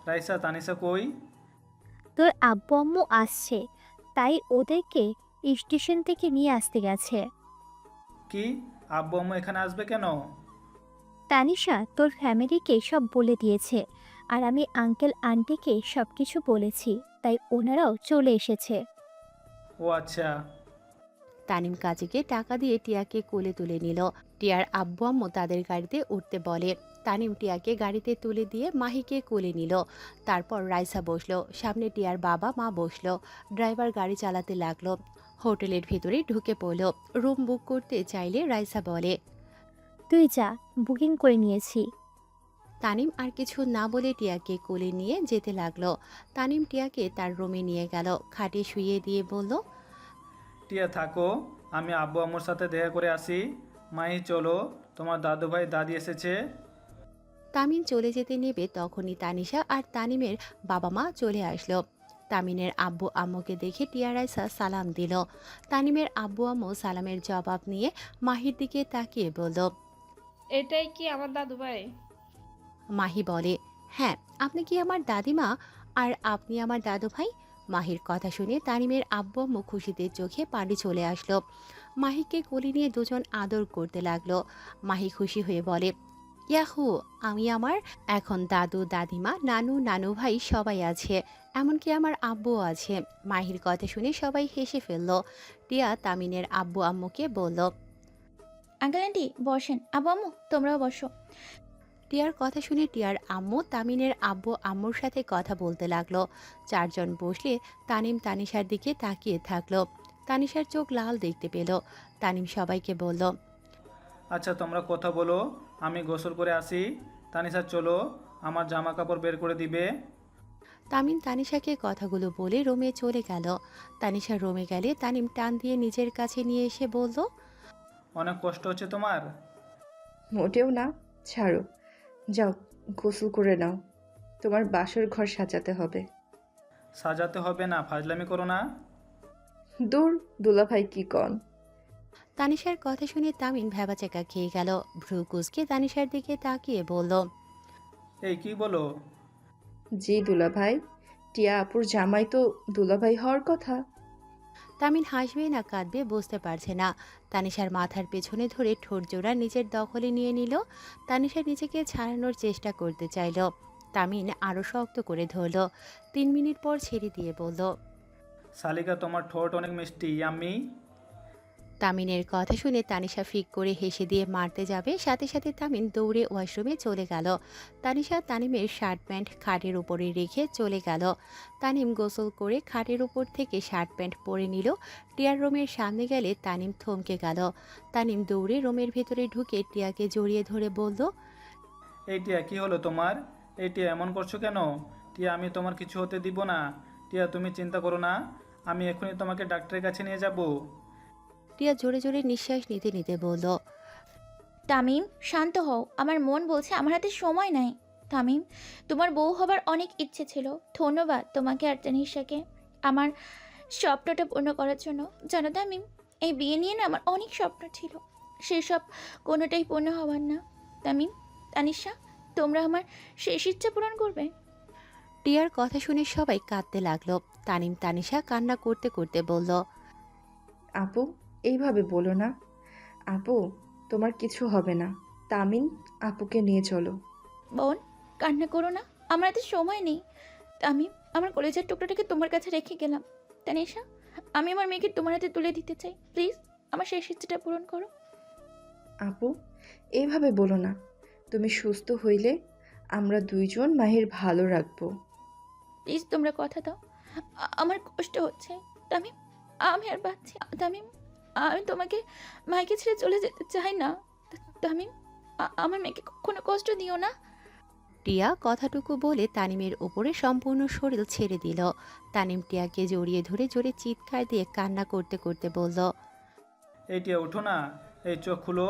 রাইসা তানিশা কই? তোর আব্বু আম্মু আসছে, তাই ওদেরকে স্টেশন থেকে নিয়ে আসতে গেছে। কি, আব্বু আম্মু এখানে আসবে কেন? তানিশা তোর ফ্যামিলিকে সব বলে দিয়েছে, আর আমি আঙ্কেল আন্টিকে সব কিছু বলেছি, তাই ওনারাও চলে এসেছে। ও আচ্ছা। তানিম কাজীকে টাকা দিয়ে টিয়াকে কোলে তুলে নিল। টিয়ার আব্বু আম্মু তাদের গাড়িতে উঠতে বলে। তানিম টিয়াকে গাড়িতে তুলে দিয়ে মাহিকে কোলে নিল। তারপর রাইসা বসলো, সামনে টিয়ার বাবা মা বসলো। ড্রাইভার গাড়ি চালাতে লাগলো। হোটেলের ভিতরে ঢুকে পড়লো। রুম বুক করতে চাইলে রাইসা বলে। তুই যা, বুকিং করে নিয়েছি। তানিম আর কিছু না বলে টিয়াকে কোলে নিয়ে যেতে লাগলো। তানিম টিয়াকে তার রুমে নিয়ে গেল, খাটে শুইয়ে দিয়ে বলল, টিয়া থাকো, আমি আব্বু আম্মুর সাথে দেখা করে আসি। মাহি চলো, তোমার দাদু ভাই দাদি এসেছে। তামিন চলে যেতে নেবে তখনই তানিশা আর তানিমের বাবা মা চলে আসলো। তামিনের আব্বু আম্মুকে দেখে টিয়া রাইসা সালাম দিল। তানিমের আব্বু আম্মু সালামের জবাব নিয়ে মাহির দিকে তাকিয়ে বলল। এটাই কি আমার দাদু ভাই? মাহি বলে, হ্যাঁ, আপনি কি আমার দাদিমা আর আপনি আমার দাদু ভাই? মাহির কথা শুনে তানিমের আব্বু আম্মু খুশিতে চোখে পানি চলে আসলো। মাহিকে কোলে নিয়ে দুজন আদর করতে লাগলো। মাহি খুশি হয়ে বলে, ইয়াহু, আমি আমার এখন দাদু দাদিমা নানু নানু ভাই সবাই আছে, এমনকি আমার আব্বুও আছে। মাহির কথা শুনে সবাই হেসে ফেলল। টিয়া তামিনের আব্বু আম্মুকে বলল। আঙ্কেল আন্টি বসেন, আব্বু আম্মু তোমরাও বসো। টিয়ার কথা শুনে টিয়ার আম্মু তামিনের আব্বু আম্মুর সাথে কথা বলতে লাগলো। চারজন বসলে তানিম তানিশার দিকে তাকিয়ে থাকলো। তানিশার চোখ লাল দেখতে পেল। তানিম সবাইকে বলল, আচ্ছা তোমরা কথা বলো, আমি গোসল করে আসি। তানিশা চলো, আমার জামা কাপড় বের করে দিবে। তামিম তানিশাকে কথাগুলো বলে রুমে চলে গেল। তানিশা রুমে গেলে তানিম টান দিয়ে নিজের কাছে নিয়ে এসে বলল, অনেক কষ্ট হচ্ছে তোমার? মোটেও না, ছাড়ো। যাও, গোসল করে নাও। তোমার বাসর ঘর সাজাতে হবে। সাজাতে হবে না, ফাজলামি করো না। দূর, দুলাভাই কি কন? তানিশার কথা শুনে তামিম ভ্যাবাচাকা খেয়ে গেল। ভ্রু কুঁচকে তানিশার দিকে তাকিয়ে বলল, এই কি বলো? জি দুলাভাই, টিয়া আপুর জামাই তো দুলাভাই হওয়ার কথা। তামিন হাসবে না কাঁদবে বুঝতে পারছে না। তানিশার মাথার পেছনে ধরে ঠোঁট জোড়া নিজের দখলে নিয়ে নিল। তানিশা নিজেকে ছাড়ানোর চেষ্টা করতে চাইল। তামিন আরও শক্ত করে ধরল। 3 মিনিট পর ছেড়ে দিয়ে বলল, শালিকা তোমার ঠোঁট অনেক মিষ্টি, আমি। তামিনের কথা শুনে তানিশা ফিক করে হেসে দিয়ে মারতে যাবে, সাথে সাথে তামিন দৌড়ে ওয়াশরুমে চলে গেল। তানিশা তানিমের শার্ট প্যান্ট খাটের উপরে রেখে চলে গেল। তানিম গোসল করে খাটের উপর থেকে শার্ট প্যান্ট পরে নিল। টিয়ার রুমের সামনে গেলে তানিম থমকে গেল। তানিম দৌড়ে রুমের ভেতরে ঢুকে টিয়াকে জড়িয়ে ধরে বলল, এই টিয়া কি হলো তোমার? এই টিয়া এমন করছো কেন? টিয়া আমি তোমার কিছু হতে দিব না। টিয়া তুমি চিন্তা করো না, আমি এখনই তোমাকে ডাক্তারের কাছে নিয়ে যাব। টিয়া জোরে জোরে নিঃশ্বাস নিতে নিতে বলল, তামিম শান্ত হও, আমার মন বলছে আমার হাতে সময় নাই। তামিম, তোমার বউ হবার অনেক ইচ্ছে ছিল। ধন্যবাদ তোমাকে আর তানিশাকে আমার স্বপ্নটা পূর্ণ করার জন্য। জানো তামিম, এই বিয়ে নিয়ে না আমার অনেক স্বপ্ন ছিল, সেসব কোনোটাই পূর্ণ হবার না। তামিম, তানিশা, তোমরা আমার শেষ ইচ্ছা পূরণ করবে। টিয়ার কথা শুনে সবাই কাঁদতে লাগলো। তানিম তানিশা কান্না করতে করতে বলল, আপু, এইভাবে বলো না। আপু, তোমার কিছু হবে না। তামিন, আপুকে নিয়ে চলো। বোন, কান্না করো না, আমার হাতে সময় নেই। তামিম, আমার কলেজের টুকরাটাকে তোমার কাছে রেখে গেলাম। তানিশা, আমি আমার মেয়েকে তোমার হাতে তুলে দিতে চাই। প্লিজ আমার শেষ ইচ্ছাটা পূরণ করো। আপু, এইভাবে বলো না। তুমি সুস্থ হইলে আমরা দুইজন মাহির ভালো রাখবো। প্লিজ তোমরা কথা দাও, আমার কষ্ট হচ্ছে। তামিম, আমি আর পাচ্ছি না। তামিম, আমি তোমাকে মাইকে ছেড়ে চলে যেতে চাই না। তামিম, আমার মেয়েকে কখনো কষ্ট দিও না। টিয়া কথাটুকু বলে তানিমের উপরে সম্পূর্ণ শরীর ছেড়ে দিল। তানিম টিয়াকে জড়িয়ে ধরে জোরে চিৎকার দিয়ে কান্না করতে করতে বলল, এই টিয়া উঠো না, এই চোখ খুলো,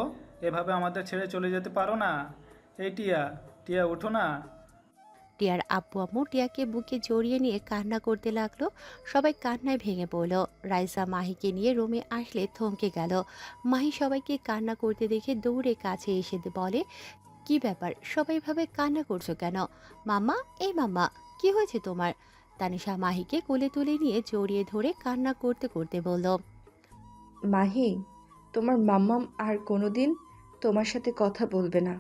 এভাবে আমাদের ছেড়ে চলে যেতে পারো না। এই টিয়া, টিয়া উঠো না। টিয়ার আব্বু আম্মু টিয়াকে বুকে জড়িয়ে নিয়ে কান্না করতে লাগলো। সবাই কান্নায় ভেঙে পড়ল। রাইসা মাহিকে নিয়ে রুমে আসলে থমকে গেল। মাহি সবাইকে কান্না করতে দেখে দৌড়ে কাছে এসে বলে, কি ব্যাপার, সবাই ভাবে কান্না করছো কেন? মাম্মা, এই মাম্মা, কি হয়েছে তোমার? তানিশা মাহিকে কোলে তুলে নিয়ে জড়িয়ে ধরে কান্না করতে করতে বলল। মাহি, তোমার মাম্মাম আর কোনোদিন তোমার সাথে কথা বলবে না।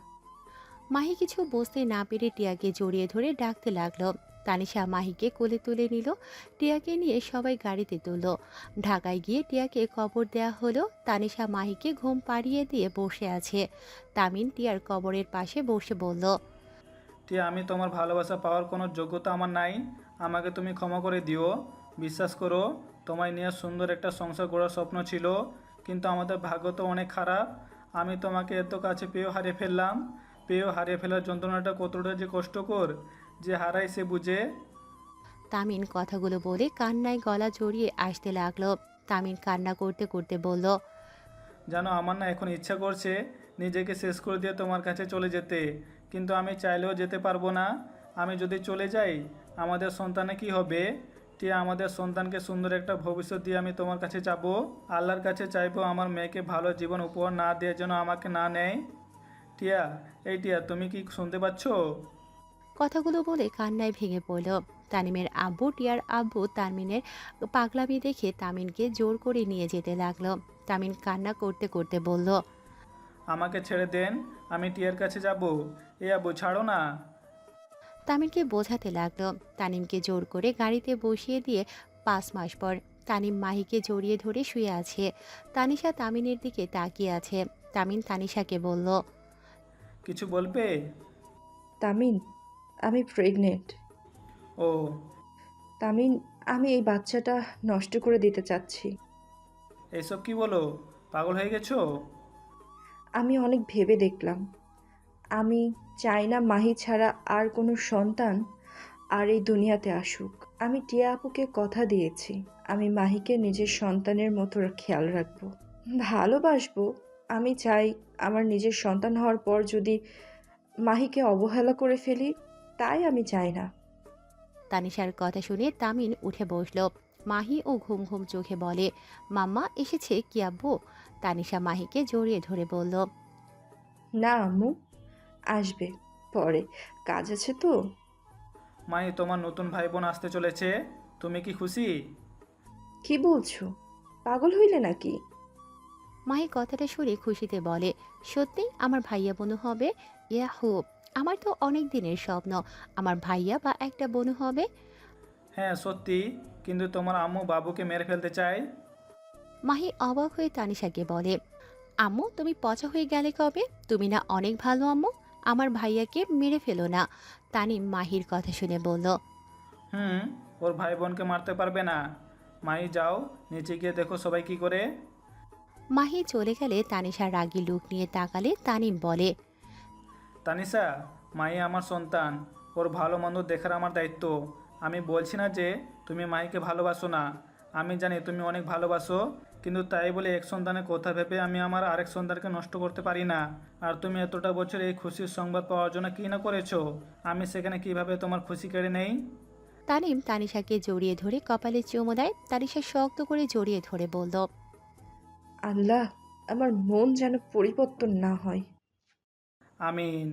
মাহি কিছু বুঝতে না পেরে টিয়াকে জড়িয়ে ধরে ডাকতে লাগলো। তানিশা মাহিকে কোলে তুলে নিল। টিয়াকে নিয়ে সবাই গাড়িতে তুলল। ঢাকায় গিয়ে টিয়াকে কবর দেয়া হলো। তানিশা মাহিকে ঘুম পাড়িয়ে দিয়ে বসে আছে। তামিন টিয়ার কবরের পাশে বসে বলল। টিয়া, আমি তোমার ভালোবাসা পাওয়ার কোনো যোগ্যতা আমার নাই। আমাকে তুমি ক্ষমা করে দিও। বিশ্বাস করো, তোমায় নিয়ে সুন্দর একটা সংসার গড়ার স্বপ্ন ছিল, কিন্তু আমাদের ভাগ্য তো অনেক খারাপ। আমি তোমাকে এত কাছে পেয়েও হারিয়ে ফেললাম। পেয়েও হারিয়ে ফেলার যন্ত্রণাটা কতটা যে কষ্টকর, যে হারায় সে বুঝে। তামিন কথাগুলো বলে কান্নায় গলা জড়িয়ে আসতে লাগলো। তামিন কান্না করতে করতে বলল। জানো, আমার না এখন ইচ্ছা করছে নিজেকে শেষ করে দিয়ে তোমার কাছে চলে যেতে, কিন্তু আমি চাইলেও যেতে পারবো না। আমি যদি চলে যাই, আমাদের সন্তানে কি হবে? টিয়া, আমাদের সন্তানকে সুন্দর একটা ভবিষ্যৎ দিয়ে আমি তোমার কাছে যাব। আল্লাহর কাছে চাইবো আমার মেয়েকে ভালো জীবন উপহার না দিয়ে যেন আমাকে না নেয়। টিয়া, এই টিয়া, তুমি কি শুনতে পাচ্ছ? কথাগুলো বলে কান্নায় ভেঙে পড়ল। তামিমের আব্বু টিয়ার আব্বু তামিনের পাগলামি দেখে তামিনকে জোর করে নিয়ে যেতে লাগলো। তামিন কান্না করতে করতে বলল। আমাকে ছেড়ে দেন, আমি টিয়ার কাছে যাব। এ আব্বু, ছাড়ো না। তামিমকে বোঝাতে লাগলো। তানিমকে জোর করে গাড়িতে বসিয়ে দিয়ে 5 মাস পর তানিম মাহিকে জড়িয়ে ধরে শুয়ে আছে। তানিশা তামিনের দিকে তাকিয়ে আছে। তামিন তানিশাকে বলল। কিছু বলবে? তামিন, আমি প্রেগনেন্ট। ও, তামিন, আমি এই বাচ্চাটা নষ্ট করে দিতে চাচ্ছি। এইসব কি বলো? পাগল হয়ে গেছো? আমি অনেক ভেবে দেখলাম। আমি চাই না মাহি ছাড়া আর কোনো সন্তান আর এই দুনিয়াতে আসুক। আমি টিয়া আপুকে কথা দিয়েছি, আমি মাহিকে নিজের সন্তানের মতো খেয়াল রাখবো, ভালোবাসবো। আমি চাই আমার নিজের সন্তান হওয়ার পর যদি মাহিকে অবহেলা করে ফেলি, তাই আমি চাই না। তানিশার কথা শুনে তামিন উঠে বসল। মাহি ও ঘুম ঘুম চোখে বলে, মাম্মা এসেছে কি আব্বু? তানিশা মাহিকে জড়িয়ে ধরে বলল। না আম্মু, আসবে পরে, কাজ আছে তো। মাই, তোমার নতুন ভাই বোন আসতে চলেছে, তুমি কি খুশি? কি বলছো? পাগল হইলে নাকি? মাহি কথাটা শুনে খুশিতে বলে, সত্যি আমার ভাইয়া বোনু হবে? ইয়াহু, আমার তো অনেক দিনের স্বপ্ন আমার ভাইয়া বা একটা বোনু হবে। হ্যাঁ সত্যি, কিন্তু তোমার আম্মু বাবুকে মেরে ফেলতে চায়। মাহি অবাক হয়ে তানিশাকে বলে, আম্মু তুমি পচা হয়ে গেলে কবে? তুমি না অনেক ভালো আম্মু, আমার ভাইয়াকে মেরে ফেলো না। তানিম মাহির কথা শুনে বলল। হুম, ওর ভাই বোনকে মারতে পারবে না। মাই, যাও নিচে গিয়ে দেখো সবাই কি করে। মাহি চলে গেলে তানিশা রাগী লুক নিয়ে তাকালে তানিম বলে। তানিশা, মাই আমার সন্তান, ওর ভালো মন্দ দেখার আমার দায়িত্ব। আমি বলছি না যে তুমি মাইকে ভালোবাসো না, আমি জানি তুমি অনেক ভালোবাসো, কিন্তু তাই বলে এক সন্তানের কথা ভেবে আমি আমার আরেক সন্তানকে নষ্ট করতে পারি না। আর তুমি এতটা বছর এই খুশির সংবাদ পাওয়ার জন্য কী না করেছো, আমি সেখানে কিভাবে তোমার খুশি কেড়ে নেই? তানিম তানিশাকে জড়িয়ে ধরে কপালে চুমো দেয়। তানিশা শক্ত করে জড়িয়ে ধরে বলল। আল্লাহ, আমার মন যেন পরিবর্তন না হয়। আমিন।